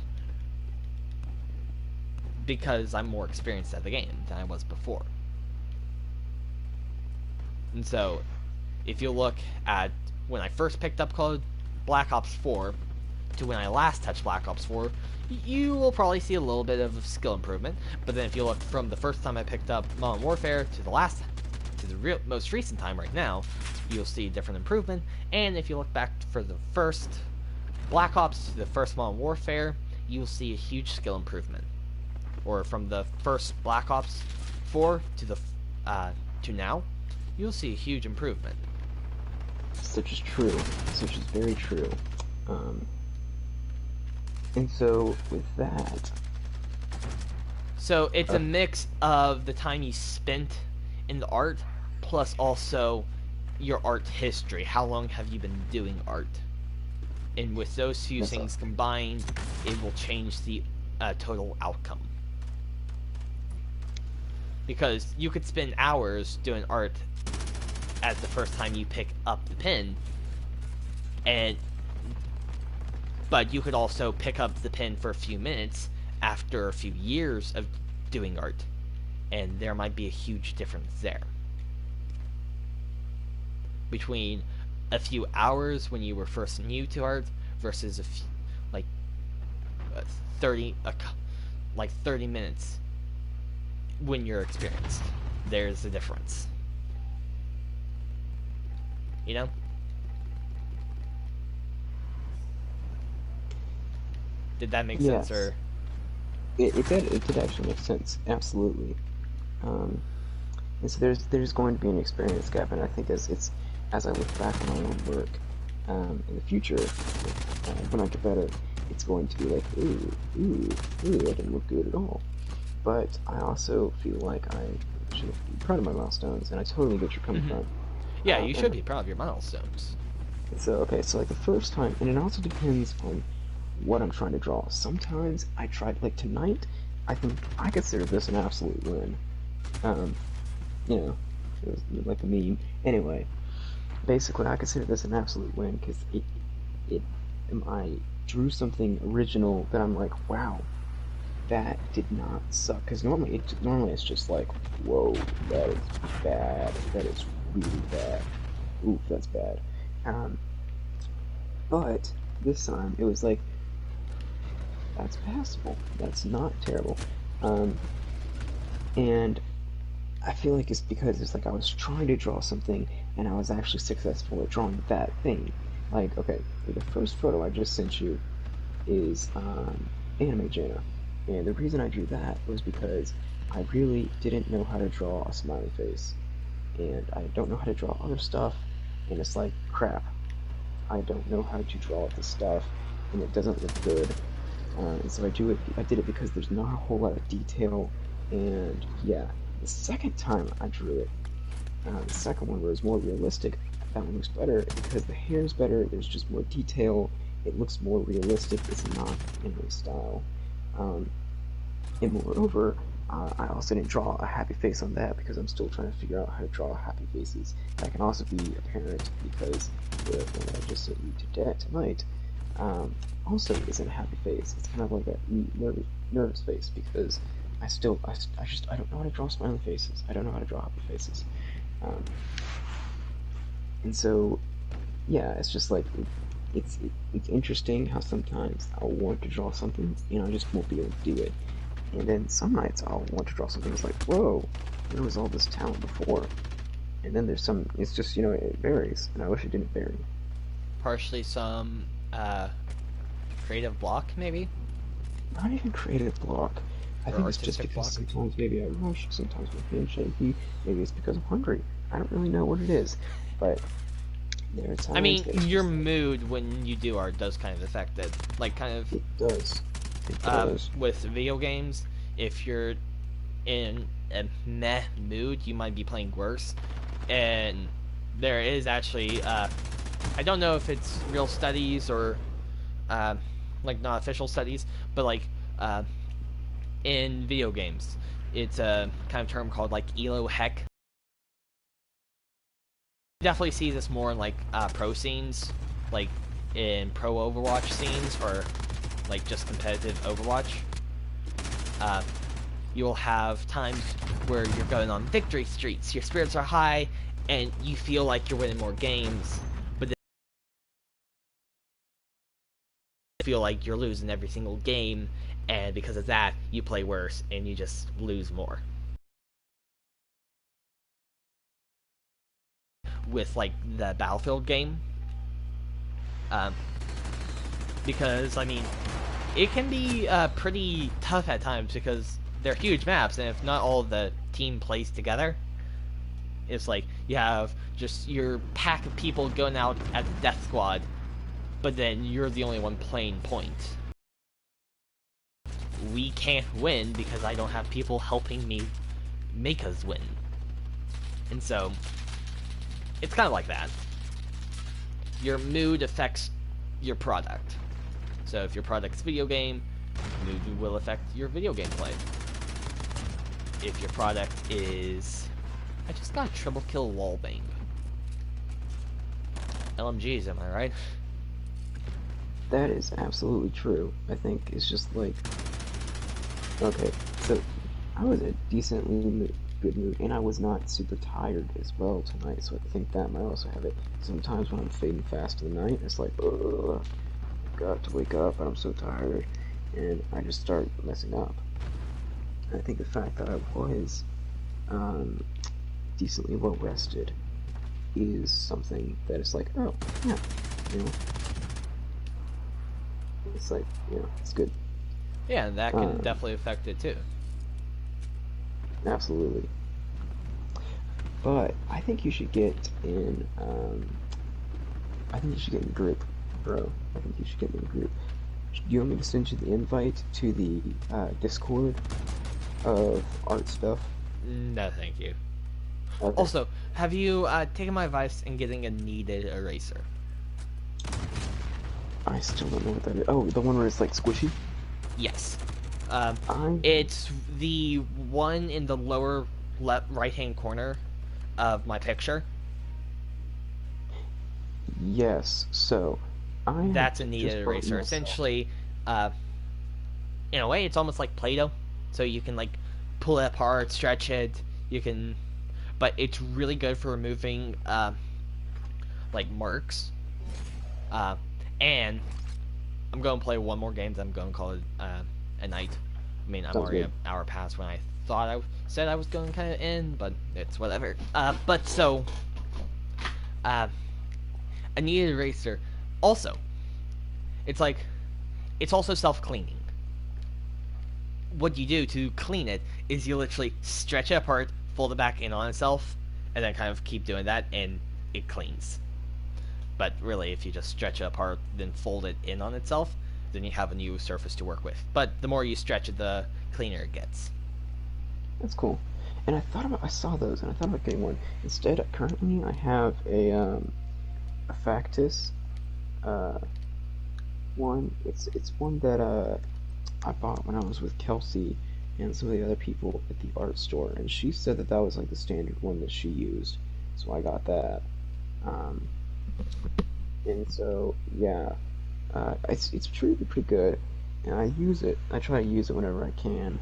because I'm more experienced at the game than I was before. And so, if you look at when I first picked up Black Ops 4 to when I last touched Black Ops 4, you will probably see a little bit of skill improvement. But then if you look from the first time I picked up Modern Warfare to the most recent time right now, you'll see different improvement. And if you look back for the first Black Ops to the first Modern Warfare, you'll see a huge skill improvement. Or from the first Black Ops 4 to now, you'll see a huge improvement. Such is true. Such is very true. And so, with that... So, it's a mix of the time you spent in the art, plus also your art history. How long have you been doing art? And with those few things combined, it will change the total outcome. Because you could spend hours doing art at the first time you pick up the pen, but you could also pick up the pen for a few minutes after a few years of doing art, and there might be a huge difference there between a few hours when you were first new to art versus 30 minutes when you're experienced. There's a difference, you know? Did that make sense? Or it did actually make sense, absolutely. And so there's going to be an experience gap, and I think as I look back on my own work in the future, when I get better, it's going to be like, ooh, that didn't look good at all. But I also feel like I should be proud of my milestones, and I totally get where you're coming from. Yeah, you should be proud of your milestones. So, okay, so like the first time, and it also depends on what I'm trying to draw. Sometimes I tried, like tonight, I think I consider this an absolute win. Um, you know, it was like a meme. Anyway, basically, I consider this an absolute win because it, I drew something original that I'm like, wow, that did not suck. Because normally it's just like, whoa, that is bad. That is really bad. Oof, that's bad. Um, but this time it was like, that's passable. That's not terrible. Um, and I feel like it's because it's like I was trying to draw something and I was actually successful at drawing that thing. Like, okay, the first photo I just sent you is Anime Jaina. And the reason I drew that was because I really didn't know how to draw a smiley face. And I don't know how to draw other stuff. And it's like, crap, I don't know how to draw this stuff. And it doesn't look good. And so I did it because there's not a whole lot of detail. And yeah, the second time I drew it, the second one was more realistic. That one looks better because the hair is better. There's just more detail. It looks more realistic. It's not anime style. Um, and moreover, I also didn't draw a happy face on that because I'm still trying to figure out how to draw happy faces. That can also be apparent because the one that I just sent you tonight also isn't a happy face. It's kind of like a nervous face because I don't know how to draw smiley faces. I don't know how to draw happy faces. Um, and so, yeah, it's just like it's interesting how sometimes I'll want to draw something and I just won't be able to do it. And then some nights I'll want to draw something that's like, whoa, there was all this talent before. And then there's some, it's just, it varies. And I wish it didn't vary. Partially some creative block, maybe, Not even creative block. I or think it's just artistic because block. sometimes maybe I rush, sometimes my hand's shaky, maybe it's because I'm hungry. I don't really know what it is. But there are I times mean, that it's your just like, mood when you do art does kind of affect it. Like, kind of it does. It does. with video games, if you're in a meh mood, you might be playing worse. And there is actually, I don't know if it's real studies or like not official studies, but like in video games, it's a kind of term called like elo heck. You definitely see this more in like pro scenes, like in pro Overwatch scenes or like just competitive Overwatch. Uh, you'll have times where you're going on victory streaks, your spirits are high, and you feel like you're winning more games, but then you feel like you're losing every single game, and because of that, you play worse and you just lose more. With like the Battlefield game, um, because I mean, it can be pretty tough at times because they're huge maps, and if not all of the team plays together, it's like you have just your pack of people going out as a death squad, but then you're the only one playing point. We can't win because I don't have people helping me make us win. And so, it's kind of like that. Your mood affects your product. So if your product's video game, mood will affect your video game play. If your product is... I just got a triple kill wallbang. LMGs, am I right? That is absolutely true. I think it's just like, okay, so I was in a decently good mood, and I was not super tired as well tonight, so I think that might also have it. Sometimes when I'm fading fast in the night, it's like, ugh, I've got to wake up, and I'm so tired, and I just start messing up. And I think the fact that I was decently well rested is something that is like, oh, yeah, you know, it's like, it's good. Yeah, that can definitely affect it too. Absolutely. But I think you should get I think you should get in group, bro. I think you should get in group. Do you want me to send you the invite to the Discord of art stuff? No, thank you. Okay. Also, have you taken my advice in getting a kneaded eraser? I still don't know what that is. Oh, the one where it's like squishy? Yes. I It's the one in the lower left right-hand corner of my picture. Yes. So I have That's a just kneaded bought eraser. myself. Essentially, uh, in a way, it's almost like Play-Doh. So you can like pull it apart, stretch it. You can, but it's really good for removing like marks. Uh, and I'm going to play one more game. Then I'm going to call it a night. I mean, I'm Sounds already good. an hour past when I thought I said I was going to kind of end, but it's whatever. But so, uh, a kneaded eraser. Also, it's like it's also self-cleaning. What you do to clean it is you literally stretch it apart, fold it back in on itself, and then kind of keep doing that, and it cleans. But really, if you just stretch it apart, then fold it in on itself, then you have a new surface to work with. But the more you stretch it, the cleaner it gets. That's cool. And I saw those, and I thought about getting one. Instead, currently I have a Factus, uh, one. It's one that I bought when I was with Kelsey and some of the other people at the art store, and she said that that was like the standard one that she used, so I got that. Um, and so yeah, it's truly pretty good, and I use it. I try to use it whenever I can.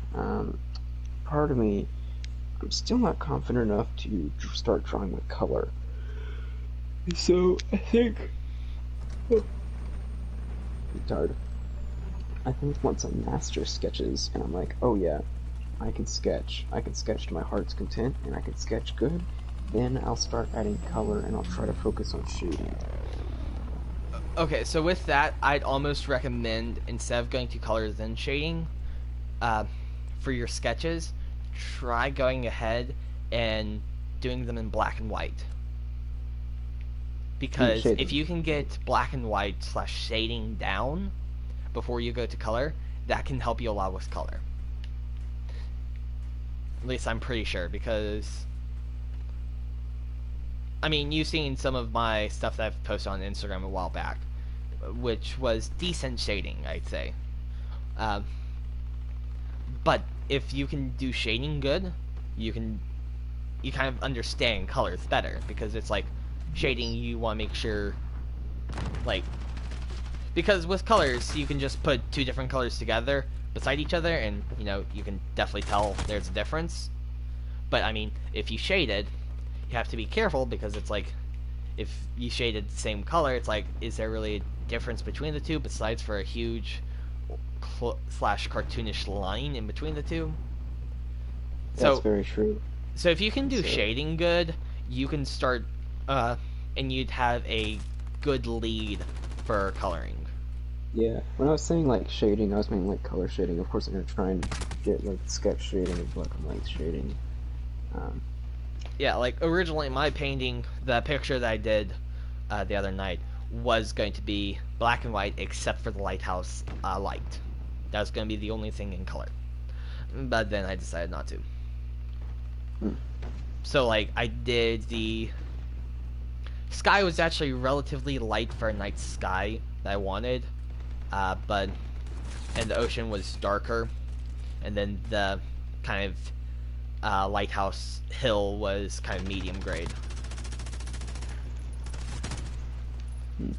Part of me, I'm still not confident enough to start drawing with color. So I think, oh, I'm tired. I think once I master sketches and I'm like, oh yeah, I can sketch to my heart's content and I can sketch good, then I'll start adding color and I'll try to focus on shading. Okay, so with that, I'd almost recommend, instead of going to colors and shading, uh, for your sketches, try going ahead and doing them in black and white. Because if Shading. you can get black and white slash shading down before you go to color, that can help you a lot with color. At least I'm pretty sure, because I mean, you've seen some of my stuff that I've posted on Instagram a while back, which was decent shading, I'd say. Um, but if you can do shading good, you kind of understand colors better, because it's like shading, Yes. you want to make sure, like, because with colors you can just put two different colors together beside each other, and you can definitely tell there's a difference. But I mean, if you shaded, you have to be careful, because it's like, if you shaded the same color, it's like, is there really a difference between the two besides for a huge slash cartoonish line in between the two? That's So very true. so if you can do So shading good, you can start, and you'd have a good lead for coloring. yeah, when I was saying like shading, I was meaning like color shading. Of course, I'm gonna try and get like sketch shading and black and white shading. Um, Yeah, like originally my painting, the picture that I did the other night, was going to be black and white except for the lighthouse light. That was going to be the only thing in color. But then I decided not to. hmm, So like I did the sky was actually relatively light for a night sky that I wanted, but and the ocean was darker, and then the kind of lighthouse hill was kind of medium grade. hmm.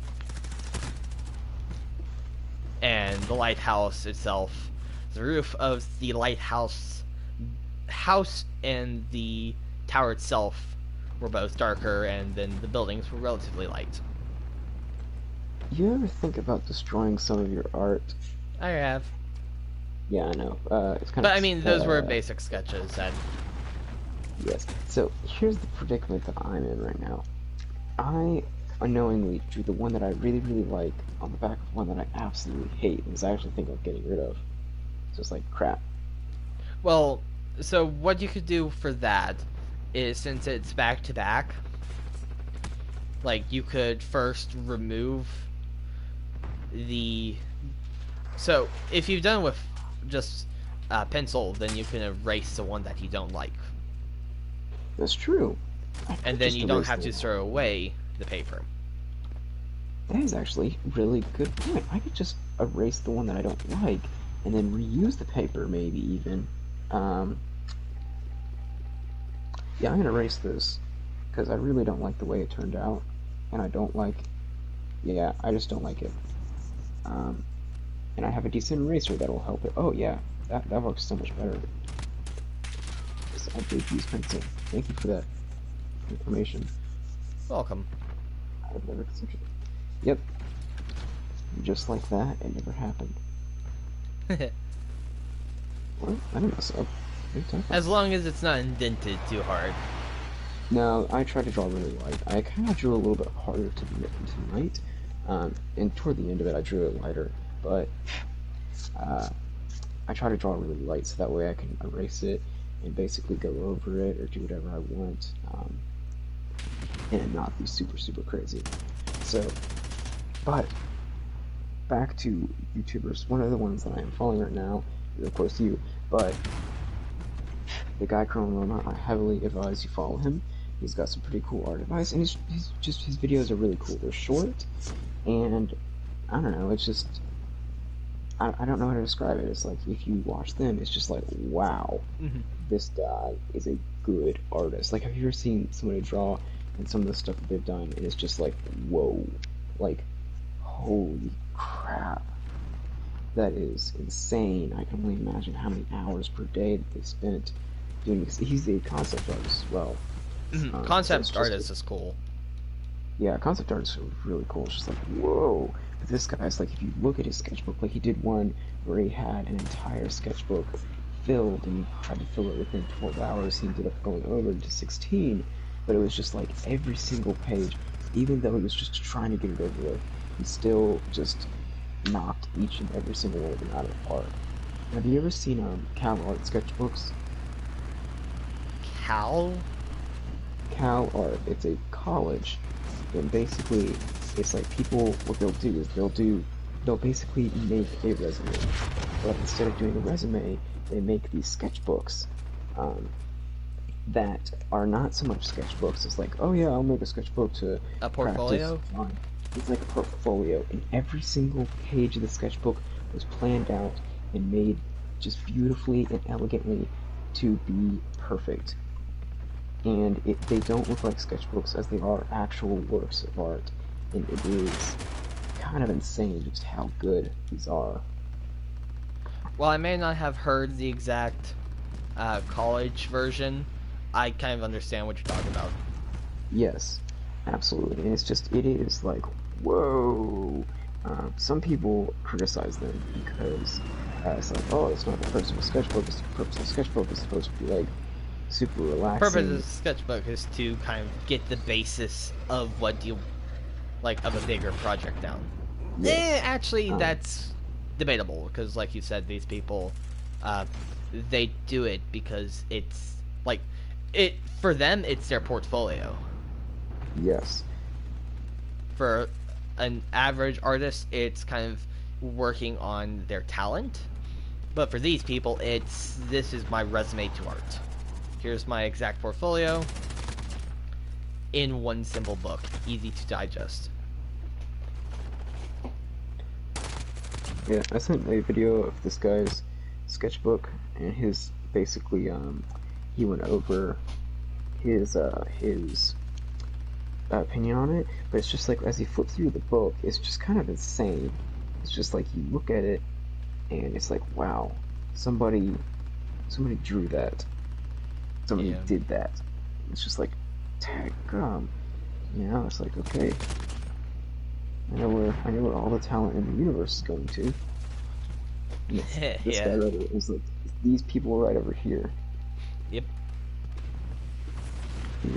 And the lighthouse itself, the roof of the lighthouse house and the tower itself were both darker, and then the buildings were relatively light. You ever think about destroying some of your art? I have, Yeah, I know. It's kind but of I mean, those were basic sketches, and yes. So here's the predicament that I'm in right now. I unknowingly drew the one that I really, really like on the back of one that I absolutely hate, and was actually thinking of getting rid of. So it's like crap. well, so what you could do for that is, since it's back to back, like you could first remove the. So if you've done with just pencil, then you can erase the one that you don't like, That's true. and then you don't have to throw away the paper. that is actually a really good point. I could just erase the one that I don't like, and then reuse the paper, maybe even. Um, yeah, I'm gonna erase this, because I really don't like the way it turned out, and I don't like, yeah, I just don't like it. Um, and I have a decent eraser that'll help it. Oh yeah, that works so much better. I did use pencil. Thank you for that information. Welcome. I've never considered it. Yep, just like that, it never happened. What? I didn't mess up. What are you talking about? As long as it's not indented too hard. No, I tried to draw really light. I kind of drew a little bit harder tonight, and toward the end of it, I drew it lighter. But I try to draw really light so that way I can erase it and basically go over it or do whatever I want, and not be super crazy. So, but back to YouTubers. One of the ones that I am following right now is of course you, but the guy Cronoma, I heavily advise you follow him. He's got some pretty cool art advice, and his videos are really cool. They're short, and I don't know, it's just I don't know how to describe it. It's like if you watch them, it's just like, wow, this guy is a good artist. Like, have you ever seen somebody draw and some of the stuff that they've done, and it's just like, whoa, like, holy crap, that is insane. I can only imagine how many hours per day that they spent doing this. He's a concept artist as well. Concept so artist is cool. Yeah, concept art is really cool. It's just like, whoa. But this guy's like, if you look at his sketchbook, like he did one where he had an entire sketchbook filled and he tried to fill it within 12 hours. He ended up going over to 16, but it was just like every single page, even though he was just trying to get it over with, he still just knocked each and every single one of them out of the park. Have you ever seen Cal Art sketchbooks? Cal? Cal Art. It's a college, and basically, it's like people, what they'll do is they'll basically make a resume, but instead of doing a resume, they make these sketchbooks, that are not so much sketchbooks. It's like, oh yeah, I'll make a sketchbook to A portfolio? practice. It's like a portfolio, and every single page of the sketchbook was planned out and made just beautifully and elegantly to be perfect. And they don't look like sketchbooks as they are actual works of art, and it is kind of insane just how good these are. While I may not have heard the exact college version, I kind of understand what you're talking about. Yes, absolutely. And it is like, whoa. Some people criticize them because it's like, oh, it's not a personal sketchbook. It's a personal sketchbook. It's supposed to be like super relaxing. Purpose of the sketchbook is to kind of get the basis of what you like of a bigger project down. Yes. Actually, that's debatable because, like you said, these people they do it because it's like it for them. It's their portfolio. Yes. For an average artist, it's kind of working on their talent. But for these people, this is my resume to art. Here's my exact portfolio in one simple book, easy to digest. Yeah, I sent a video of this guy's sketchbook, and his basically he went over his opinion on it, but it's just like as he flipped through the book, it's just kind of insane. It's just like you look at it, and it's like, wow, somebody drew that. Somebody did that. It's just like, it's like, okay, I know where all the talent in the universe is going to. This guy right here is like, these people right over here. Yep.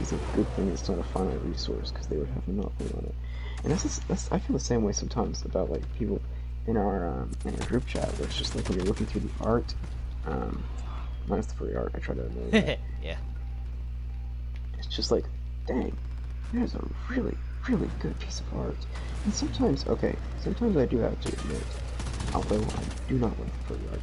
It's a good thing it's not a finite resource because they would have nothing on it. And that's I feel the same way sometimes about like people in our group chat where it's just like when you're looking through the art, minus the free art, I try to avoid that. Yeah. It's just like, dang, there's a really good piece of art. And sometimes I do have to admit, although I do not like the free art,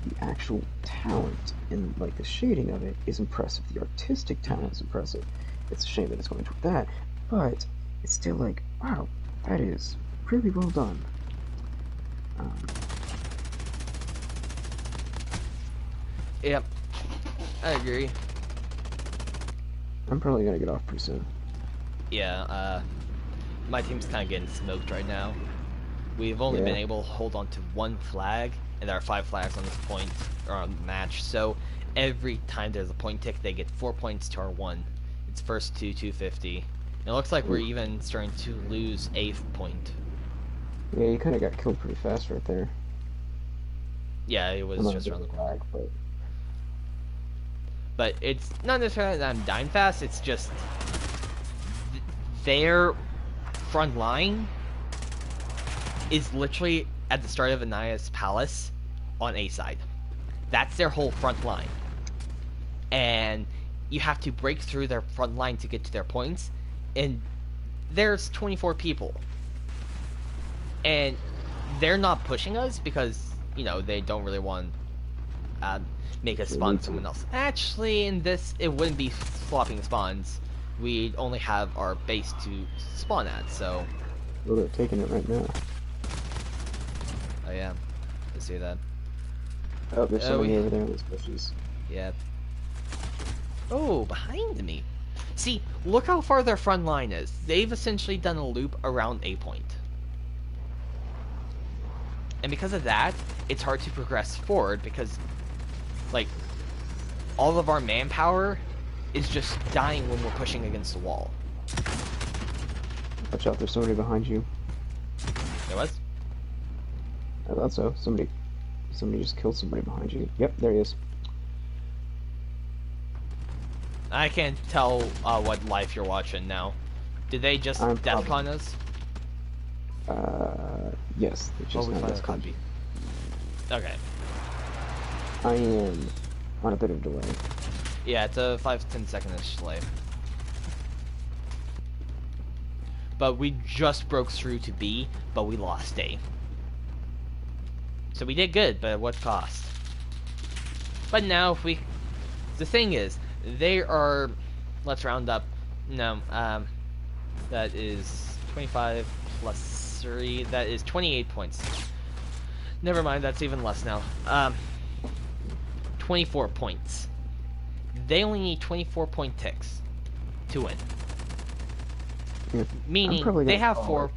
the actual talent and like the shading of it is impressive. The artistic talent is impressive. It's a shame that it's going toward that, but it's still like, wow, that is really well done. Yep, I agree. I'm probably gonna get off pretty soon. Yeah, my team's kind of getting smoked right now. We've only been Yeah. able to hold on to one flag, and there are 5 flags on this point, or on the match, so every time there's a point tick, they get 4 points to our 1. It's first to 250. And it looks like we're even starting to lose a point. Yeah, you kind of got killed pretty fast right there. Yeah, it was just around the corner. But it's not necessarily that I'm dying fast, it's just their front line is literally at the start of Anaya's palace on A side. That's their whole front line. And you have to break through their front line to get to their points. And there's 24 people. And they're not pushing us because, you know, they don't really want to make us spawn someone else. Actually, in this, it wouldn't be swapping spawns. We'd only have our base to spawn at, so... Well, they're taking it right now. Oh, yeah. I see that. Oh, there's somebody over there in those bushes. Yeah. Oh, behind me. See, look how far their front line is. They've essentially done a loop around A point. And because of that, it's hard to progress forward because, like, all of our manpower is just dying when we're pushing against the wall. Watch out, there's somebody behind you. There was? I thought so. Somebody just killed somebody behind you. Yep, there he is. I can't tell what life you're watching now. Did they just deathcon us? Yes. They just could be. Okay. I am on a bit of delay. Yeah, it's a 5-10 second-ish delay. But we just broke through to B, but we lost A. So we did good, but at what cost? But now if we... The thing is, they are... Let's round up. No, that is 25 plus 3. That is 28 points. Never mind, that's even less now. 24 points. They only need 24 point ticks to win. Yeah. Meaning they have 4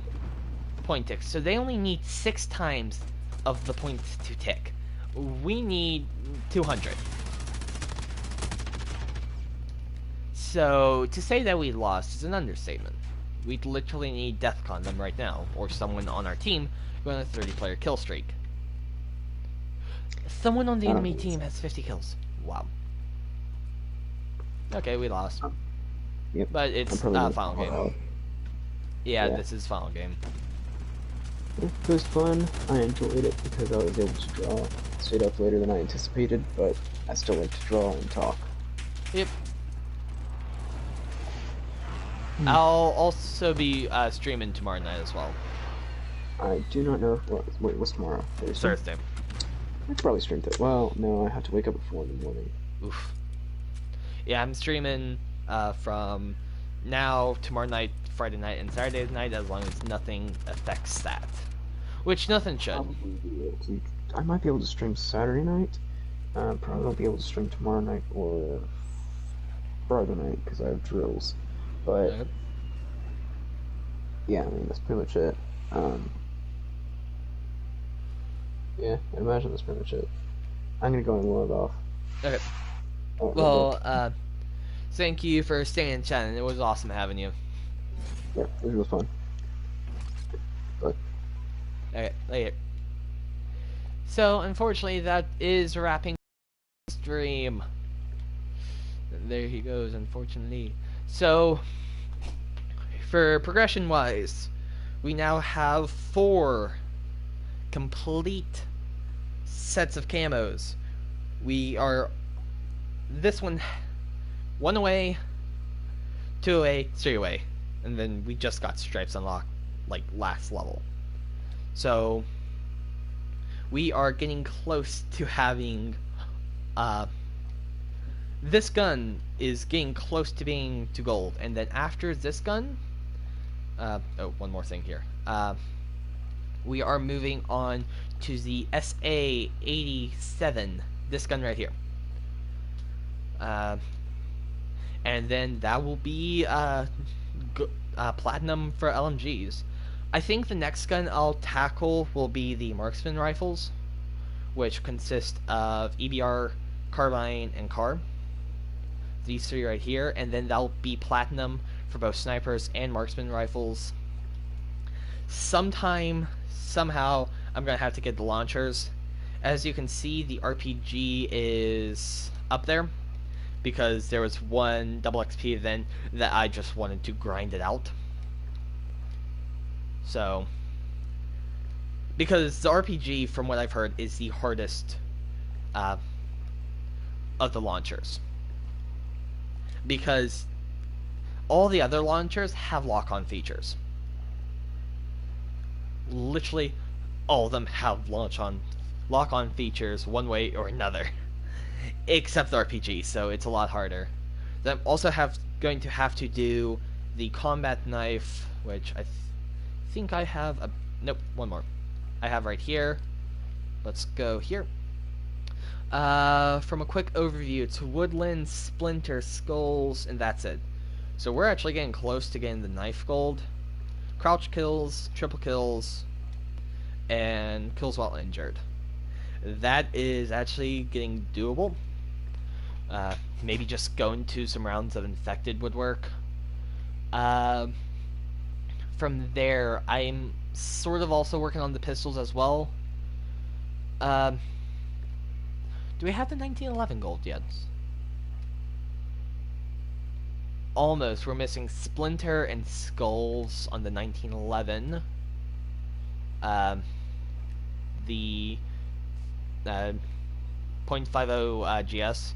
point ticks, so they only need 6 times of the points to tick. We need 200. So to say that we lost is an understatement. We'd literally need deathcon them right now, or someone on our team going on a 30-player kill streak. Someone on the enemy team has 50 kills. Wow. Okay, we lost. Yep. But it's final game. Yeah, this is final game. It was fun. I enjoyed it because I was able to draw. Stayed up later than I anticipated, but I still like to draw and talk. Yep. I'll also be streaming tomorrow night as well. I do not know. Wait, what's tomorrow? Thursday. I could probably stream it. Well, no, I have to wake up at 4 in the morning. Oof. Yeah, I'm streaming from now, tomorrow night, Friday night, and Saturday night, as long as nothing affects that. Which nothing should. I might be able to stream Saturday night. Probably won't be able to stream tomorrow night or Friday night because I have drills. But yeah, I mean that's pretty much it. Yeah, I imagine that's pretty much it. I'm gonna go and log off. Okay. Well, thank you for staying in chat, and it was awesome having you. Yeah, it was fun. But okay, later. So, unfortunately, that is wrapping the stream. There he goes, unfortunately. So, for progression-wise, we now have 4 complete sets of camos. We are this one away, 2 away, 3 away, and then we just got stripes unlocked like last level. So we are getting close to having this gun is getting close to being to gold, and then after this gun, oh, one more thing here. we are moving on to the SA-87, this gun right here. And then that will be platinum for LMGs. I think the next gun I'll tackle will be the marksman rifles, which consist of EBR, carbine, and CAR. These three right here, and then that'll be platinum for both snipers and marksman rifles. Sometime, somehow, I'm gonna have to get the launchers. As you can see, the RPG is up there because there was one double XP event that I just wanted to grind it out. So, because the RPG, from what I've heard, is the hardest of the launchers. Because all the other launchers have lock-on features. Literally, all of them have lock-on features one way or another. Except the RPG, so it's a lot harder. Then I'm also going to have to do the combat knife, which I think I have a... Nope, one more. I have right here. Let's go here. From a quick overview, it's woodland, splinter, skulls, and that's it. So we're actually getting close to getting the knife gold. Crouch kills, triple kills, and kills while injured. That is actually getting doable. Maybe just going to some rounds of infected would work. From there, I'm sort of also working on the pistols as well. Do we have the 1911 gold yet? Almost. We're missing Splinter and Skulls on the 1911. The .50 GS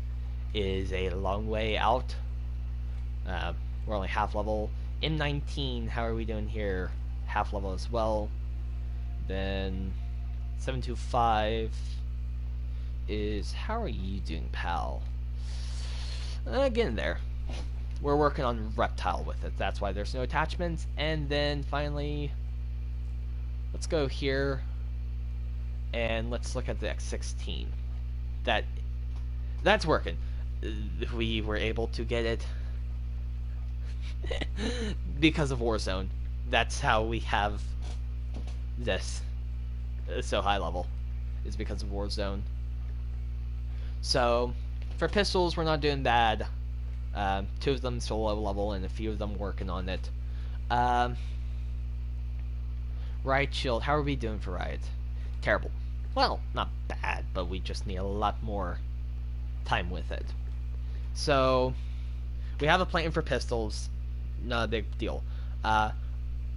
is a long way out. We're only half level. M19, how are we doing here? Half level as well. Then 725 is... How are you doing, pal? Getting there. We're working on Reptile with it. That's why there's no attachments. And then finally, let's go here and let's look at the X16. That's working. We were able to get it because of Warzone. That's how we have this so high level, is because of Warzone. So for pistols, we're not doing bad. 2 of them still low level, and a few of them working on it. Riot Shield, how are we doing for Riot? Terrible. Well, not bad, but we just need a lot more time with it. So, we have a plan for pistols. Not a big deal.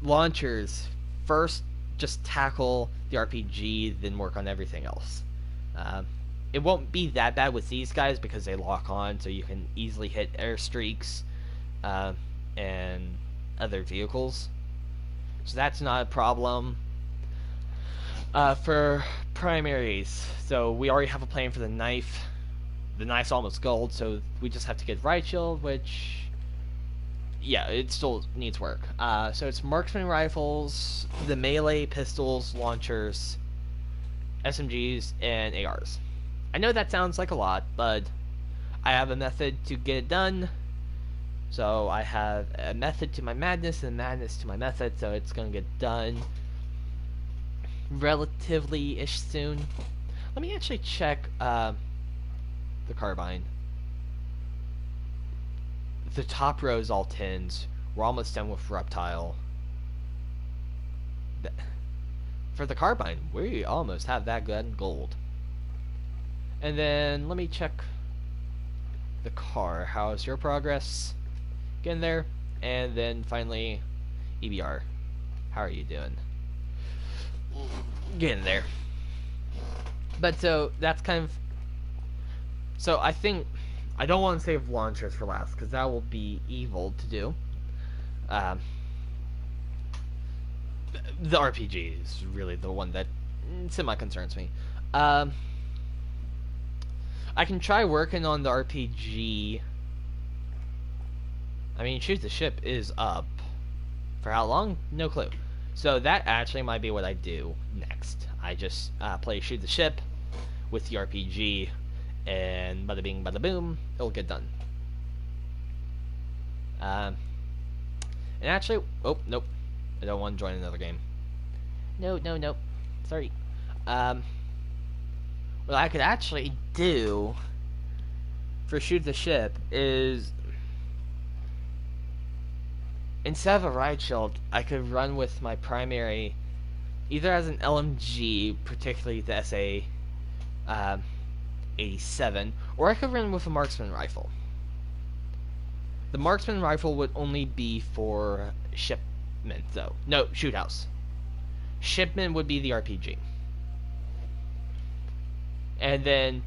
Launchers, first just tackle the RPG, then work on everything else. It won't be that bad with these guys because they lock on, so you can easily hit airstreaks and other vehicles. So that's not a problem. For primaries, so we already have a plan for the knife. The knife's almost gold, so we just have to get Riot Shield, which... yeah, it still needs work. So it's marksman rifles, the melee pistols, launchers, SMGs, and ARs. I know that sounds like a lot, but I have a method to get it done. So I have a method to my madness and a madness to my method, so it's going to get done relatively-ish soon. Let me actually check the carbine. The top row is all 10s. We're almost done with Reptile. For the carbine, we almost have that good gold. And then, let me check the car. How's your progress? Getting there. And then, finally, EBR. How are you doing? Getting there. But, so, that's kind of... So, I think... I don't want to save launchers for last, because that will be evil to do. The RPG is really the one that semi-concerns me. I can try working on the RPG. I mean, Shoot the Ship is up. For how long? No clue. So that actually might be what I do next. I just play Shoot the Ship with the RPG, and bada bing, bada boom, it'll get done. And actually, oh, nope. I don't want to join another game. No. Sorry. What I could actually do for Shoot the Ship is, instead of a riot shield, I could run with my primary either as an LMG, particularly the SA 87, or I could run with a marksman rifle. The marksman rifle would only be for shipment, though. No, shoot house. Shipment would be the RPG. And then,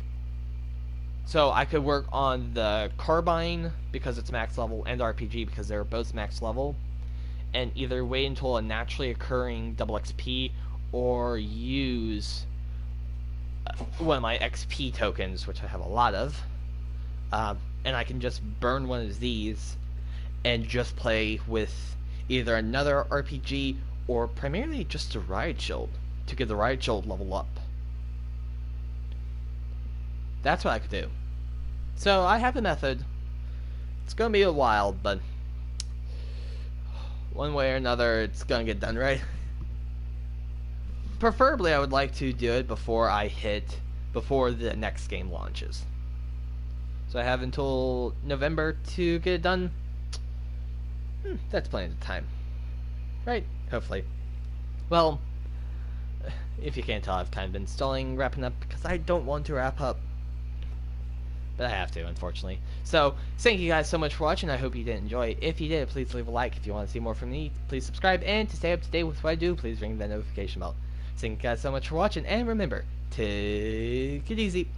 so I could work on the carbine because it's max level and RPG because they're both max level, and either wait until a naturally occurring double XP or use one of my XP tokens, which I have a lot of, and I can just burn one of these and just play with either another RPG or primarily just a riot shield to get the riot shield level up. That's what I could do. So I have the method. It's gonna be a while, but one way or another, it's gonna get done, right? Preferably, I would like to do it before the next game launches. So I have until November to get it done. That's plenty of time, right? Hopefully. Well, if you can't tell, I've kind of been stalling wrapping up because I don't want to wrap up. But I have to, unfortunately. So, thank you guys so much for watching. I hope you did enjoy. If you did, please leave a like. If you want to see more from me, please subscribe. And to stay up to date with what I do, please ring the notification bell. Thank you guys so much for watching. And remember, take it easy.